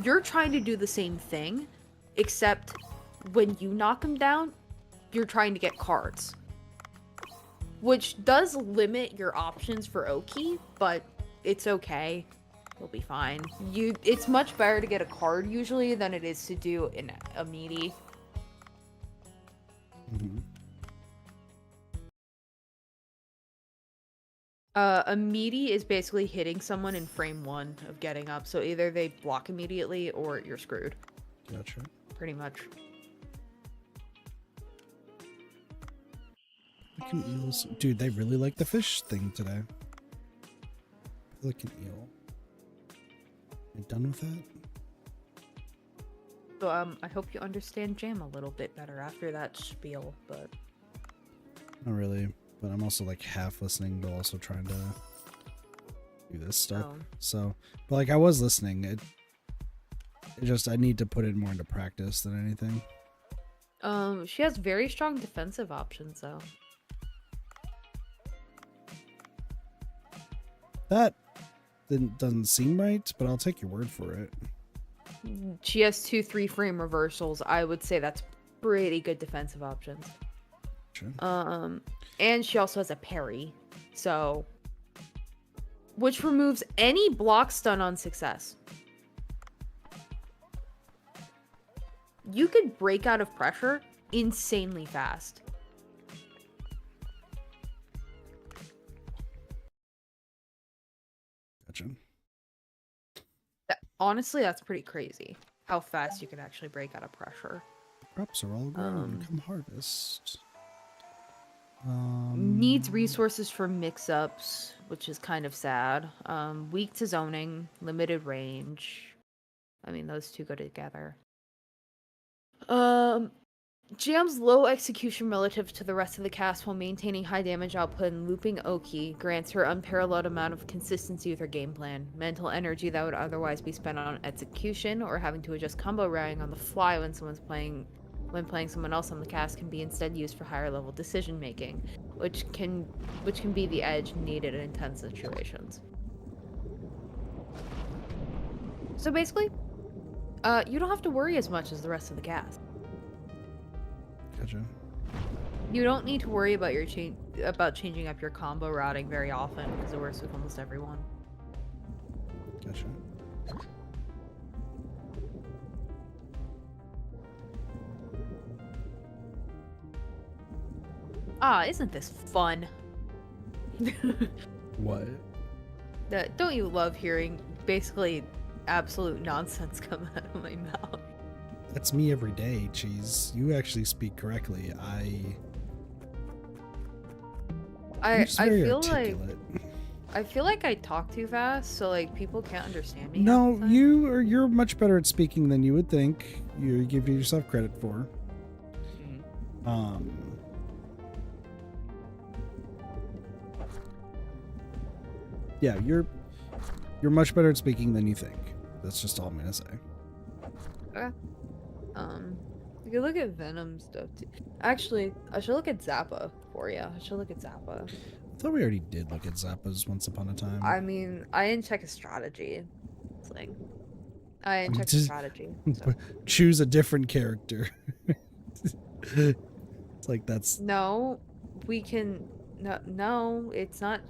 You're trying to do the same thing, except when you knock him down, you're trying to get cards. Which does limit your options for Oki, but it's okay. You'll be fine. It's much better to get a card usually than it is to do a meaty. Mm-hmm. A meaty is basically hitting someone in frame 1 of getting up, so either they block immediately or you're screwed. Gotcha. Pretty much. Dude, they really like the fish thing today. Like an eel. You done with that? So, I hope you understand Jam a little bit better after that spiel, but... Not really, but I'm also like half listening, but also trying to do this stuff. Oh. So, but like I was listening. It just, I need to put it more into practice than anything. She has very strong defensive options, though. That doesn't seem right, but I'll take your word for it. She has 2 3-frame reversals. I would say that's pretty good defensive options. Sure. And she also has a parry, so... which removes any block stun on success. You could break out of pressure insanely fast. Gotcha. Honestly, that's pretty crazy. How fast you can actually break out of pressure. Crops are all grown. Come harvest. Needs resources for mix-ups, which is kind of sad. Weak to zoning, limited range. I mean, those two go together. Jam's low execution relative to the rest of the cast while maintaining high damage output and looping Oki grants her unparalleled amount of consistency with her game plan. Mental energy that would otherwise be spent on execution or having to adjust combo routing on the fly when playing someone else on the cast can be instead used for higher level decision making, which can be the edge needed in intense situations. So basically, you don't have to worry as much as the rest of the cast. Gotcha. You don't need to worry about changing up your combo routing very often because it works with almost everyone. Gotcha. Ah, isn't this fun? What? Don't you love hearing basically absolute nonsense come out of my mouth? That's me every day, Cheese. You actually speak correctly. I feel like I talk too fast, so like people can't understand me. No, you're much better at speaking than you would think. You give yourself credit for. Yeah, you're much better at speaking than you think. That's just all I'm gonna say. Okay. You can look at Venom stuff too. Actually, I should look at Zappa for you. I should look at Zappa. I thought we already did look at Zappas once upon a time. I mean, I didn't check his strategy. It's like, I didn't check his strategy. So. Choose a different character. It's like that's... No, we can... No, it's not...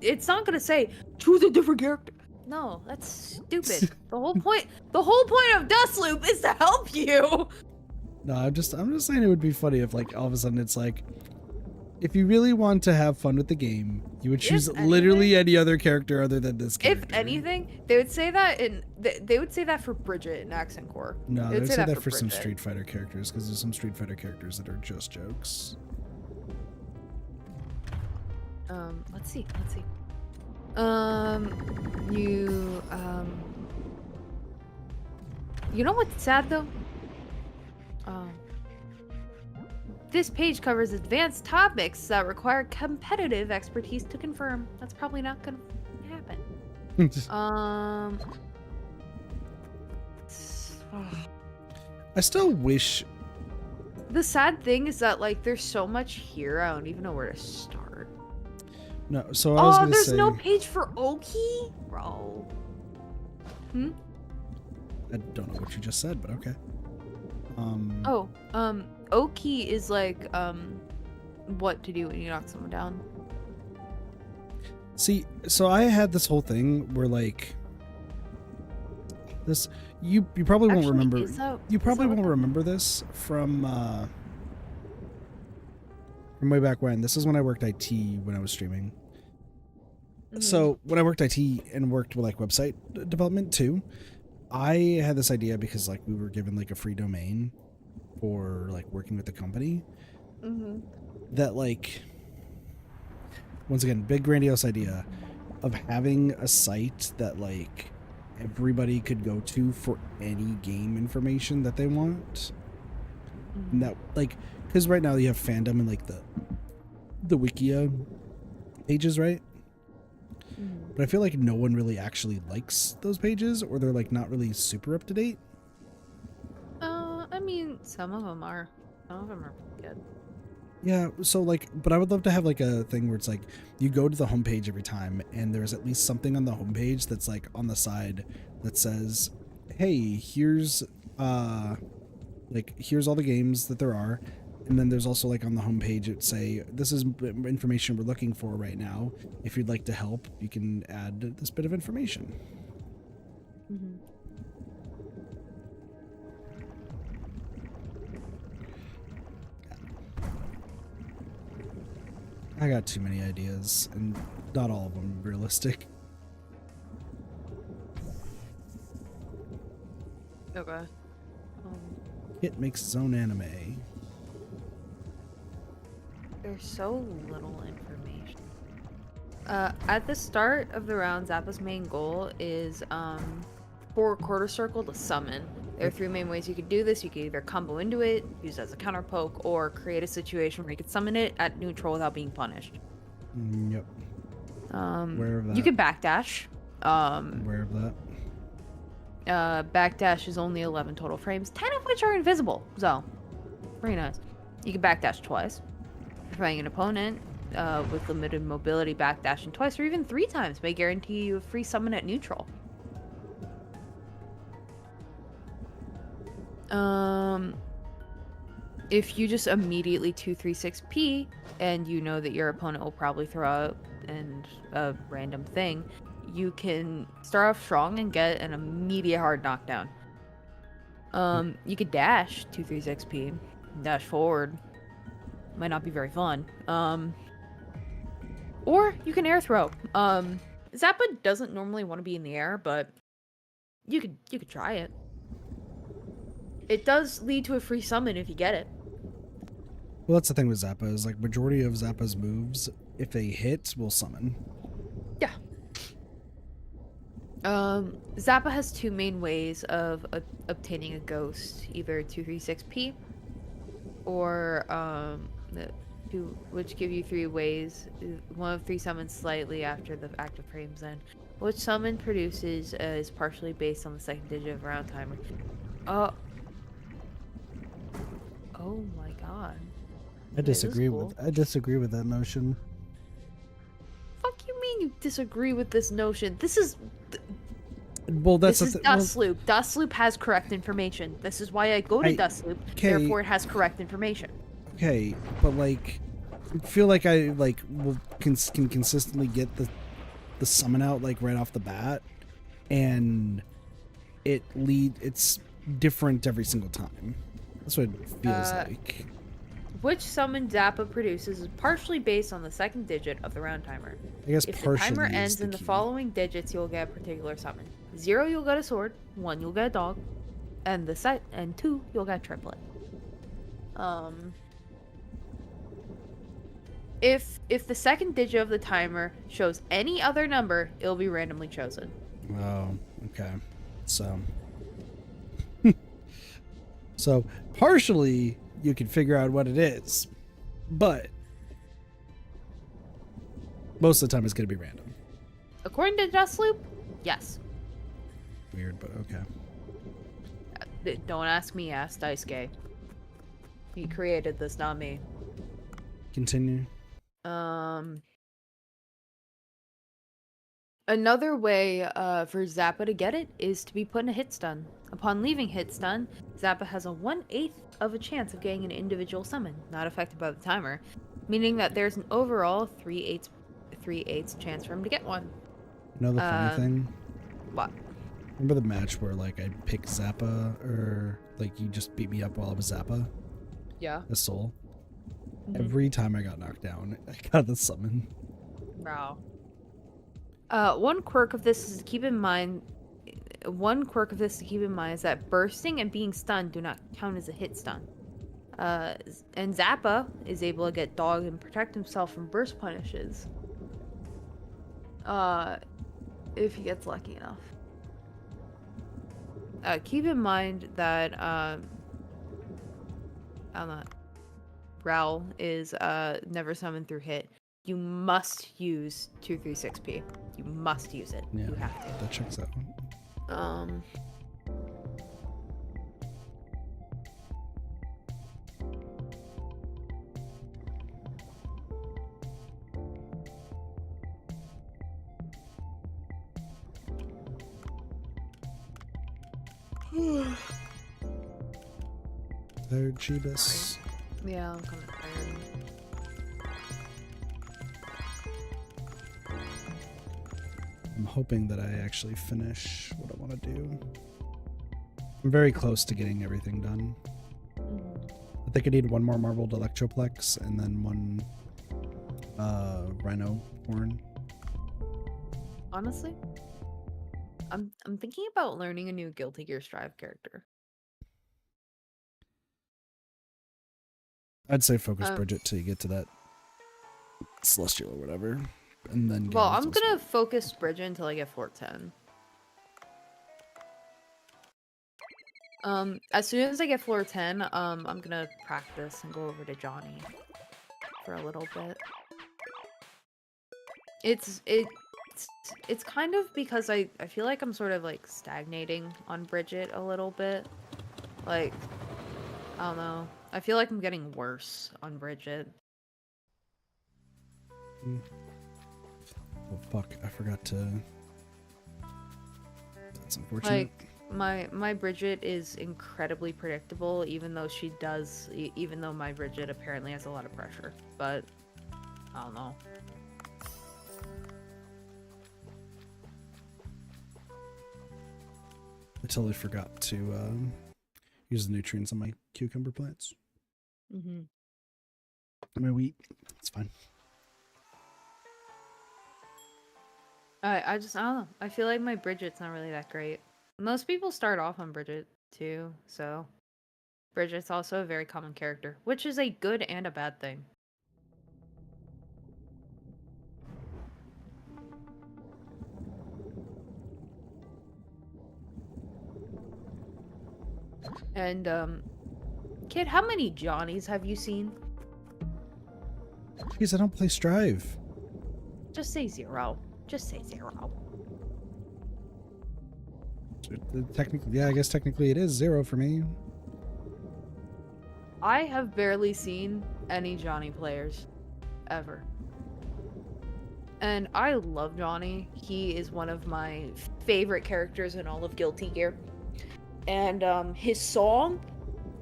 It's not gonna say, choose a different character. No, that's stupid. The whole point of Dust Loop is to help you. No, I'm just saying it would be funny if like all of a sudden it's like, if you really want to have fun with the game, you would choose literally any other character other than this character. If anything, they would say that they would say that for Bridget in Accent Core. No, they would say that for some Street Fighter characters, because there's some Street Fighter characters that are just jokes. Let's see. You know what's sad though? This page covers advanced topics that require competitive expertise to confirm. That's probably not gonna happen. I still wish... The sad thing is that like there's so much here, I don't even know where to start. No, so I was gonna there's say... no page for Oki? Bro. I don't know what you just said, but okay. Oki is like, what to do when you knock someone down. See, so I had this whole thing where like this, you probably won't remember. You probably won't remember this from way back when. This is when I worked IT when I was streaming. So when I worked IT and worked with like website development too, I had this idea because like we were given like a free domain for like working with the company. That like, once again, big grandiose idea of having a site that like everybody could go to for any game information that they want. And that like, because right now you have fandom and like the Wikia pages, right? But I feel like no one really actually likes those pages, or they're like not really super up to date. I mean, some of them are good. Yeah, so like, but I would love to have like a thing where it's like you go to the homepage every time and there's at least something on the homepage that's like on the side that says, hey, here's here's all the games that there are. And then there's also like on the homepage it say, this is information we're looking for right now. If you'd like to help, you can add this bit of information. I got too many ideas, and not all of them realistic. Okay. Kit makes his own anime. There's so little information. At the start of the round, Zappa's main goal is for a quarter circle to summon. There are 3 main ways you could do this. You could either combo into it, use it as a counter poke, or create a situation where you could summon it at neutral without being punished. Yep. Where of that? You could backdash. Where of that? Backdash is only 11 total frames, 10 of which are invisible. So, very nice. You can backdash twice. Fighting an opponent with limited mobility, backdashing twice or even 3 times may guarantee you a free summon at neutral. If you just immediately 236p and you know that your opponent will probably throw out a random thing, you can start off strong and get an immediate hard knockdown. You could dash 236p, dash forward. Might not be very fun. Or you can air throw. Zappa doesn't normally want to be in the air, but you could try it. It does lead to a free summon if you get it. Well, that's the thing with Zappa is like majority of Zappa's moves, if they hit, will summon. Yeah. Zappa has 2 main ways of obtaining a ghost, either 236p or which give you 3 ways. One of 3 summons slightly after the active frames end. Which summon produces is partially based on the second digit of round timer. Oh my god. I disagree with that notion. Fuck you mean you disagree with this notion? This is Dustloop. Dustloop has correct information. This is why I go to Dustloop. Therefore, it has correct information. Okay, but like, I feel like I can consistently get the summon out like right off the bat, and it's different every single time. That's what it feels like. Which summon Zappa produces is partially based on the second digit of the round timer. I guess if partially the timer ends the in the key. following digits, you'll get a particular summon. 0, you'll get a sword. 1, you'll get a dog. And 2, you'll get a triplet. If the second digit of the timer shows any other number, it'll be randomly chosen. Oh, okay. So partially you can figure out what it is, but most of the time it's going to be random. According to Dustloop, yes. Weird, but okay. Don't ask me, ask Daisuke. He created this, not me. Continue. Another way for Zappa to get it is to be put in a hit stun. Upon leaving hit stun, Zappa has a 1/8 of a chance of getting an individual summon, not affected by the timer, meaning that there's an overall 3/8 chance for him to get one. You know the funny thing? What? Remember the match where like I picked Zappa, or like you just beat me up while I was Zappa? Yeah. The soul. Mm-hmm. Every time I got knocked down, I got the summon. Bro. One quirk of this is to keep in mind. One quirk of this to keep in mind is that bursting and being stunned do not count as a hit stun. And Zappa is able to get dog and protect himself from burst punishes. If he gets lucky enough. Keep in mind that Growl is never summoned through hit. You must use 236p. You must use it. Yeah, you have to. That checks that one. There, Jeebus. Yeah, I'm kind of tired. I'm hoping that I actually finish what I want to do. I'm very close to getting everything done. I think I need 1 more marbled Electroplex and then 1 Rhino horn. Honestly, I'm thinking about learning a new Guilty Gear Strive character. I'd say focus Um, Bridget till you get to that celestial or whatever, and then well, go. I'm gonna focus Bridget until I get floor 10. As soon as I get floor 10, I'm gonna practice and go over to Johnny for a little bit. It's kind of because I feel like I'm sort of like stagnating on Bridget a little bit. Like, I don't know. I feel like I'm getting worse on Bridget. Oh fuck! I forgot to. That's unfortunate. Like my Bridget is incredibly predictable, even though even though my Bridget apparently has a lot of pressure. But I don't know. I totally forgot to use the nutrients on my cucumber plants. Mm-hmm. My wheat. It's fine. I don't know. I feel like my Bridget's not really that great. Most people start off on Bridget too, so Bridget's also a very common character, which is a good and a bad thing. And kid, how many Johnnies have you seen? Because I don't play Strive. Just say 0. Just say 0. Technically, yeah, I guess technically it is 0 for me. I have barely seen any Johnny players ever. And I love Johnny. He is one of my favorite characters in all of Guilty Gear. And his song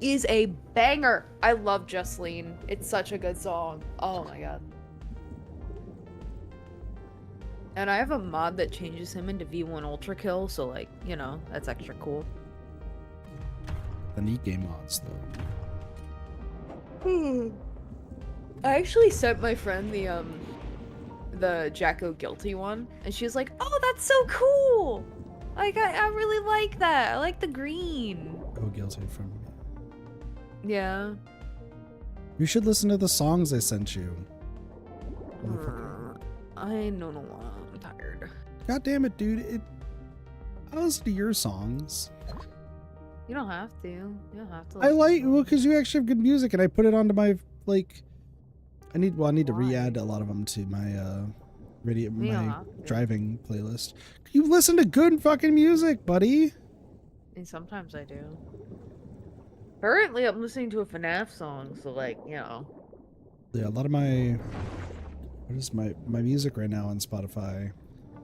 is a banger. I love Justine. It's such a good song. Oh my god. And I have a mod that changes him into V1 Ultra Kill, so like, you know, that's extra cool. The neat game mods though. I actually sent my friend the Jacko Guilty one, and she was like, "Oh, that's so cool! Like, I really like that. I like the green." Oh, guilty from. Yeah. You should listen to the songs I sent you. I don't know why. I'm tired. God damn it, dude! I listen to your songs. You don't have to. You don't have to. I like because you actually have good music, and I put it onto my like. I need to re-add a lot of them to my my driving playlist. You listen to good fucking music, buddy. And sometimes I do. Currently, I'm listening to a FNAF song, so like, you know. Yeah, a lot of my my music right now on Spotify,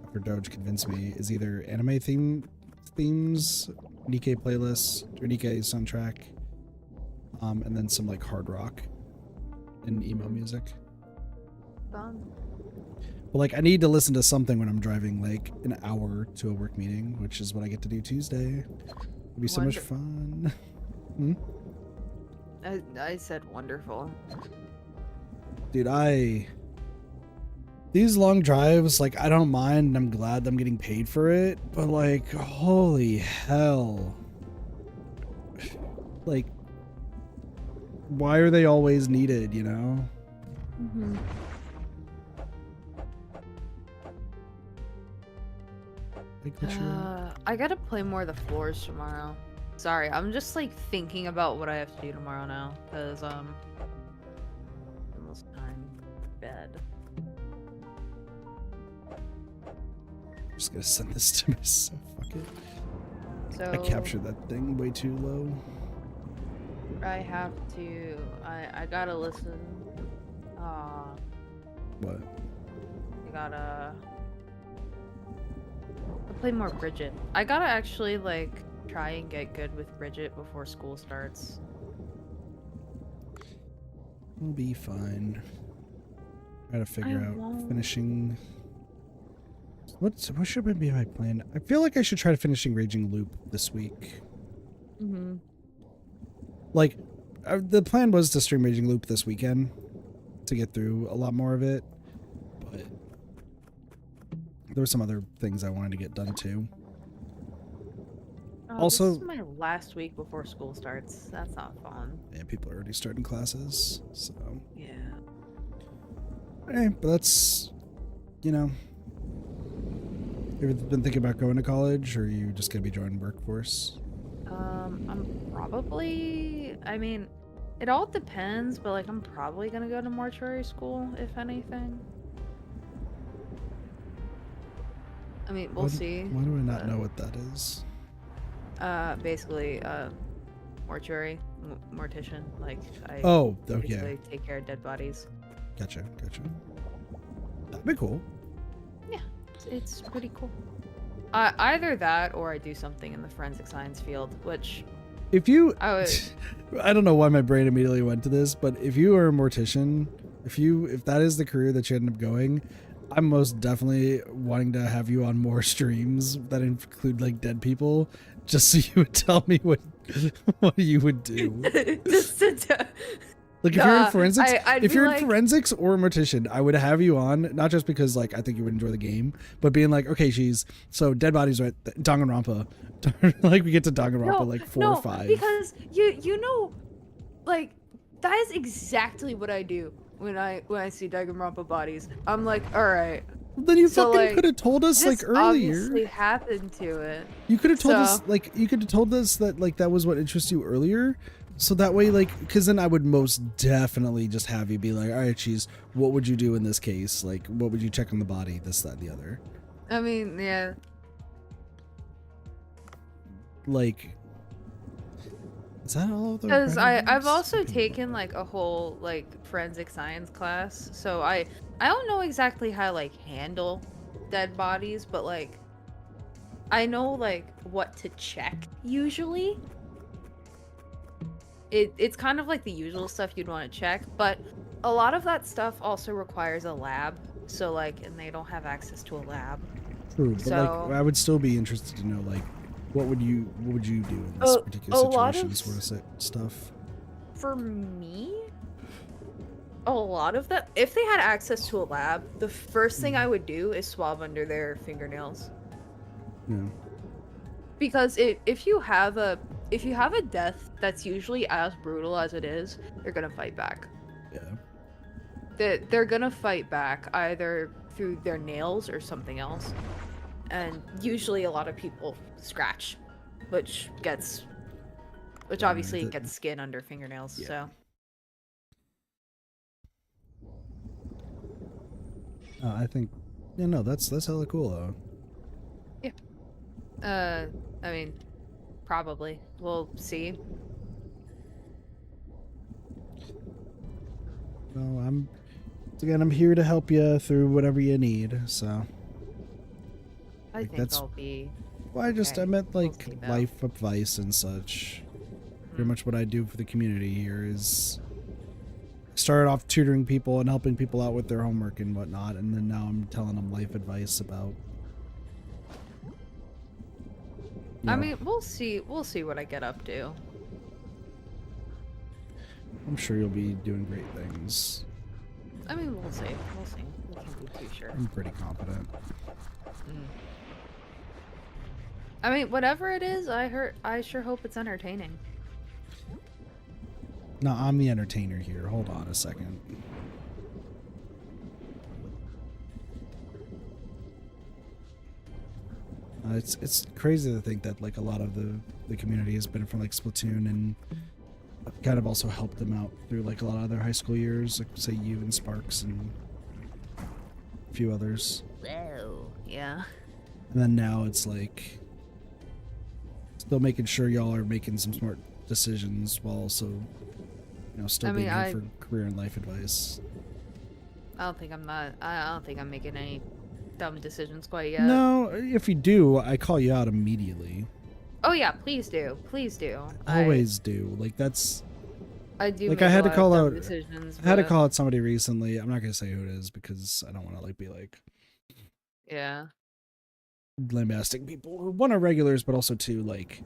after Doge convinced me, is either anime themes, Nikkei playlists, or Nikkei soundtrack, and then some like hard rock and emo music. Fun. But like, I need to listen to something when I'm driving like an hour to a work meeting, which is what I get to do Tuesday. It'll be so much fun. Hmm? I said wonderful. Dude, these long drives, like, I don't mind, and I'm glad I'm getting paid for it, but like, holy hell. Like, why are they always needed, you know? Mm-hmm. I gotta play more of the floors tomorrow. Sorry, I'm just like thinking about what I have to do tomorrow now, because almost time for bed. I'm just gonna send this to myself. Fuck it. So I captured that thing way too low. I have to. I gotta listen. What? I gotta. I'll play more Bridget. I gotta actually like try and get good with Bridget before school starts. We'll be fine. I gotta figure out finishing. What should be my plan? I feel like I should try finishing Raging Loop this week. Mm-hmm. Like, the plan was to stream Raging Loop this weekend to get through a lot more of it, but there were some other things I wanted to get done too. Oh, this is Also, my last week before school starts. That's not fun. yeah, people are already starting classes, so. Yeah. But that's, you know, you ever been thinking about going to college, or are you just gonna be joining workforce? I'm probably, I mean, it all depends, but like I'm probably gonna go to mortuary school, if anything. I mean, we'll see. Why do I not But, know what that is? basically, mortuary, mortician. Like, I Oh, yeah. basically take care of dead bodies. Gotcha. That'd be cool. Yeah, it's pretty cool. Either that or I do something in the forensic science field, which If you, I would. I don't know why my brain immediately went to this, but if you are a mortician, if that is the career that you end up going, I'm most definitely wanting to have you on more streams that include like dead people, just so you would tell me what you would do. Just to, Like if you're in forensics, I'd if be you're like, in forensics or a mortician, I would have you on, not just because like I think you would enjoy the game, but being like, okay, so dead bodies are at Danganronpa. Like we get to Danganronpa like 4 or 5. because you know, like that is exactly what I do when I see Danganronpa bodies. I'm like, all right, Then you so, fucking like, could have told us like this earlier. obviously happened to it. You could have told us So- like you could have told us that like that was what interests you earlier. So that way, like, because then I would most definitely just have you be like, all right, Cheese, what would you do in this case? Like, what would you check on the body? This, that, and the other. I mean, yeah. Like, is that all of the Because I've requirements? also Okay. taken like a whole like forensic science class, so I don't know exactly how to like handle dead bodies, but like I know like what to check usually. It's kind of like the usual stuff you'd want to check, but a lot of that stuff also requires a lab, so like, and they don't have access to a lab. True, but So- like, I would still be interested to know, like, what would you do in this particular a lot situation? of Sort of stuff. For me, a lot of that, if they had access to a lab, the first thing I would do is swab under their fingernails. Yeah. Because if you have a death that's usually as brutal as it is, they're gonna fight back. Yeah. They're gonna fight back either through their nails or something else. And usually a lot of people scratch, which obviously gets skin under fingernails, Yeah. so. I think, yeah, no, that's hella cool though. I mean, probably. We'll see. Well, I'm here to help you through whatever you need. So, I Like, think that's- I'll be. well, I Okay, meant we'll like see, though. life advice and such. Pretty much what I do for the community here is started off tutoring people and helping people out with their homework and whatnot, and then now I'm telling them life advice about. I mean, we'll see. We'll see what I get up to. I'm sure you'll be doing great things. I mean, we'll see. We'll see. We can't be too sure. I'm pretty confident. I mean, whatever it is, I sure hope it's entertaining. No, I'm the entertainer here. Hold on a second. It's crazy to think that like a lot of the community has been from like Splatoon and kind of also helped them out through like a lot of their high school years, like say you and Sparks and a few others. Whoa. Yeah. And then now it's like still making sure y'all are making some smart decisions while also, you know, still I being mean, here for career and life advice. I don't think I'm making any dumb decisions quite yet. No, if you do, I call you out immediately. Oh yeah, please do. Please do. Always do. Like that's I do. like make I had a to lot of call dumb out decisions. I had to but- call out somebody recently. I'm not gonna say who it is because I don't want to like be like Yeah. lambasting people. One are regulars, but also two like,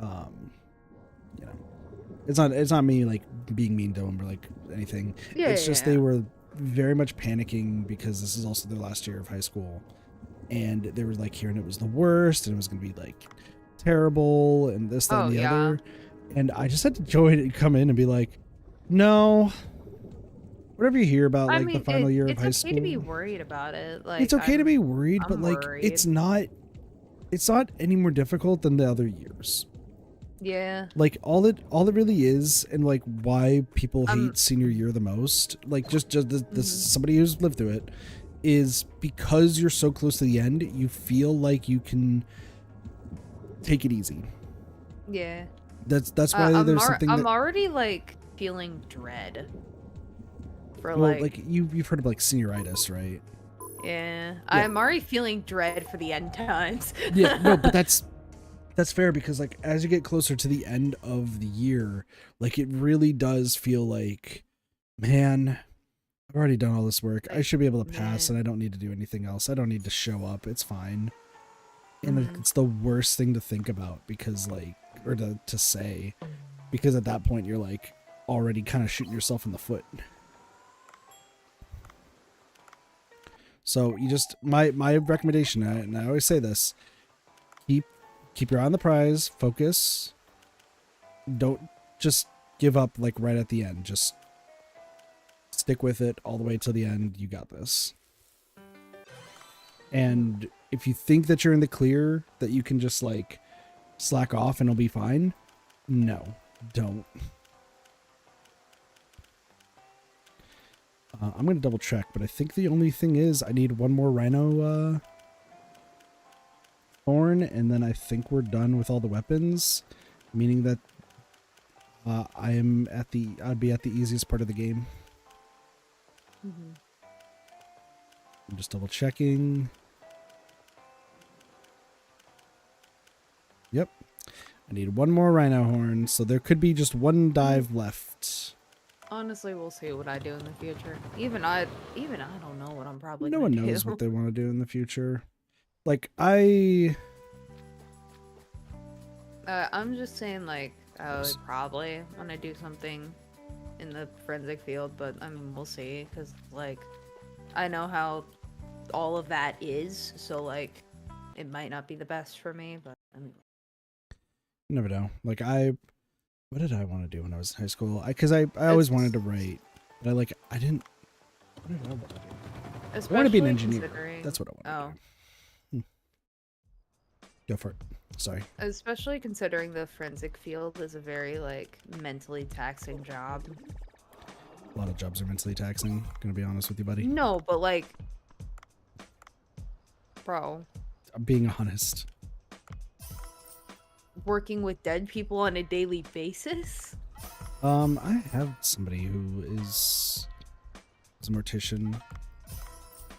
you know, it's not me like being mean to them or like anything. Yeah. It's just yeah. they were very much panicking because this is also their last year of high school, and they were like hearing it was the worst and it was gonna be like terrible and this, that, Oh, and the yeah. other. And I just had to join and come in and be like, no, whatever you hear about I like the mean, final year of it's high okay to be school, worried about it. it's Like, okay to be worried, but I'm like worried. it's not any more difficult than the other years. Yeah. Like all it really is, and like why people Um. hate senior year the most, like just this Mhm. somebody who's lived through it, is because you're so close to the end, you feel like you can take it easy. Yeah. That's why there's something I'm that, already like feeling dread for well, like. like you've heard of like senioritis, right? Yeah. Yeah. I'm already feeling dread for the end times. Yeah, no, but that's fair, because like as you get closer to the end of the year, like it really does feel like, man, I've already done all this work. I Like, should be able to pass, man. and I don't need to do anything else. I don't need to show up. It's fine. And Mhm. it's the worst thing to think about, because like, or to say, because at that point you're like already kind of shooting yourself in the foot. So you just, my recommendation, and I always say this, keep your eye on the prize, focus. Don't just give up like right at the end. Just stick with it all the way till the end. You got this. And if you think that you're in the clear, that you can just like slack off and it'll be fine, no, don't. I'm gonna double check, but I think the only thing is I need one more Rhino thorn, and then I think we're done with all the weapons, meaning that I'd be at the easiest part of the game. Mhm. I'm just double checking. Yep. I need one more Rhino horn, so there could be just one dive left. Honestly, we'll see what I do in the future. Even I don't know what I'm probably No gonna one do. knows what they want to do in the future. Like, I'm just saying, like, I would probably want to do something in the forensic field, but I mean, we'll see, because, like, I know how all of that is, so, like, it might not be the best for me, but I mean, you never know. Like, what did I want to do when I was in high school? Because I always wanted to write, but I didn't. What did I want to do? I want to be an engineer. That's what I want to do. Go for it. Sorry. Especially considering the forensic field is a very, like, mentally taxing job. A lot of jobs are mentally taxing, gonna be honest with you, buddy. No, but, like, bro. I'm being honest. Working with dead people on a daily basis? I have somebody who is a mortician.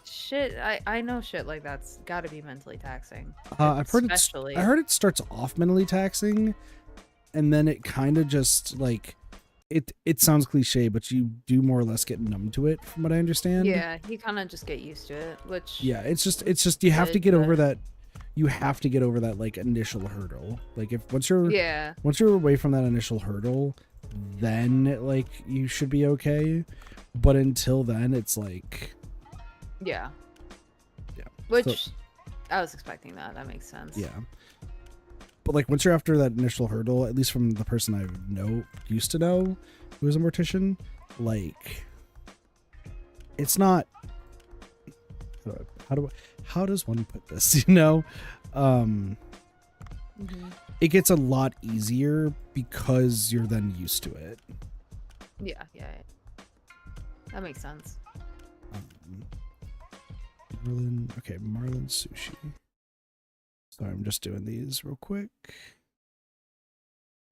Shit, I know shit like that's gotta be mentally taxing. I heard it starts off mentally taxing, and then it kind of just like it sounds cliche, but you do more or less get numb to it, from what I understand. Yeah, you kind of just get used to it, which yeah, it's just you have to get over that. You have to get over that like initial hurdle. Like once you're away from that initial hurdle, then like you should be okay. But until then, it's like yeah. Yeah. Which So, I was expecting that. That makes sense. yeah. But like once you're after that initial hurdle, at least from the person I used to know who was a mortician, like it's not how does one put this, you know? It gets a lot easier because you're then used to it. Yeah. That makes sense. Marlin sushi. Sorry, I'm just doing these real quick.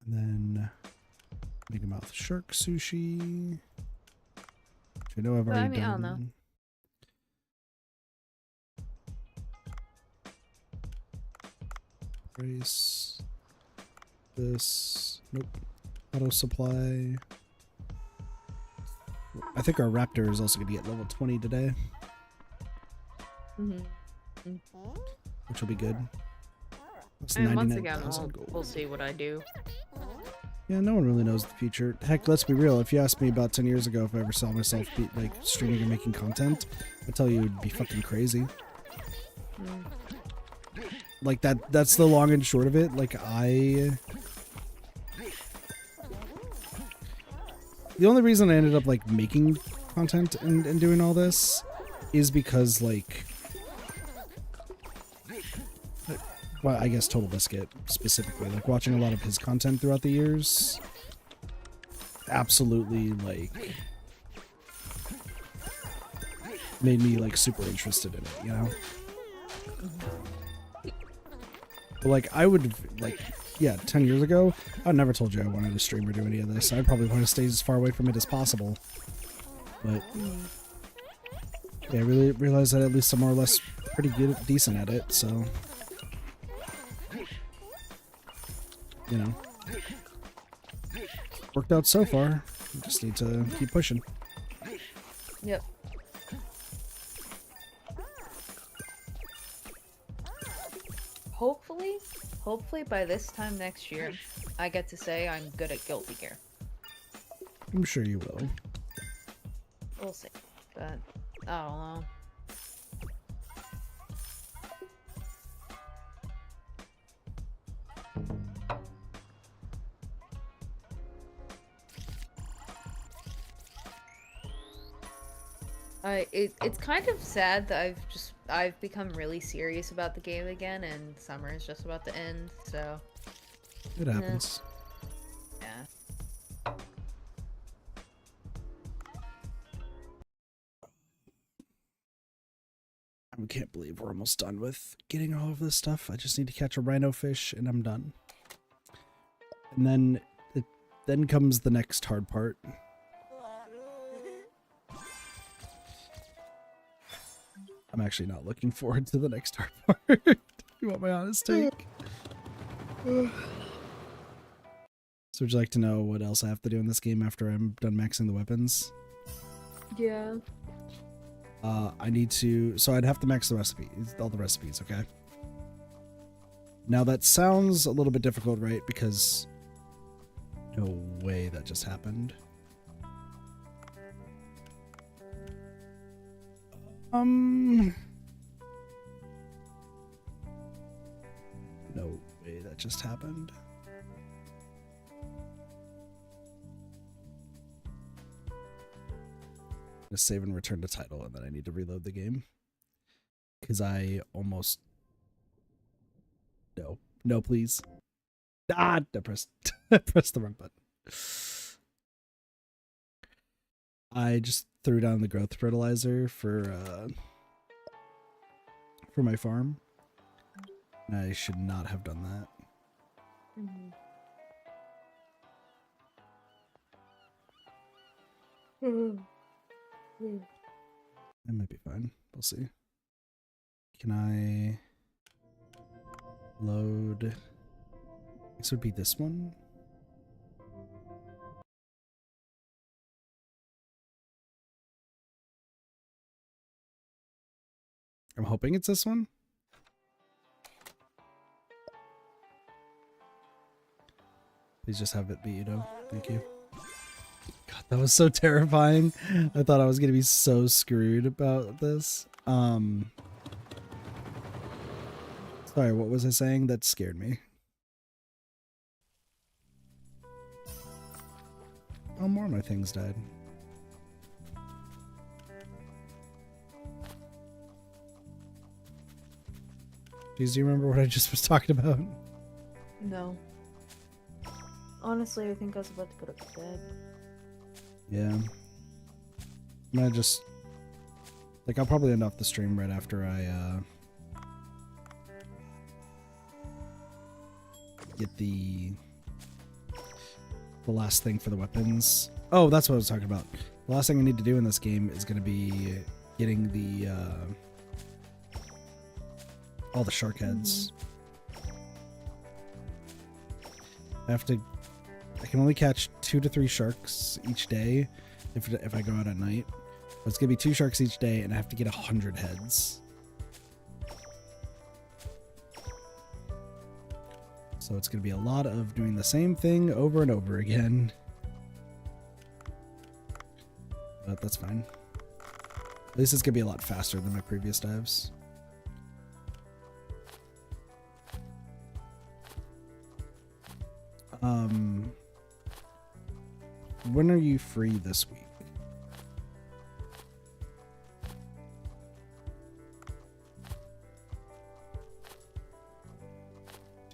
And then Mega Mouth Shark Sushi. Which I know I've already done. I don't know. Race. This. Nope. Auto supply. I think our Raptor is also going to get level 20 today. Which will be good. And once again, we'll see what I do. Yeah, no one really knows the future. Heck, let's be real. If you asked me about 10 years ago if I ever saw myself like streaming and making content, I'd tell you it'd be fucking crazy. Like that's the long and short of it. Like the only reason I ended up like making content and doing all this is because like, well, I guess Total Biscuit specifically, like watching a lot of his content throughout the years, absolutely like made me like super interested in it, you know? But like I would like, yeah, 10 years ago, I never told you I wanted to stream or do any of this. I'd probably want to stay as far away from it as possible. But yeah, I really realized that at least I'm more or less pretty good, decent at it, so you know, worked out so far. Just need to keep pushing. Yep. Hopefully by this time next year, I get to say I'm good at Guilty Gear. I'm sure you will. We'll see, but I don't know. It's kind of sad that I've become really serious about the game again, and summer is just about to end, so It happens. yeah. I can't believe we're almost done with getting all of this stuff. I just need to catch a rhino fish and I'm done. And then comes the next hard part. I'm actually not looking forward to the next hard part. You want my honest take? So would you like to know what else I have to do in this game after I'm done maxing the weapons? Yeah. I need to, so I'd have to max the recipes, all the recipes, okay? Now that sounds a little bit difficult, right? Because no way that just happened. No way that just happened. I'm gonna save and return to title, and then I need to reload the game. Because I almost... No, please. Ah, I pressed the wrong button. I just threw down the growth fertilizer for my farm. And I should not have done that. It might be fine. We'll see. Can I load? This would be this one. I'm hoping it's this one. Please just have it be Udo. Thank you. God, that was so terrifying. I thought I was gonna be so screwed about this. Sorry, what was I saying? That scared me. Oh, more of my things died. Jeez, do you remember what I just was talking about? No. Honestly, I think I was about to go to bed. Yeah. I'm gonna just... Like, I'll probably end off the stream right after I, get the last thing for the weapons. Oh, that's what I was talking about. The last thing I need to do in this game is gonna be getting the, all the shark heads. I can only catch 2 to 3 sharks each day if I go out at night. But it's gonna be 2 sharks each day, and I have to get 100 heads. So it's gonna be a lot of doing the same thing over and over again. But that's fine. At least it's gonna be a lot faster than my previous dives. When are you free this week?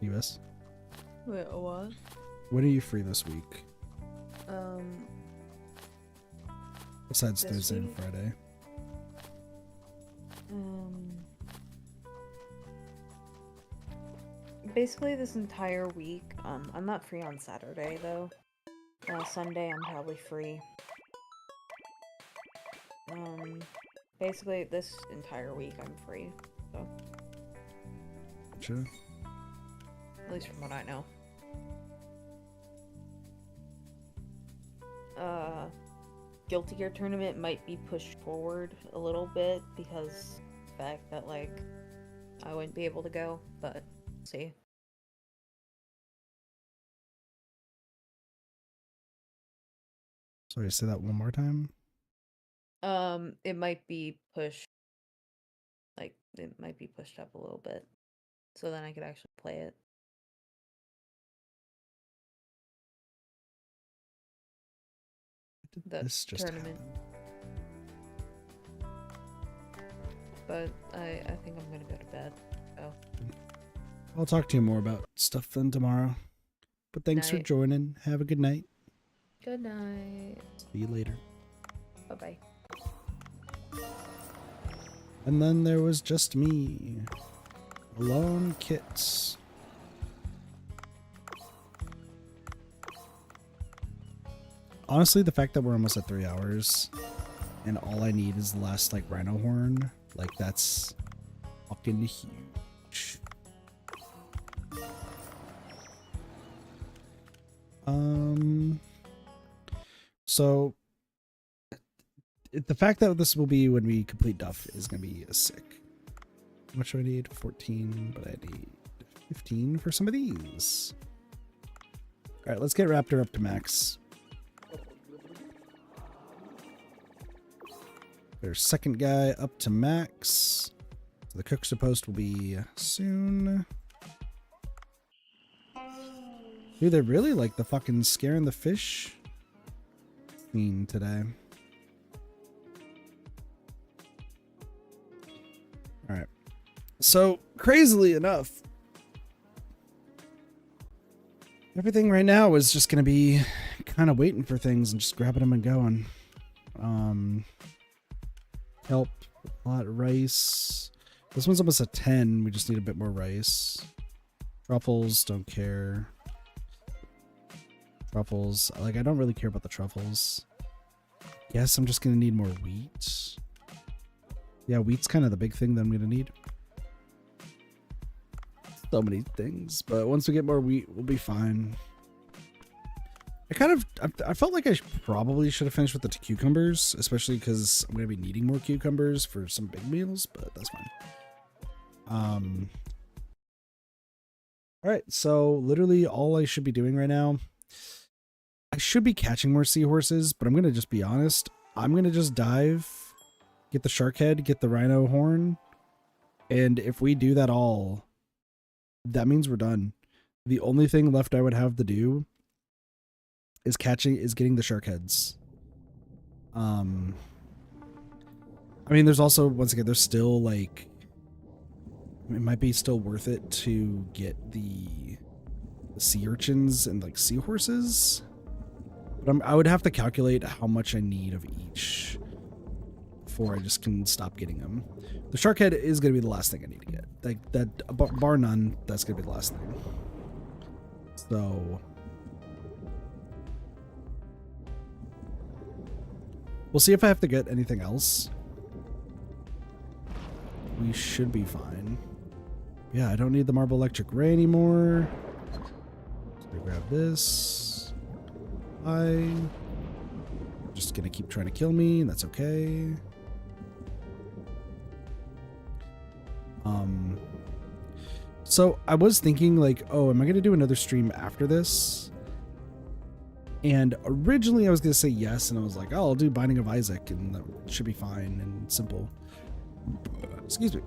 US? Wait, what? When are you free this week? Besides This Thursday and week? Friday. Basically this entire week. I'm not free on Saturday though. Sunday I'm probably free. Basically this entire week I'm free. So Sure. at least from what I know. Guilty Gear tournament might be pushed forward a little bit because the fact that like I wouldn't be able to go, but see. Sorry, say that one more time. It might be pushed, like it might be pushed up a little bit, so then I could actually play it. Did The this just tournament. happen? But I think I'm gonna go to bed. So I'll talk to you more about stuff then tomorrow. But thanks for Night. joining. Have a good night. good night. See you later. Bye bye. And then there was just me. Alone kits. Honestly, the fact that we're almost at 3 hours and all I need is the last like rhino horn, like that's fucking huge. So the fact that this will be when we complete Duff is gonna be sick. How much do I need? 14, but I need 15 for some of these. All right, let's get Raptor up to max. There's second guy up to max. So the cookster post will be soon. Dude, they really like the fucking scaring the fish scene today. All right. So crazily enough, everything right now is just gonna be kind of waiting for things and just grabbing them and going. Help, a lot of rice. This one's almost a 10. We just need a bit more rice. Truffles, don't care. Truffles, like I don't really care about the truffles. Guess I'm just gonna need more wheat. Yeah, wheat's kind of the big thing that I'm gonna need. So many things, but once we get more wheat, we'll be fine. I felt like I probably should have finished with the cucumbers, especially because I'm gonna be needing more cucumbers for some big meals, but that's fine. All right, so literally all I should be doing right now, I should be catching more seahorses, but I'm gonna just be honest. I'm gonna just dive, get the shark head, get the rhino horn, and if we do that all, that means we're done. The only thing left I would have to do is getting the shark heads. I mean, there's also, once again, there's still like, it might be still worth it to get the sea urchins and like seahorses, but I would have to calculate how much I need of each before I just can stop getting them. The shark head is going to be the last thing I need to get. Like that, bar none, that's going to be the last thing. So we'll see if I have to get anything else. We should be fine. Yeah, I don't need the marble electric ray anymore. So I grab this. I'm just gonna keep trying to kill me, and that's okay. So I was thinking like, oh, am I gonna do another stream after this? And originally I was gonna say yes, and I was like, oh, I'll do Binding of Isaac, and that should be fine and simple. Excuse me.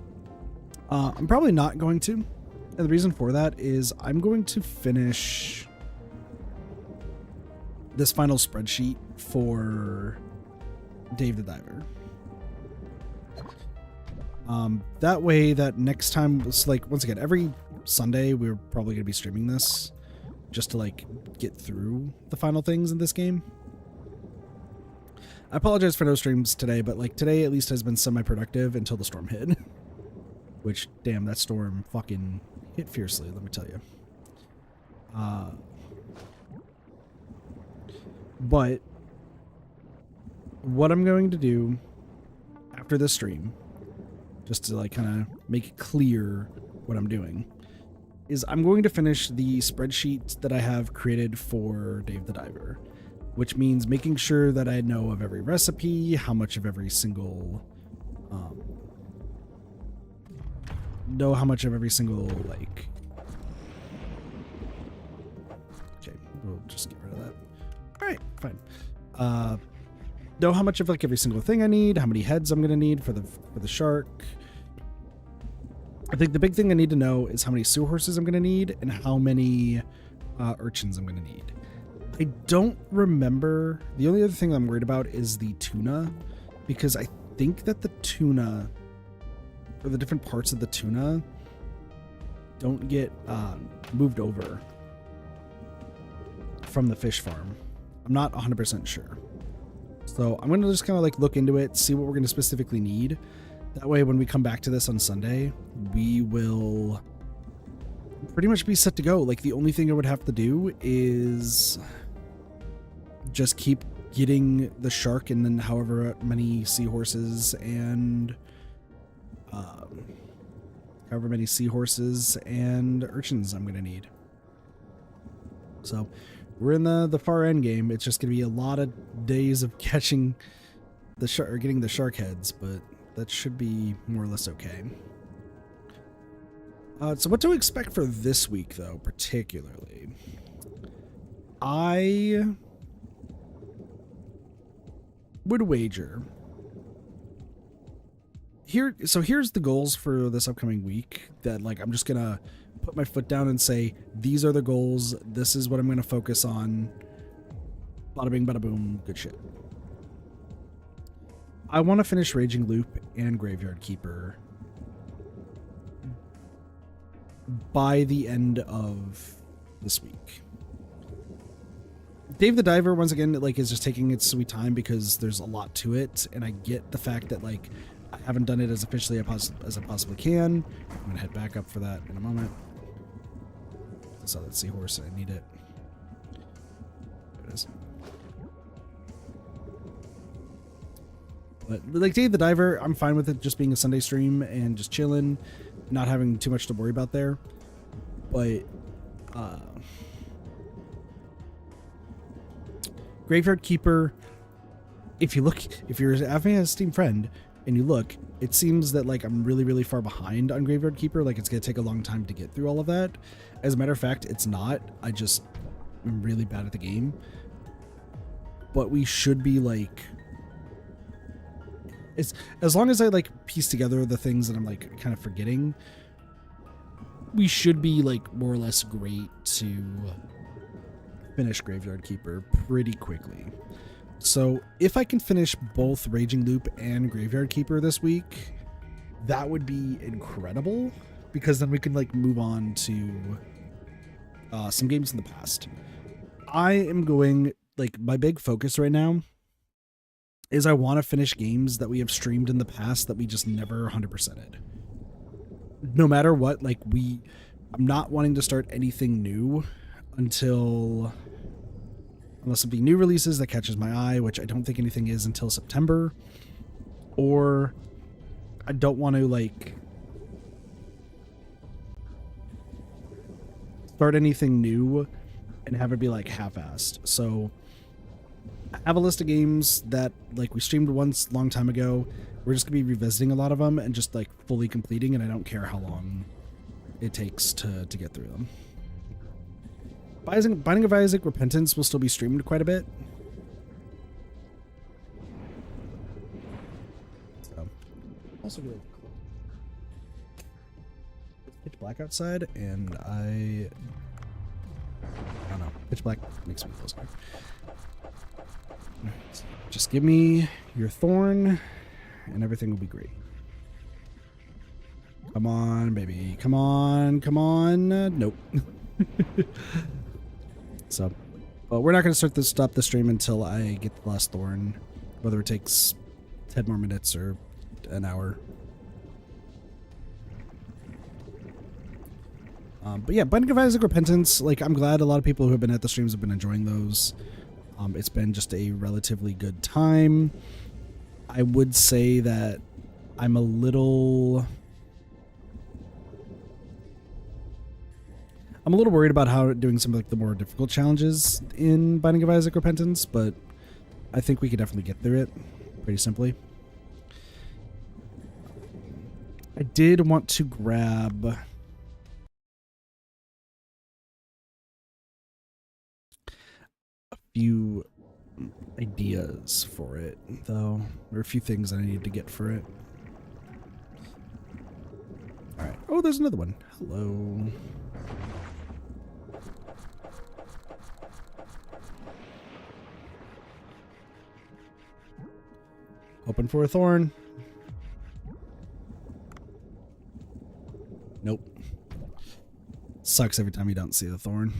I'm probably not going to. And the reason for that is I'm going to finish this final spreadsheet for Dave the Diver. That way that next time, it's like, once again, every Sunday we're probably going to be streaming this just to like get through the final things in this game. I apologize for no streams today, but like today at least has been semi-productive until the storm hit. Which, damn, that storm fucking hit fiercely, let me tell you. But what I'm going to do after this stream, just to like kind of make it clear what I'm doing, is I'm going to finish the spreadsheet that I have created for Dave the Diver, which means making sure that I know of every recipe, how much of every single, like, okay, we'll just get rid of that. All right, fine. Know how much of like every single thing I need, how many heads I'm gonna need for the shark. I think the big thing I need to know is how many seahorses I'm gonna need and how many urchins I'm gonna need. I don't remember. The only other thing I'm worried about is the tuna, because I think that the tuna, or the different parts of the tuna, don't get moved over from the fish farm. I'm not 100% sure. So I'm going to just kind of like look into it, see what we're going to specifically need. That way when we come back to this on Sunday, we will pretty much be set to go. Like the only thing I would have to do is just keep getting the shark and then however many seahorses and urchins I'm going to need. So we're in the far end game. It's just going to be a lot of days of catching the shark or getting the shark heads, but that should be more or less okay. So what to expect for this week, though, particularly? I would wager here's the goals for this upcoming week that like I'm just gonna put my foot down and say these are the goals, this is what I'm gonna focus on. Bada bing bada boom, good shit. I want to finish Raging Loop and Graveyard Keeper by the end of this week. Dave the Diver, once again, like is just taking its sweet time because there's a lot to it, and I get the fact that like I haven't done it as officially as I possibly can. I'm gonna head back up for that in a moment. I saw that seahorse, I need it. There it is. But like Dave the Diver, I'm fine with it just being a Sunday stream and just chilling, not having too much to worry about there. But Graveyard Keeper, if you're having a Steam friend and you look, it seems that like I'm really, really far behind on Graveyard Keeper. Like it's gonna take a long time to get through all of that. As a matter of fact, it's not. I just am really bad at the game. But we should be like, it's as long as I like piece together the things that I'm like kind of forgetting, we should be like more or less great to finish Graveyard Keeper pretty quickly. So if I can finish both Raging Loop and Graveyard Keeper this week, that would be incredible, because then we can like move on to some games in the past. I am going, like, my big focus right now is I want to finish games that we have streamed in the past that we just never 100%ed. No matter what, like I'm not wanting to start anything new unless something new releases that catches my eye, which I don't think anything is until September, or I don't want to like start anything new and have it be like half-assed. So I have a list of games that like we streamed once a long time ago. We're just gonna be revisiting a lot of them and just like fully completing, and I don't care how long it takes to get through them. Binding of Isaac Repentance will still be streamed quite a bit. So, also really cool. It's pitch black outside, and I don't know. Pitch black makes me feel scared. Alright. Just give me your thorn and everything will be great. Come on, baby. Come on. Come on. Nope. So, but we're not going to stop the stream until I get the last thorn, whether it takes 10 more minutes or an hour. But yeah, Binding of Isaac Repentance, like, I'm glad a lot of people who have been at the streams have been enjoying those. It's been just a relatively good time. I would say that I'm a little worried about how doing some of like the more difficult challenges in Binding of Isaac Repentance, but I think we could definitely get through it pretty simply. I did want to grab a few ideas for it, though. There are a few things I need to get for it. Alright. Oh, there's another one. Hello. Hoping for a thorn. Nope. Sucks every time you don't see the thorn.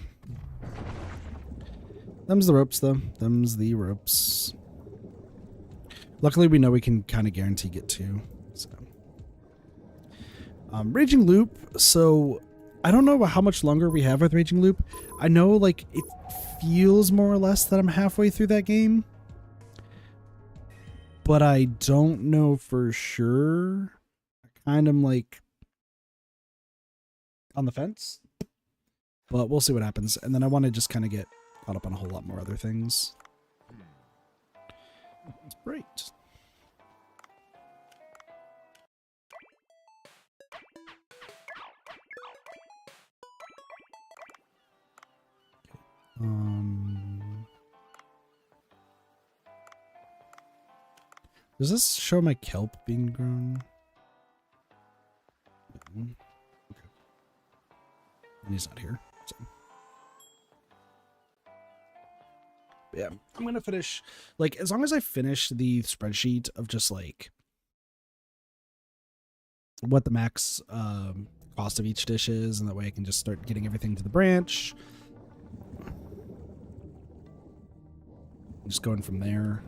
Them's the ropes, though. Them's the ropes. Luckily, we know we can kind of guarantee get two. So, Raging Loop. So, I don't know how much longer we have with Raging Loop. I know, like, it feels more or less that I'm halfway through that game, but I don't know for sure. I kind of like on the fence, but we'll see what happens. And then I want to just kind of get caught up on a whole lot more other things. That's great. Does this show my kelp being grown? No. Okay. And he's not here. So. Yeah, I'm gonna finish, like, as long as I finish the spreadsheet of just like what the max cost of each dish is, and that way I can just start getting everything to the branch. Just going from there.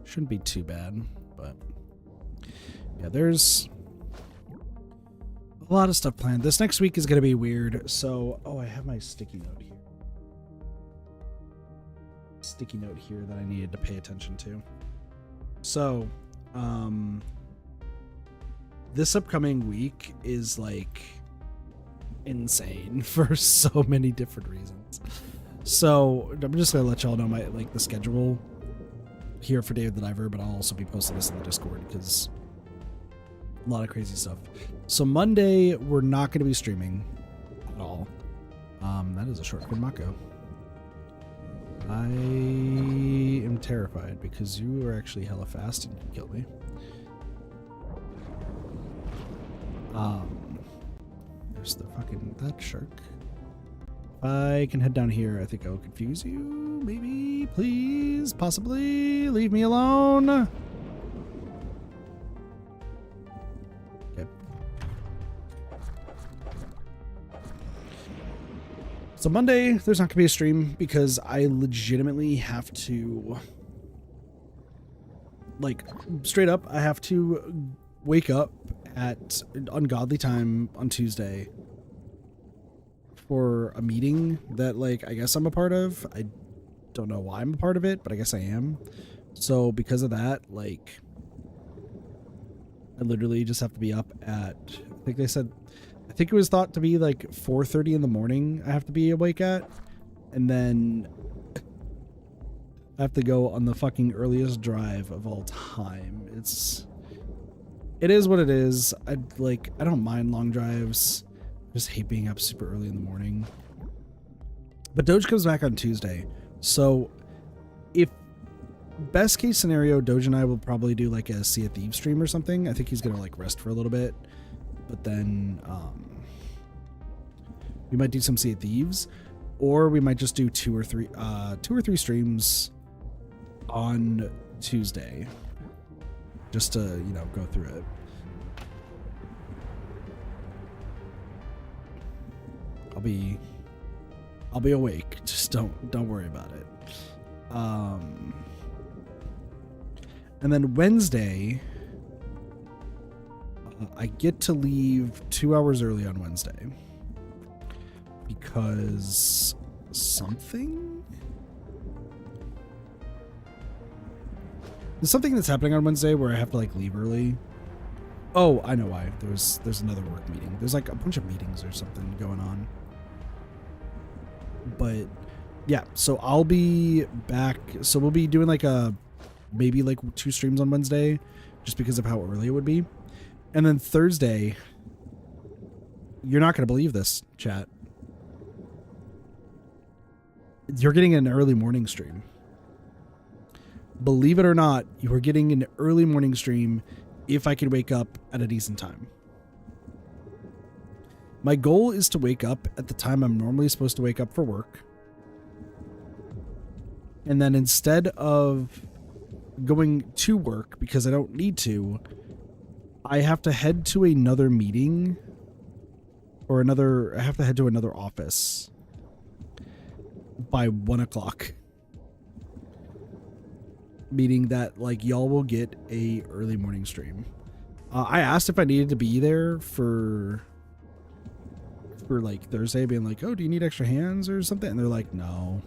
Shouldn't be too bad, but yeah, there's a lot of stuff planned. This next week is going to be weird. So, oh, I have my sticky note here. Sticky note here that I needed to pay attention to. So, this upcoming week is like insane for so many different reasons. So, I'm just going to let y'all know my, like, the schedule here for Dave the Diver, but I'll also be posting this in the Discord because a lot of crazy stuff. So Monday, we're not going to be streaming at all. That is a short for Mako. I am terrified because you are actually hella fast and you killed me. There's the fucking, that shark. If I can head down here, I think I will confuse you. Maybe, please, possibly, leave me alone. Okay. So Monday, there's not gonna be a stream because I legitimately have to, like, straight up, I have to wake up at ungodly time on Tuesday for a meeting that, like, I guess I'm a part of. I don't know why I'm a part of it, but I guess I am. So because of that, like, I literally just have to be up at, I think they said, I think it was thought to be like 4:30 in the morning I have to be awake at, and then I have to go on the fucking earliest drive of all time. It is what it is. I don't mind long drives. I just hate being up super early in the morning. But Doge comes back on Tuesday. So if best case scenario, Doge and I will probably do like a Sea of Thieves stream or something. I think he's gonna like rest for a little bit, but then We might do some Sea of Thieves, or we might just do two or three streams on Tuesday, just to, you know, go through it. I'll be awake. Just don't worry about it. And then Wednesday, I get to leave 2 hours early on Wednesday because something. There's something that's happening on Wednesday where I have to like leave early. Oh, I know why. There's another work meeting. There's like a bunch of meetings or something going on. But yeah, so I'll be back. So we'll be doing like maybe like 2 streams on Wednesday just because of how early it would be. And then Thursday, you're not going to believe this, chat. You're getting an early morning stream. Believe it or not, you are getting an early morning stream if I can wake up at a decent time. My goal is to wake up at the time I'm normally supposed to wake up for work. And then instead of going to work, because I don't need to, I have to head to another meeting or I have to head to another office by 1 o'clock. Meaning that like y'all will get a early morning stream. I asked if I needed to be there for like Thursday, being like, oh, do you need extra hands or something? And they're like, no,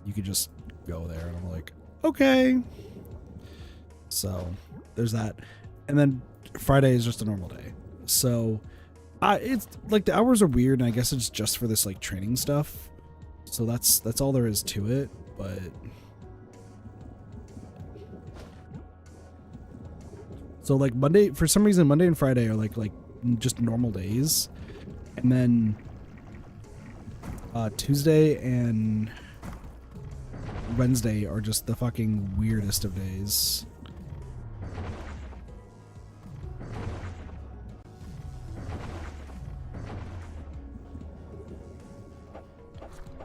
you could just go there. And I'm like, okay. So there's that. And then Friday is just a normal day. So it's like the hours are weird, and I guess it's just for this like training stuff. So that's all there is to it. But so like Monday, for some reason, Monday and Friday are like just normal days. And then Tuesday and Wednesday are just the fucking weirdest of days.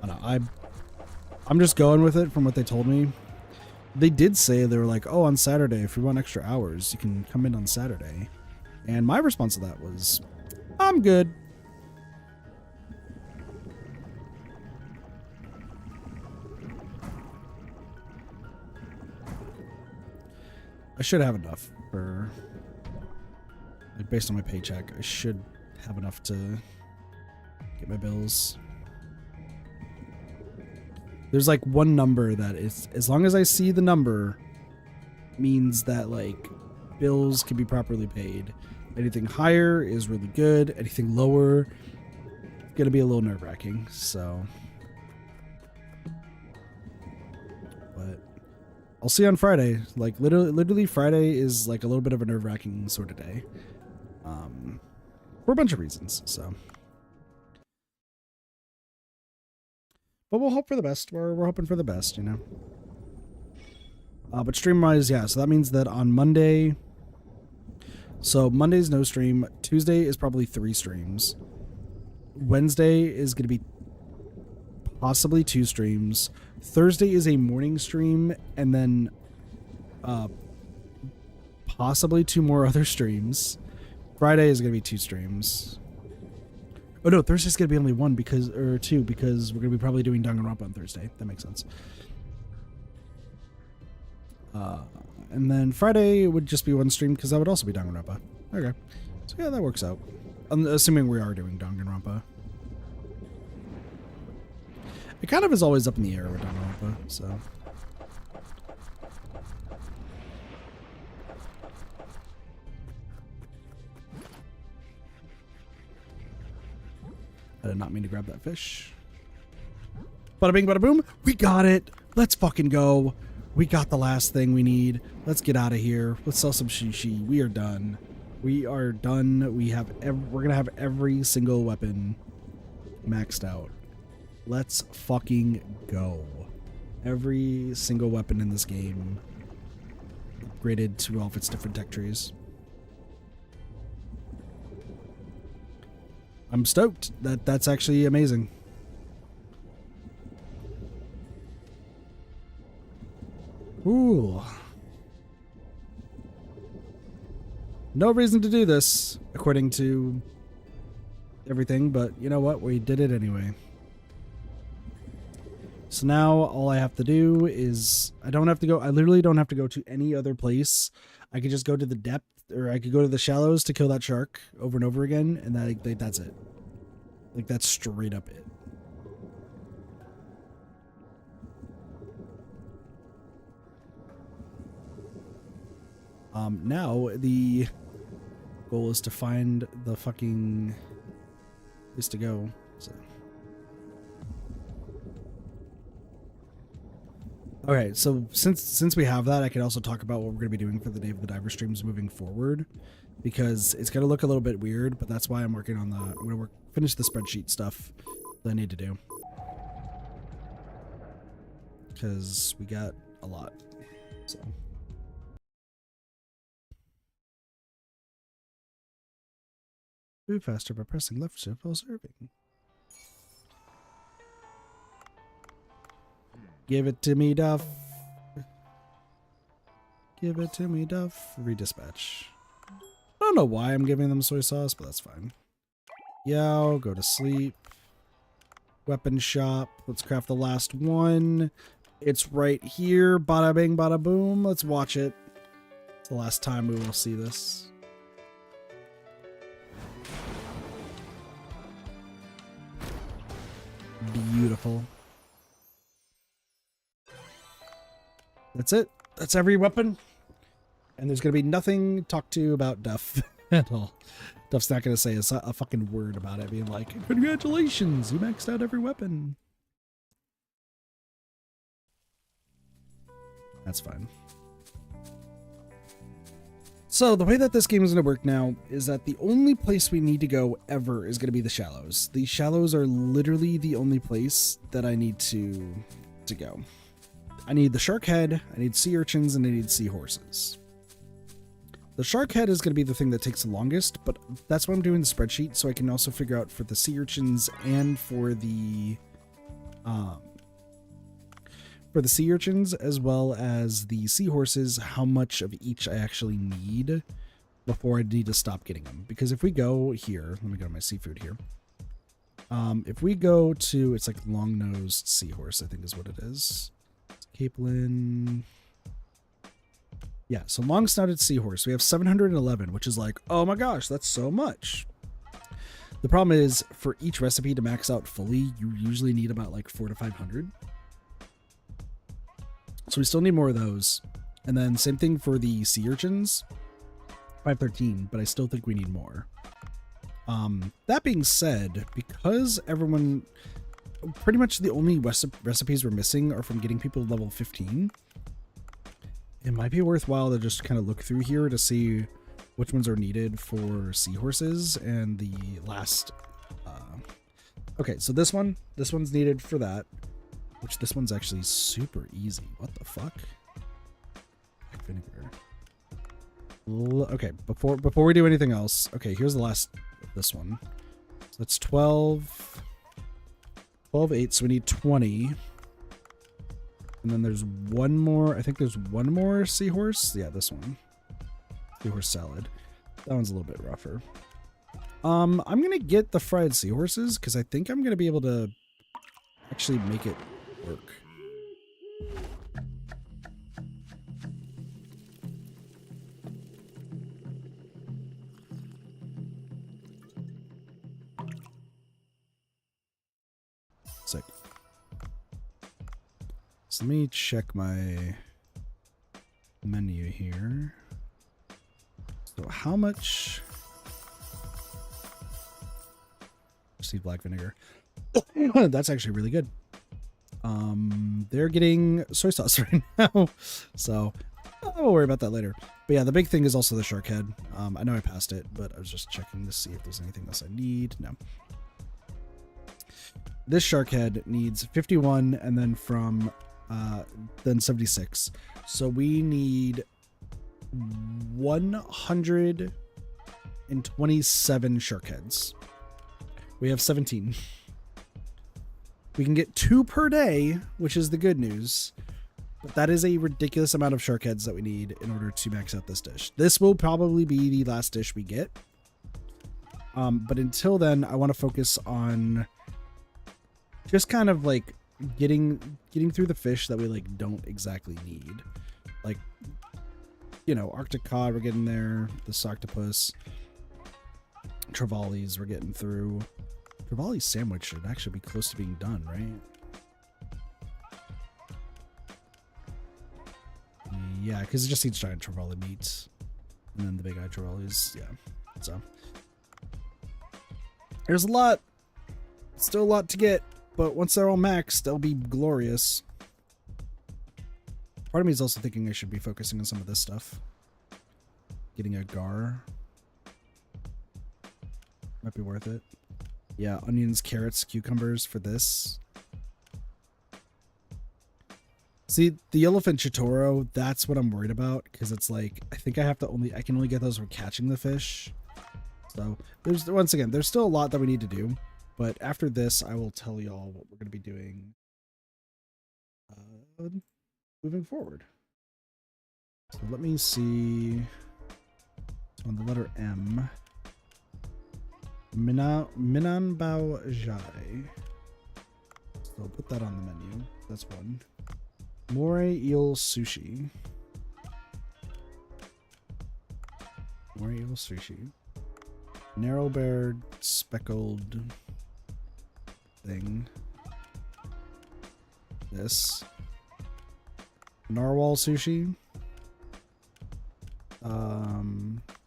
I don't know, I'm just going with it from what they told me. They did say, they were like, oh, on Saturday, if you want extra hours, you can come in on Saturday. And my response to that was, I'm good. I should have enough for, like, based on my paycheck, I should have enough to get my bills. There's like one number that is, as long as I see the number, means that like bills can be properly paid. Anything higher is really good. Anything lower, gonna be a little nerve-wracking. So, but I'll see on Friday. Like literally Friday is like a little bit of a nerve-wracking sort of day, for a bunch of reasons. So. But we'll hope for the best. We're hoping for the best, you know. But stream-wise, yeah. So that means that on Monday... So Monday's no stream. Tuesday is probably 3 streams. Wednesday is going to be possibly 2 streams. Thursday is a morning stream. And then possibly 2 more other streams. Friday is going to be 2 streams. Oh no, Thursday's gonna be only 1 or 2 because we're gonna be probably doing Danganronpa on Thursday. That makes sense. And then Friday would just be 1 stream because that would also be Danganronpa. Okay, so yeah, that works out. Assuming we are doing Danganronpa. It kind of is always up in the air with Danganronpa, so. I did not mean to grab that fish. Bada bing, bada boom. We got it. Let's fucking go. We got the last thing we need. Let's get out of here. Let's sell some sushi. We are done. We are done. We're gonna have every single weapon maxed out. Let's fucking go. Every single weapon in this game upgraded to all of its different tech trees. I'm stoked. That's actually amazing. Ooh. No reason to do this, according to everything, but you know what? We did it anyway. So now all I have to do is, I literally don't have to go to any other place. I could just go to the depth, or I could go to the shallows to kill that shark over and over again, and that's it. Like, that's straight up it. Now the goal is to find the fucking place to go. So. Okay, so since we have that, I could also talk about what we're going to be doing for the Day of the Diver streams moving forward, because it's going to look a little bit weird, but that's why I'm working on I'm going to finish the spreadsheet stuff that I need to do, because we got a lot. So. Move faster by pressing left shift while serving. Give it to me, Duff. Give it to me, Duff. Redispatch. I don't know why I'm giving them soy sauce, but that's fine. Yow, go to sleep. Weapon shop. Let's craft the last one. It's right here. Bada bing, bada boom. Let's watch it. It's the last time we will see this. Beautiful. That's it. That's every weapon. And there's going to be nothing talked to about Duff at all. Duff's not going to say a fucking word about it, being like, congratulations, you maxed out every weapon. That's fine. So the way that this game is going to work now is that the only place we need to go ever is going to be the shallows. The shallows are literally the only place that I need to go. I need the shark head, I need sea urchins, and I need seahorses. The shark head is going to be the thing that takes the longest, but that's why I'm doing the spreadsheet, so I can also figure out for the sea urchins and for the sea urchins, as well as the seahorses, how much of each I actually need before I need to stop getting them. Because if we go here, let me go to my seafood here. If we go to, it's like long-nosed seahorse, I think is what it is. Capelin. Yeah, so long-snouted seahorse. We have 711, which is like, oh my gosh, that's so much. The problem is, for each recipe to max out fully, you usually need about like 400 to 500. So we still need more of those. And then same thing for the sea urchins. 513, but I still think we need more. That being said, because everyone... pretty much the only recipes we're missing are from getting people to level 15. It might be worthwhile to just kind of look through here to see which ones are needed for seahorses and the last... okay, so this one's needed for that, which this one's actually super easy. What the fuck? Vinegar. Okay, before we do anything else, okay, here's the last of this one. So that's 12... 12, 8, so we need 20. And then there's one more, I think there's one more seahorse. Yeah, this one. Seahorse salad. That one's a little bit rougher. I'm gonna get the fried seahorses, because I think I'm gonna be able to actually make it work. Sick. So let me check my menu here. So how much? Received black vinegar. That's actually really good. They're getting soy sauce right now, so I'll worry about that later. But yeah, the big thing is also the shark head. I know I passed it, but I was just checking to see if there's anything else I need. No. This shark head needs 51, and then from then 76. So we need 127 shark heads. We have 17. We can get 2 per day, which is the good news. But that is a ridiculous amount of shark heads that we need in order to max out this dish. This will probably be the last dish we get. But until then, I want to focus on just kind of like getting through the fish that we like don't exactly need. Like, you know, Arctic cod, we're getting there. The octopus. Trevallies, we're getting through. Trevally sandwich should actually be close to being done, right? Yeah, because it just needs giant trevally meat. And then the big eye trevallies, yeah. So there's a lot. Still a lot to get, but once they're all maxed, they'll be glorious. Part of me is also thinking I should be focusing on some of this stuff. Getting a gar. Might be worth it. Yeah, onions, carrots, cucumbers for this. See, the yellowfin chitoro, that's what I'm worried about, because it's like, I think I can only get those from catching the fish. So, once again, there's still a lot that we need to do, but after this, I will tell y'all what we're going to be doing moving forward. So let me see, on the letter M, Minanbao Jai. So I'll put that on the menu. That's one. Moray eel sushi. Moray eel sushi. Narrow-beared speckled thing. This. Narwhal sushi.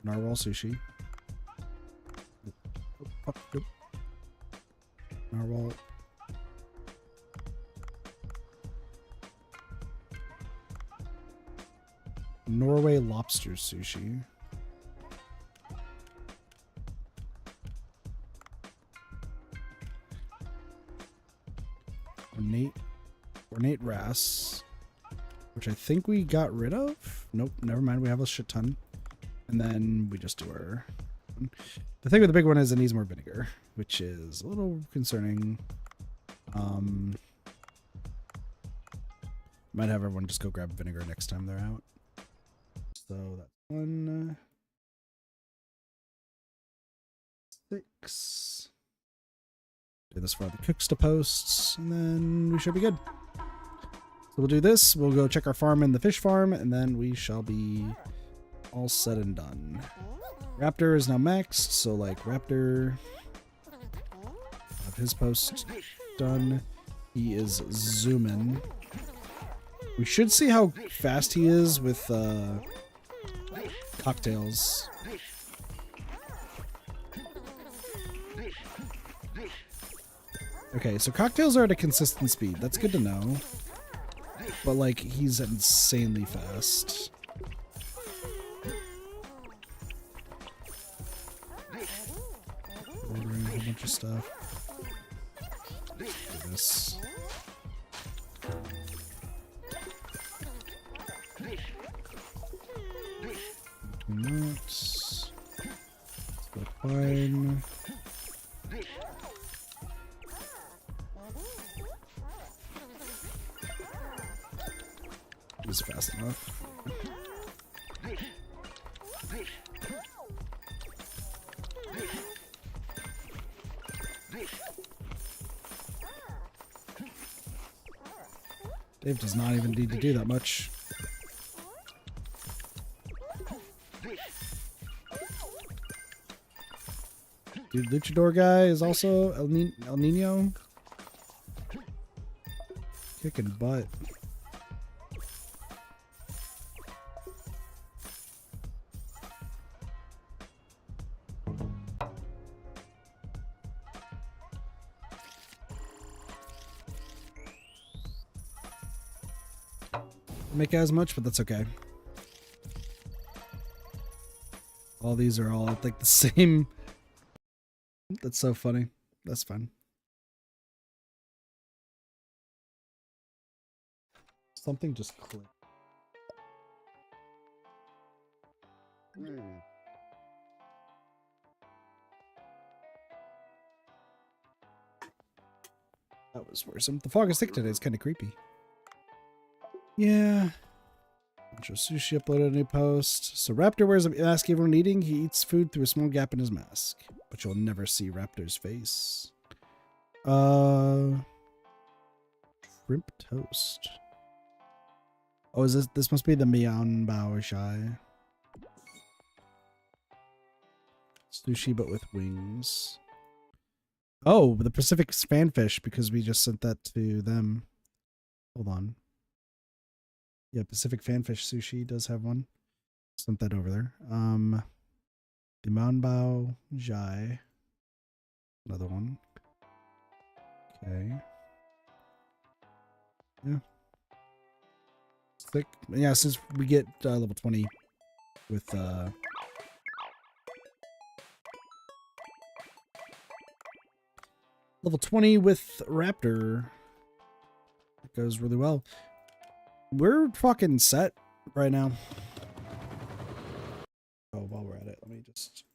Narwhal sushi. Narwhal. Norway lobster sushi. Ornate wrasse, which I think we got rid of. Nope, never mind. We have a shit ton. And then we just do our... The thing with the big one is it needs more vinegar, which is a little concerning. Might have everyone just go grab vinegar next time they're out. So that's 1, 6. Do this for all the cooks to posts, and then we should be good. So we'll do this. We'll go check our farm and the fish farm, and then we shall be all said and done. Raptor is now maxed, so like Raptor, have his post done. He is zooming. We should see how fast he is with cocktails. Okay, so cocktails are at a consistent speed. That's good to know. But like, he's insanely fast. Ordering a whole bunch of stuff. Do this. Nuts. That's fine. He's fast enough. Dave does not even need to do that much. Dude, Luchador guy is also El Nino. Kicking butt. Make as much, but that's okay. All these are all like the same. That's so funny. That's fine. Something just clicked. That was worrisome. The fog is thick today. It's kind of creepy. Yeah. Bunch of sushi uploaded a new post. So Raptor wears a mask even when eating. He eats food through a small gap in his mask. But you'll never see Raptor's face. Shrimp toast. Oh, is this must be the Mian Bao Shai. Sushi but with wings. Oh, the Pacific Fanfish, because we just sent that to them. Hold on. Yeah, Pacific Fanfish Sushi does have one. Sent that over there. The Manbao Jai. Another one. Okay. Yeah. Thick. Yeah, since we get level 20 with level 20 with Raptor. It goes really well. We're fucking set right now. Oh, while we're at it, let me just...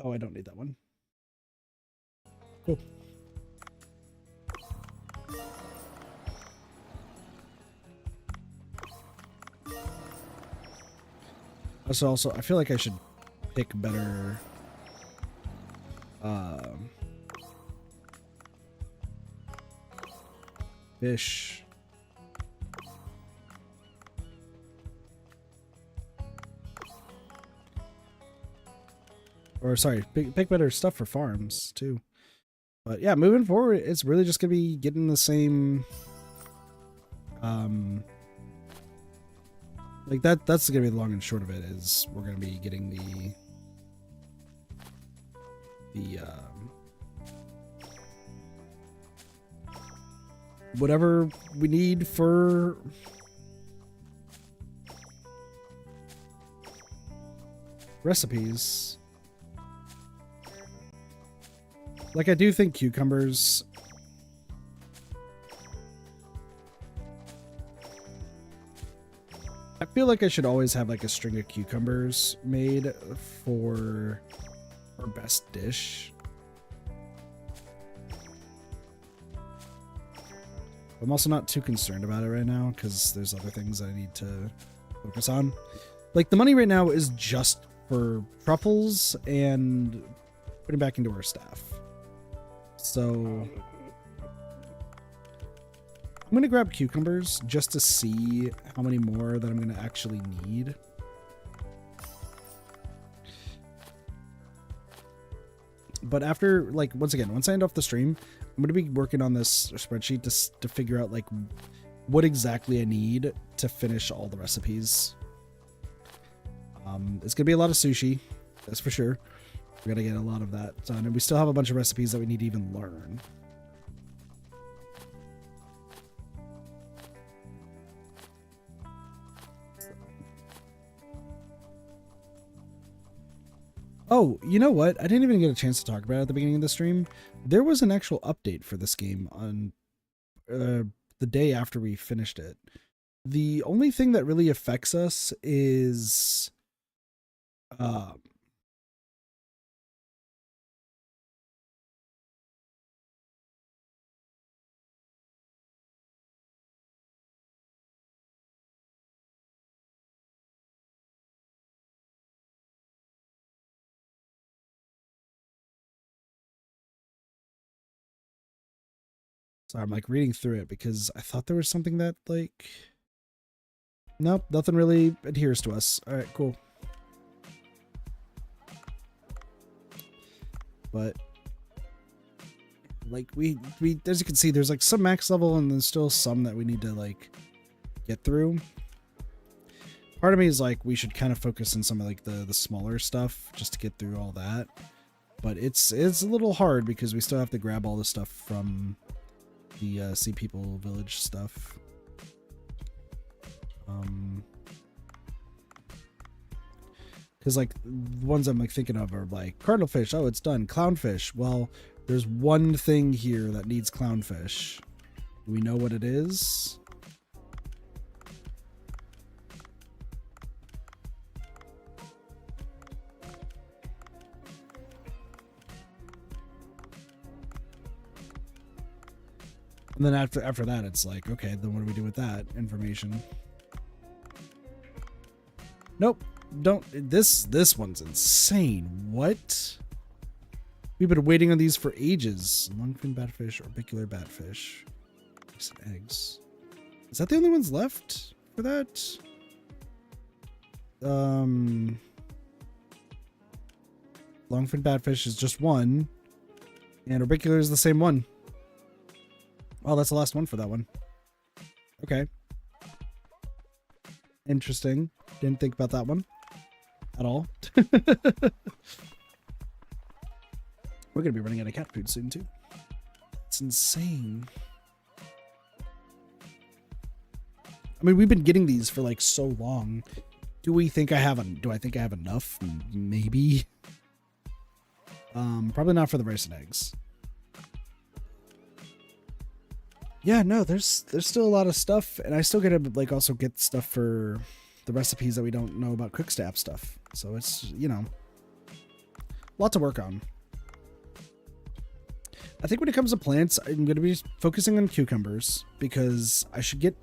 Oh, I don't need that one. Cool. Also, I feel like I should pick better... fish. Or sorry, pick better stuff for farms too. But yeah, moving forward, it's really just gonna be getting the same. Like that's gonna be the long and short of it. Is we're gonna be getting the whatever we need for recipes. Like, I do think cucumbers... I feel like I should always have, like, a string of cucumbers made for our best dish. I'm also not too concerned about it right now, because there's other things I need to focus on. Like, the money right now is just for truffles and putting back into our staff. So I'm going to grab cucumbers just to see how many more that I'm going to actually need. But after, like, once I end off the stream, I'm going to be working on this spreadsheet to figure out, like, what exactly I need to finish all the recipes. It's going to be a lot of sushi, that's for sure. We gotta get a lot of that done, and we still have a bunch of recipes that we need to even learn. Oh, you know what? I didn't even get a chance to talk about it at the beginning of the stream. There was an actual update for this game on the day after we finished it. The only thing that really affects us is... Sorry, I'm like reading through it because I thought there was something that like... Nope, nothing really adheres to us. Alright, cool. But like we as you can see, there's like some max level and there's still some that we need to like get through. Part of me is like we should kind of focus on some of like the smaller stuff just to get through all that. But it's a little hard because we still have to grab all the stuff from the Sea People Village stuff. Because like the ones I'm like thinking of are like cardinalfish. Oh, it's done. Clownfish. Well, there's one thing here that needs clownfish. Do we know what it is? And then after that, it's like, okay, then what do we do with that information? Nope. Don't. This one's insane. What? We've been waiting on these for ages. Longfin batfish, orbicular batfish. Some eggs. Is that the only ones left for that? Longfin batfish is just one. And orbicular is the same one. Oh, that's the last one for that one. Okay. Interesting. Didn't think about that one at all. We're going to be running out of cat food soon, too. It's insane. I mean, we've been getting these for like so long. Do I think I have enough? Maybe. Probably not for the rice and eggs. Yeah, no, there's still a lot of stuff, and I still gotta like also get stuff for the recipes that we don't know about quick staff stuff. So it's, you know, a lot to work on. I think when it comes to plants, I'm going to be focusing on cucumbers because I should get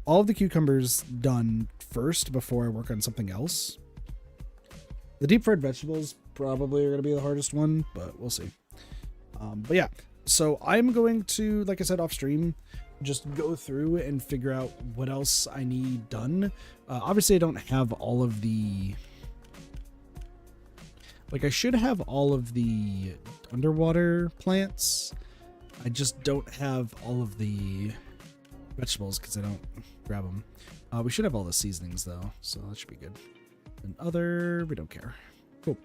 all of the cucumbers done first before I work on something else. The deep fried vegetables probably are going to be the hardest one, but we'll see. But yeah, so I'm going to, like I said, off stream, just go through and figure out what else I need done. Obviously, I don't have all of the... Like, I should have all of the underwater plants. I just don't have all of the vegetables because I don't grab them. We should have all the seasonings, though, so that should be good. And other, we don't care. Cool.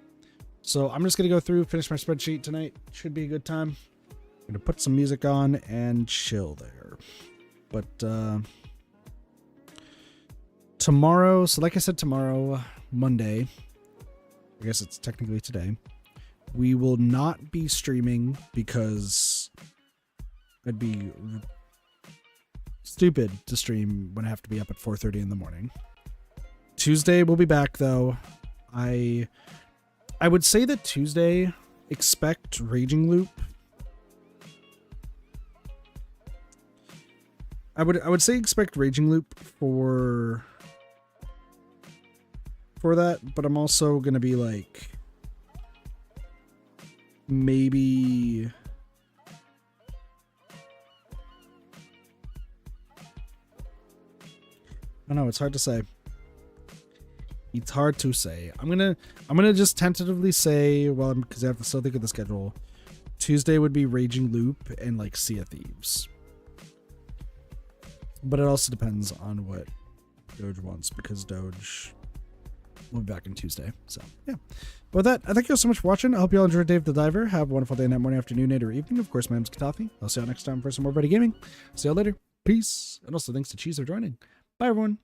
So I'm just going to go through, finish my spreadsheet tonight. Should be a good time. I'm going to put some music on and chill there. But tomorrow, so like I said, tomorrow, Monday... I guess it's technically today. We will not be streaming because I'd be stupid to stream when I have to be up at 4:30 in the morning. Tuesday we'll be back though. I would say that Tuesday expect Raging Loop. I would say expect Raging Loop for that, but I'm also gonna be like maybe I don't know, it's hard to say. It's hard to say. I'm gonna just tentatively say, well, because I have to still think of the schedule. Tuesday would be Raging Loop and like Sea of Thieves. But it also depends on what Doge wants, because Doge will be back on Tuesday. So, yeah. But with that, I thank you all so much for watching. I hope you all enjoyed Dave the Diver. Have a wonderful day, night, morning, afternoon, night, or evening. Of course, my name's Katafi. I'll see you all next time for some more Ready Gaming. See you all later. Peace. And also thanks to Cheese for joining. Bye, everyone.